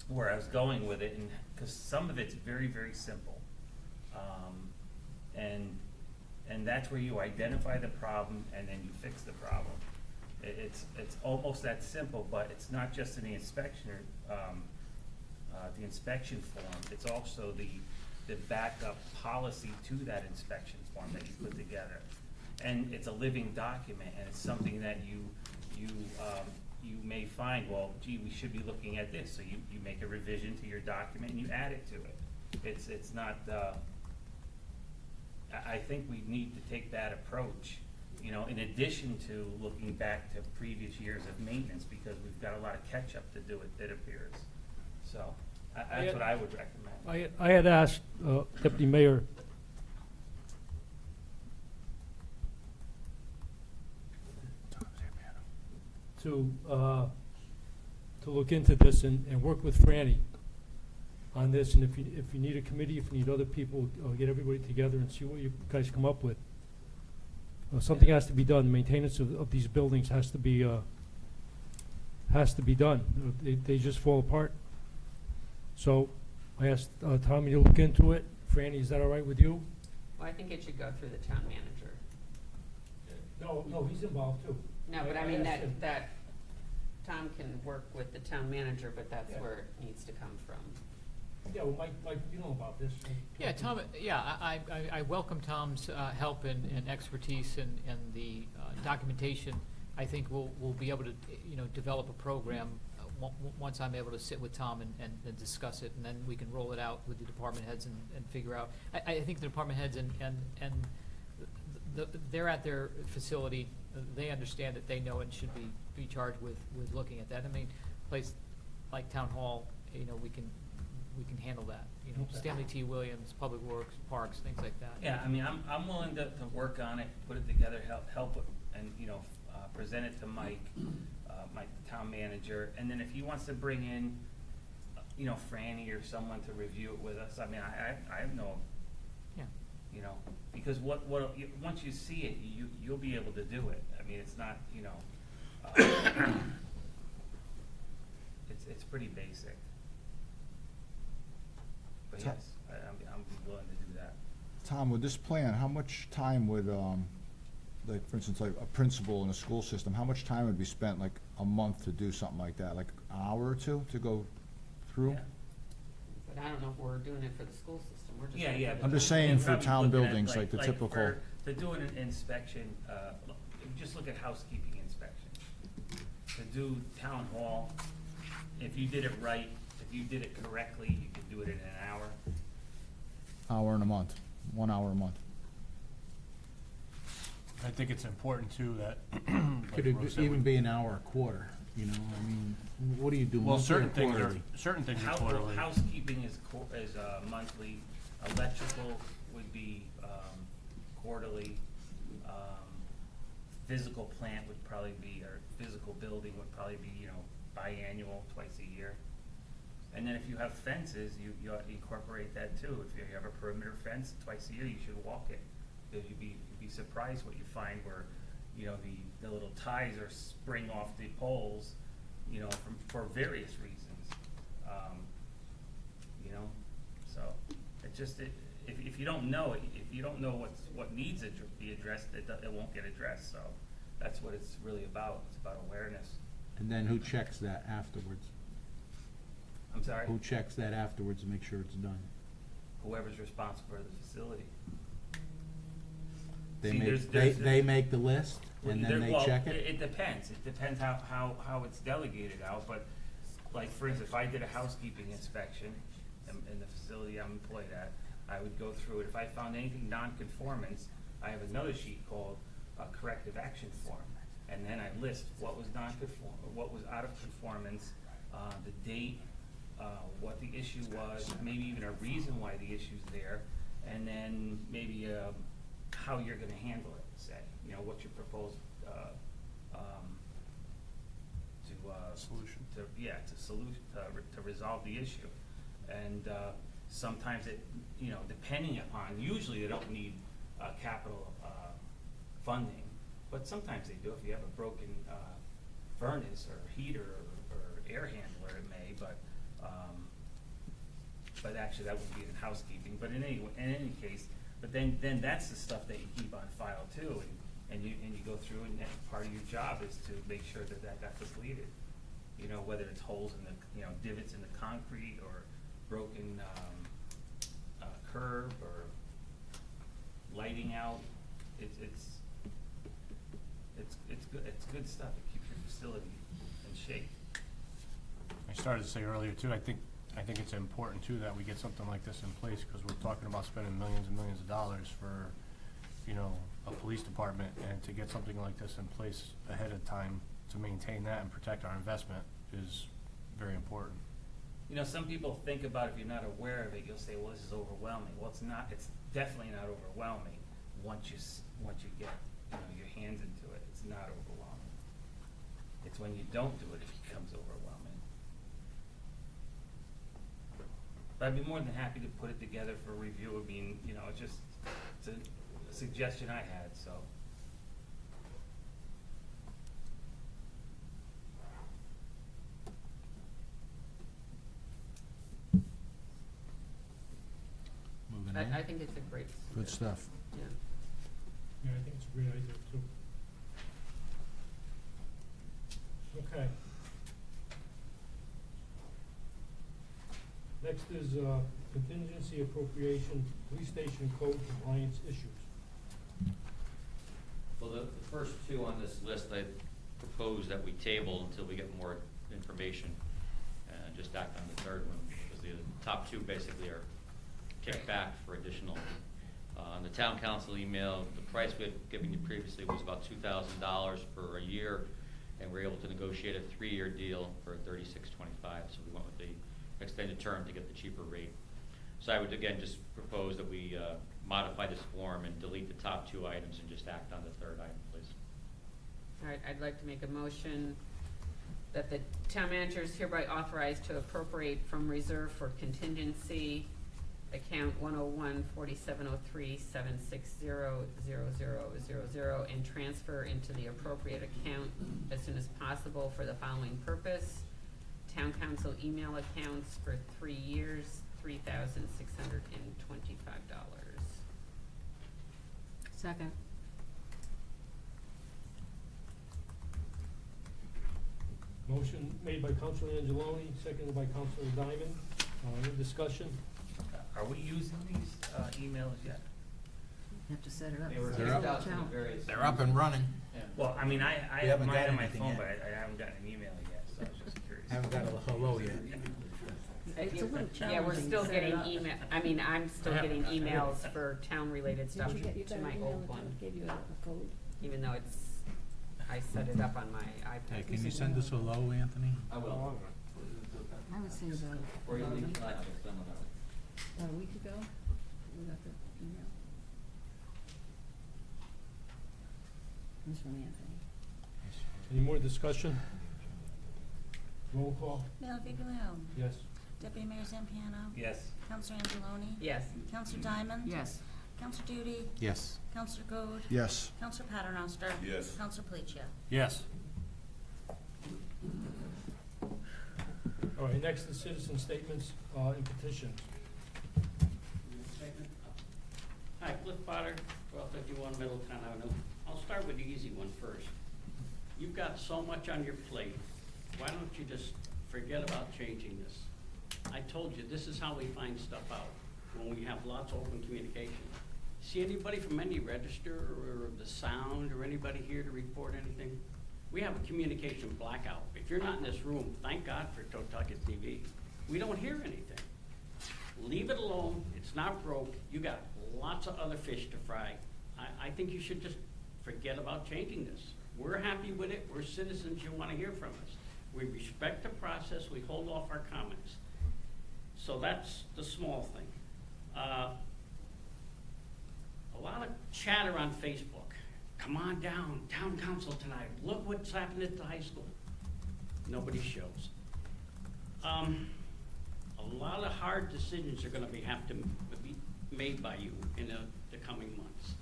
S3: where I was going with it, and, cause some of it's very, very simple. And that's where you identify the problem and then you fix the problem. It's almost that simple, but it's not just in the inspection, the inspection form, it's also the backup policy to that inspection form that you put together. And it's a living document, and it's something that you may find, well, gee, we should be looking at this, so you make a revision to your document and you add it to it. It's not, I think we need to take that approach, you know, in addition to looking back to previous years of maintenance, because we've got a lot of catch-up to do, it appears. So, that's what I would recommend.
S1: I had asked Deputy Mayor to look into this and work with Franny on this, and if you need a committee, if you need other people, get everybody together and see what you guys come up with. Something has to be done. Maintenance of these buildings has to be done. They just fall apart. So I asked Tommy to look into it. Franny, is that all right with you?
S8: Well, I think it should go through the town manager.
S1: No, he's involved too.
S8: No, but I mean, that Tom can work with the town manager, but that's
S1: Yeah.
S8: where it needs to come from.
S1: Yeah, well, Mike, you know about this.
S9: Yeah, Tom, I welcome Tom's help and expertise and the documentation. I think we'll be able to, you know, develop a program once I'm able to sit with Tom and discuss it, and then we can roll it out with the department heads and figure out. I think the department heads and they're at their facility, they understand that they know and should be charged with looking at that. I mean, a place like Town Hall, you know, we can handle that, you know,
S1: Okay.
S9: Stanley T. Williams, Public Works, Parks, things like that.
S3: Yeah, I mean, I'm willing to work on it, put it together, help it, and, you know, present it to Mike, my town manager, and then if he wants to bring in, you know, Franny or someone to review it with us, I mean, I have no,
S9: Yeah.
S3: you know, because once you see it, you'll be able to do it. I mean, it's not, you know, it's pretty basic. But
S7: Tom-
S3: yes, I'm willing to do that.
S7: Tom, with this plan, how much time would, like, for instance, like a principal in a school system, how much time would be spent, like, a month to do something like that? Like, an hour or two to go through?
S3: Yeah.
S8: But I don't know if we're doing it for the school system, we're just.
S3: Yeah,
S8: doing it
S3: yeah.
S8: for the
S7: I'm just
S8: town.
S7: saying
S3: You're
S7: for
S3: probably
S7: town
S3: looking at,
S7: buildings, like the typical.
S3: To do an inspection, just look at housekeeping inspection. To do town hall, if you did it right, if you did it correctly, you could do it in an hour.
S7: Hour in a month, 1 hour a month.
S4: I think it's important too that.
S5: Could
S4: like Rose
S5: it
S4: said,
S5: even be an hour a quarter, you know, I mean, what do you do,
S4: Well,
S5: monthly or
S4: certain things are,
S5: quarterly?
S4: certain things are
S3: House-
S4: quarterly.
S3: Housekeeping is monthly, electrical would be quarterly, physical plant would probably be, or physical building would probably be, biannual, twice a year. And then if you have fences, you incorporate that too. If you have a perimeter fence, twice a year, you should walk it. Because you'd be surprised what you find where, the little ties are spring off the poles, for various reasons. So if you don't know, if you don't know what needs to be addressed, it won't get addressed. So that's what it's really about. It's about awareness.
S5: And then who checks that afterwards?
S3: I'm sorry?
S5: Who checks that afterwards to make sure it's done?
S3: Whoever's responsible for the facility.
S5: They
S3: See,
S5: make,
S3: there's-
S5: they make the list,
S3: Well,
S5: and then they
S3: well,
S5: check it?
S3: It depends. It depends how it's delegated out, but like, for instance, if I did a housekeeping inspection in the facility I'm employed at, I would go through it. If I found anything non-conformance, I have another sheet called a corrective action form. And then I list what was what was out of conformance, the date, what the issue was, maybe even a reason why the issue's there, and then maybe how you're gonna handle it, say, what your proposed
S4: Solution.
S3: to resolve the issue. And sometimes it, depending upon, usually they don't need capital funding, but sometimes they do. If you have a broken furnace or heater or air handler, it may, but actually that would be in housekeeping. But in any case, but then that's the stuff that you keep on file too, and you go through, and part of your job is to make sure that got depleted. Whether it's holes in the, divots in the concrete, or broken curb, or lighting out. It's good stuff. It keeps your facility in shape.
S4: I started to say earlier too, I think it's important too that we get something like this in place, because we're talking about spending millions and millions of dollars for, a police department, and to get something like this in place ahead of time to maintain that and protect our investment is very important.
S3: Some people think about, if you're not aware of it, you'll say, well, this is overwhelming. Well, it's not. It's definitely not overwhelming once you get, your hands into it. It's not overwhelming. It's when you don't do it, it becomes overwhelming. But I'd be more than happy to put it together for review. I mean, it's a suggestion I had, so.
S5: Moving
S8: I
S5: on.
S8: think it's a great.
S7: Good stuff.
S8: Yeah.
S1: Yeah, I think it's a great idea too. Okay. Next is contingency appropriation, police station code compliance issues.
S18: Well, the first two on this list, I propose that we table until we get more information, and just act on the third one, because the top two basically are kicked back for additional. On the town council email, the price we had given you previously was about $2,000 for a year, and we were able to negotiate a 3-year deal for $36.25, so we went with the extended term to get the cheaper rate. So I would again just propose that we modify this form and delete the top two items and just act on the third item, please.
S8: All right, I'd like to make a motion that the town manager is hereby authorized to appropriate from reserve for contingency account 101-4703-760-0000 and transfer into the appropriate account as soon as possible for the following purpose: town council email accounts for 3 years, $3,625.
S10: Second.
S1: Motion made by Counselor Angeloni, seconded by Counselor Diamond. Any discussion?
S3: Are we using these emails yet?
S10: You have to set it up.
S11: They were
S10: It's a
S11: sent
S10: little
S11: out to the
S10: challenge.
S11: various.
S5: They're up and running.
S3: Well, I mean, I
S5: We
S3: have
S5: haven't
S3: mine
S5: got
S3: on my
S5: anything
S3: phone,
S5: yet.
S3: but I haven't gotten an email yet, so I was just curious.
S5: Haven't got a hello yet.
S10: It's a little
S8: Yeah, we're
S10: challenging
S8: still
S10: to set
S8: getting
S10: it up.
S8: email, I mean, I'm still getting emails for town-related stuff to my old one,
S10: Gave you a code?
S8: even though it's, I set it up on my
S5: Hey,
S8: iPad.
S5: can you send us a hello, Anthony?
S18: I will.
S10: I would say about,
S18: Or you
S10: about
S18: leave, I have them about it.
S10: a week ago, we got the email. This from Anthony.
S1: Any more discussion? Roll call?
S2: Mayor Figueroa.
S1: Yes.
S2: Deputy Mayor Zampiano.
S3: Yes.
S2: Counselor Angeloni.
S8: Yes.
S2: Counselor Diamond.
S10: Yes.
S2: Counselor Duty.
S5: Yes.
S2: Counselor Goode.
S7: Yes.
S2: Counselor Paternoster.
S17: Yes.
S2: Counselor Palacio.
S4: Yes.
S1: All right, next is citizen statements and petitions.
S19: Hi, Cliff Potter, 1251 Middletown Avenue. I'll start with the easy one first. You've got so much on your plate, why don't you just forget about changing this? I told you, this is how we find stuff out, when we have lots of open communication. See anybody from any register or the Sound or anybody here to report anything? We have a communication blackout. If you're not in this room, thank God for Totucket TV. We don't hear anything. Leave it alone, it's not broke, you got lots of other fish to fry. I think you should just forget about changing this. We're happy with it, we're citizens, you wanna hear from us. We respect the process, we hold off our comments. So that's the small thing. A lot of chatter on Facebook. Come on down, town council tonight, look what's happened at the high school. Nobody shows. A lot of hard decisions are gonna have to be made by you in the coming months.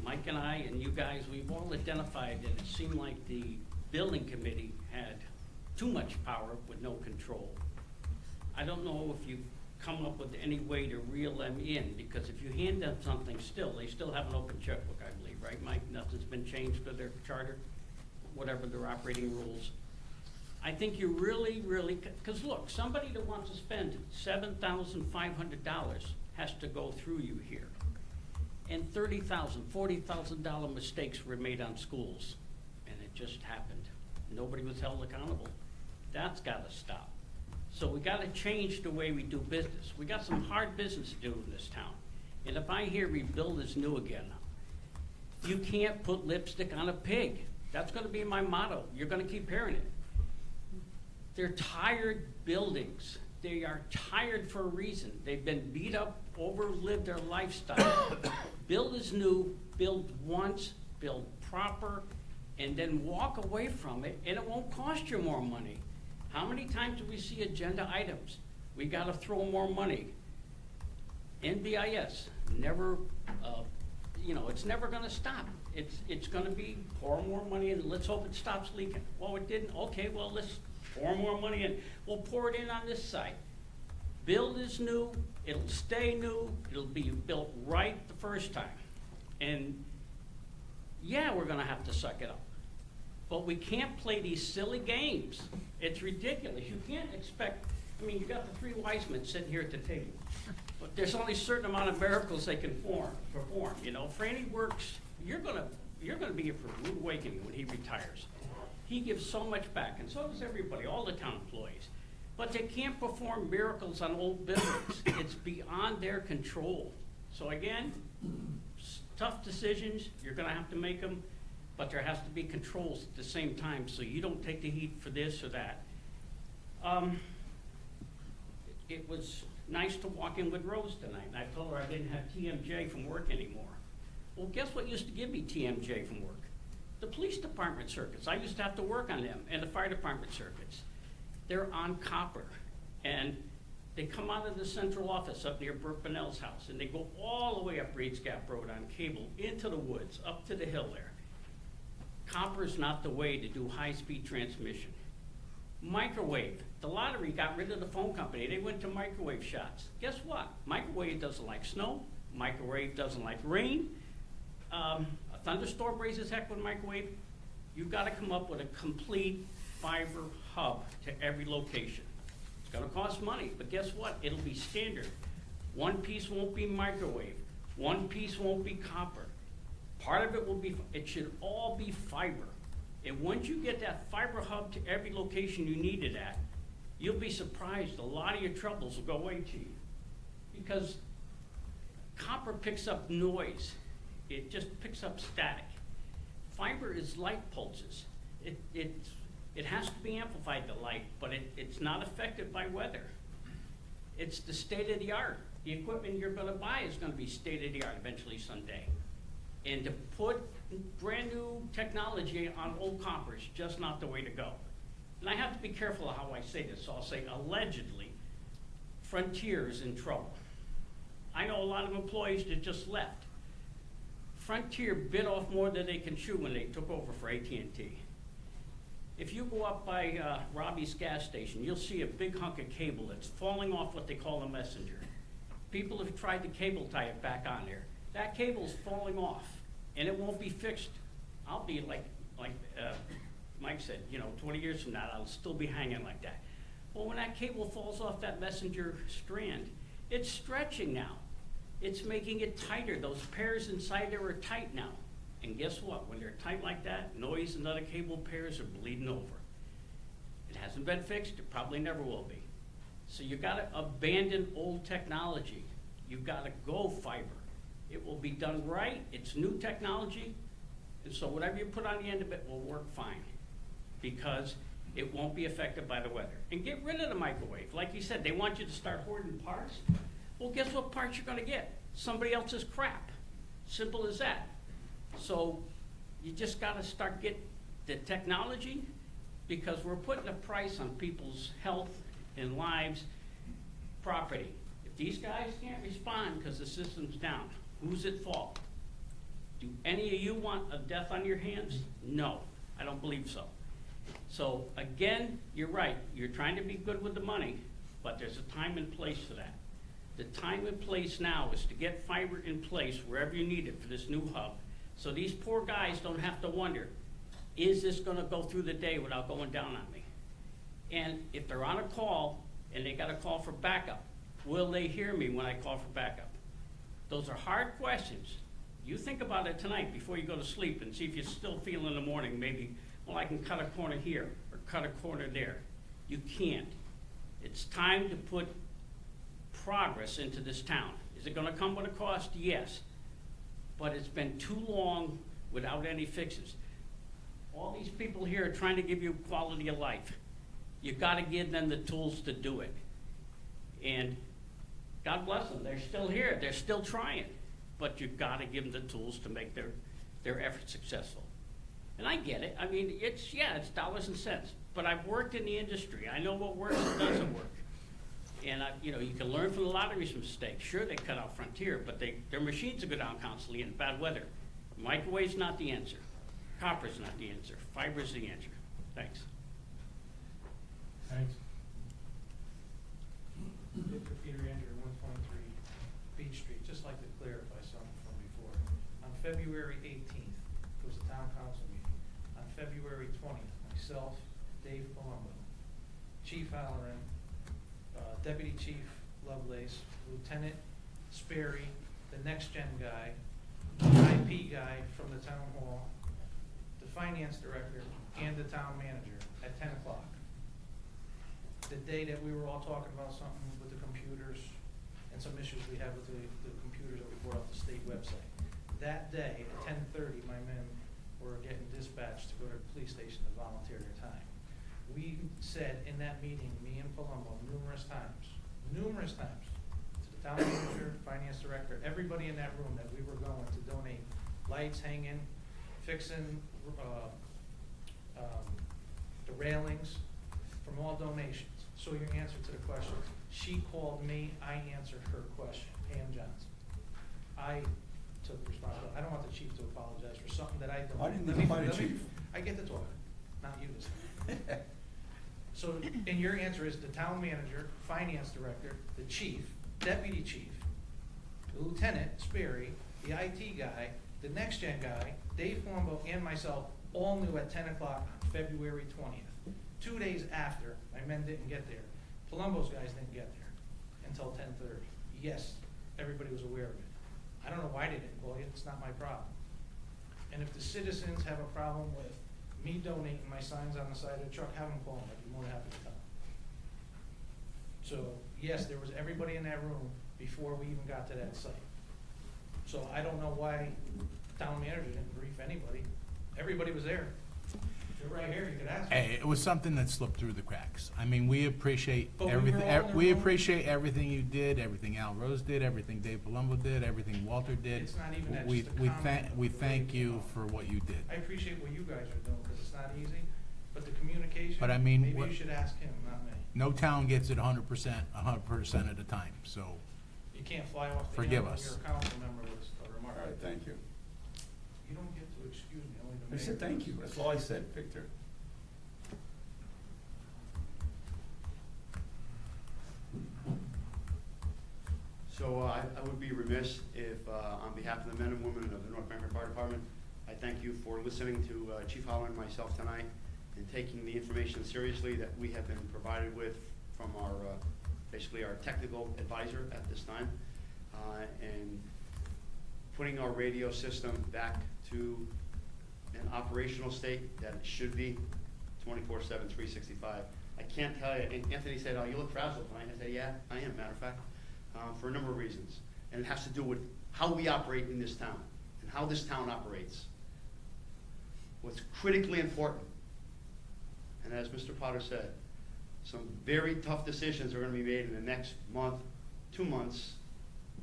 S19: Mike and I and you guys, we've all identified that it seemed like the building committee had too much power with no control. I don't know if you've come up with any way to reel them in, because if you hand them something still, they still have an open checkbook, I believe, right, Mike? Nothing's been changed to their charter, whatever their operating rules. I think you really, because look, somebody that wants to spend $7,500 has to go through you here. And $30,000, $40,000 mistakes were made on schools, and it just happened. Nobody was held accountable. That's gotta stop. So we gotta change the way we do business. We got some hard business to do in this town. And if I hear rebuild is new again, you can't put lipstick on a pig. That's gonna be my motto. You're gonna keep hearing it. They're tired buildings. They are tired for a reason. They've been beat up, overlived their lifestyle. Build is new, build once, build proper, and then walk away from it, and it won't cost you more money. How many times do we see agenda items? We gotta throw more money. NBIS, never, it's never gonna stop. It's gonna be pour more money in, let's hope it stops leaking. Well, it didn't, okay, well, let's pour more money in. We'll pour it in on this side. Build is new, it'll stay new, it'll be built right the first time. And yeah, we're gonna have to suck it up. But we can't play these silly games. It's ridiculous. You can't expect, you got the three wise men sitting here at the table. But there's only a certain amount of miracles they can perform. Franny works, you're gonna be here for a rude awakening when he retires. He gives so much back, and so does everybody, all the town employees. But they can't perform miracles on old buildings. It's beyond their control. So again, tough decisions, you're gonna have to make them, but there has to be controls at the same time, so you don't take the heat for this or that. It was nice to walk in with Rose tonight, and I told her I didn't have TMJ from work anymore. Well, guess what used to give me TMJ from work? The police department circuits. I used to have to work on them, and the fire department circuits. They're on copper, and they come out of the central office up near Burke Bunnell's house, and they go all the way up Reeds Gap Road on cable, into the woods, up to the hill there. Copper is not the way to do high-speed transmission. Microwave. The lottery got rid of the phone company. They went to microwave shots. Guess what? Microwave doesn't like snow. Microwave doesn't like rain. A thunderstorm raises heck with microwave. You've got to come up with a complete fiber hub to every location. It's going to cost money, but guess what? It'll be standard. One piece won't be microwave. One piece won't be copper. Part of it will be, it should all be fiber. And once you get that fiber hub to every location you need it at, you'll be surprised a lot of your troubles will go away to you. Because copper picks up noise. It just picks up static. Fiber is light pulses. It has to be amplified, the light, but it's not affected by weather. It's the state of the art. The equipment you're gonna buy is gonna be state of the art eventually someday. And to put brand new technology on old copper is just not the way to go. And I have to be careful of how I say this, so I'll say allegedly, Frontier is in trouble. I know a lot of employees that just left. Frontier bit off more than they can chew when they took over for AT&T. If you go up by Robbie's gas station, you'll see a big hunk of cable that's falling off what they call a messenger. People have tried to cable tie it back on there. That cable's falling off, and it won't be fixed. I'll be like Mike said, 20 years from now, I'll still be hanging like that. Well, when that cable falls off that messenger strand, it's stretching now. It's making it tighter. Those pairs inside there are tight now. And guess what? When they're tight like that, noise and other cable pairs are bleeding over. It hasn't been fixed. It probably never will be. So you got to abandon old technology. You've got to go fiber. It will be done right. It's new technology. And so whatever you put on the end of it will work fine because it won't be affected by the weather. And get rid of the microwave. Like you said, they want you to start hoarding parts. Well, guess what parts you're going to get? Somebody else's crap. Simple as that. So you just got to start getting the technology because we're putting a price on people's health and lives, property. If these guys can't respond because the system's down, who's at fault? Do any of you want a death on your hands? No, I don't believe so. So again, you're right. You're trying to be good with the money, but there's a time and place for that. The time and place now is to get fiber in place wherever you need it for this new hub. So these poor guys don't have to wonder, is this gonna go through the day without going down on me? And if they're on a call and they got a call for backup, will they hear me when I call for backup? Those are hard questions. You think about it tonight before you go to sleep and see if you still feel in the morning, maybe, well, I can cut a corner here or cut a corner there. You can't. It's time to put progress into this town. Is it gonna come with a cost? Yes. But it's been too long without any fixes. All these people here are trying to give you quality of life. You've got to give them the tools to do it. And God bless them, they're still here, they're still trying. But you've got to give them the tools to make their efforts successful. And I get it, I mean, it's dollars and cents. But I've worked in the industry, I know what works and doesn't work. And you can learn from the lottery's mistakes. Sure, they cut out Frontier, but their machines will go down constantly in bad weather. Microwave's not the answer. Copper's not the answer. Fiber's the answer. Thanks.
S1: Thanks.
S16: Victor Peter Andrew, 123 Beach Street. Just like to clarify something from before. On February 18th, it was a town council meeting. On February 20th, myself, Dave Palumbo, Chief Halloran, Deputy Chief Lovelace, Lieutenant Sperry, the next gen guy, IP guy from the town hall, the finance director, and the town manager at 10 o'clock. The day that we were all talking about something with the computers and some issues we had with the computers that we brought off the state website. That day at 10:30, my men were getting dispatched to go to the police station to volunteer their time. We said in that meeting, me and Palumbo, numerous times, to the town manager, finance director, everybody in that room that we were going to donate lights hanging, fixing the railings from all donations. So your answer to the question, she called me, I answered her question, Pam Johnson. I took responsibility. I don't want the chief to apologize for something that I don't.
S17: I didn't invite the chief.
S16: I get to talk, not you. So, and your answer is the town manager, finance director, the chief, deputy chief, the lieutenant, Sperry, the IT guy, the next gen guy, Dave Palumbo, and myself all knew at 10 o'clock on February 20th. 2 days after, my men didn't get there. Palumbo's guys didn't get there until 10:30. Yes, everybody was aware of it. I don't know why they didn't call you, it's not my problem. And if the citizens have a problem with me donating my signs on the side of the truck, have them call me, I'd be more than happy to tell them. So, yes, there was everybody in that room before we even got to that site. So I don't know why town manager didn't brief anybody. Everybody was there. They're right here, you could ask them.
S5: Hey, it was something that slipped through the cracks. I mean, we appreciate
S16: But we were
S5: everything,
S16: all in the
S5: we
S16: room.
S5: appreciate everything you did, everything Al Rose did, everything Dave Palumbo did, everything Walter did.
S16: It's not even that,
S5: We,
S16: just a
S5: we
S16: comment
S5: thank,
S16: of
S5: we
S16: the way
S5: thank
S16: it
S5: you
S16: came out.
S5: for what you did.
S16: I appreciate what you guys are doing, because it's not easy, but the communication,
S5: But I mean,
S16: maybe
S5: what-
S16: you should ask him, not me.
S5: No town gets it 100% of the time, so.
S16: You can't fly off the
S5: Forgive
S16: handle when
S5: us.
S16: you're a council member with a remark.
S17: All right, thank you.
S16: You don't get to excuse me, only the
S17: I
S16: mayor.
S17: said thank you, that's all I said, Victor.
S20: So I would be remiss if, on behalf of the men and women of the North Branford Fire Department, I thank you for listening to Chief Holland and myself tonight and taking the information seriously that we have been provided with from our, basically our technical advisor at this time, and putting our radio system back to an operational state that it should be 24/7, 365. I can't tell you, and Anthony said, oh, you look frazzled tonight. I said, yeah, I am, matter of fact, for a number of reasons. And it has to do with how we operate in this town and how this town operates. What's critically important, and as Mr. Potter said, some very tough decisions are going to be made in the next month, 2 months,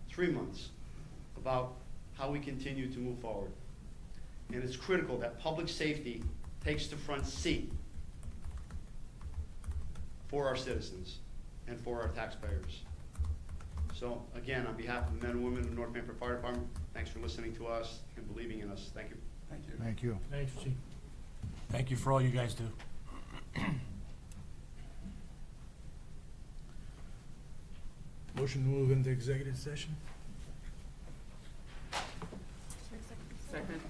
S20: 3 months about how we continue to move forward. And it's critical that public safety takes the front seat for our citizens and for our taxpayers. So again, on behalf of the men and women of the North Branford Fire Department, thanks for listening to us and believing in us. Thank you.
S17: Thank you.
S7: Thank you.
S1: Thanks, Chief.
S4: Thank you for all you guys do.
S5: Motion to move into executive session?
S8: Second.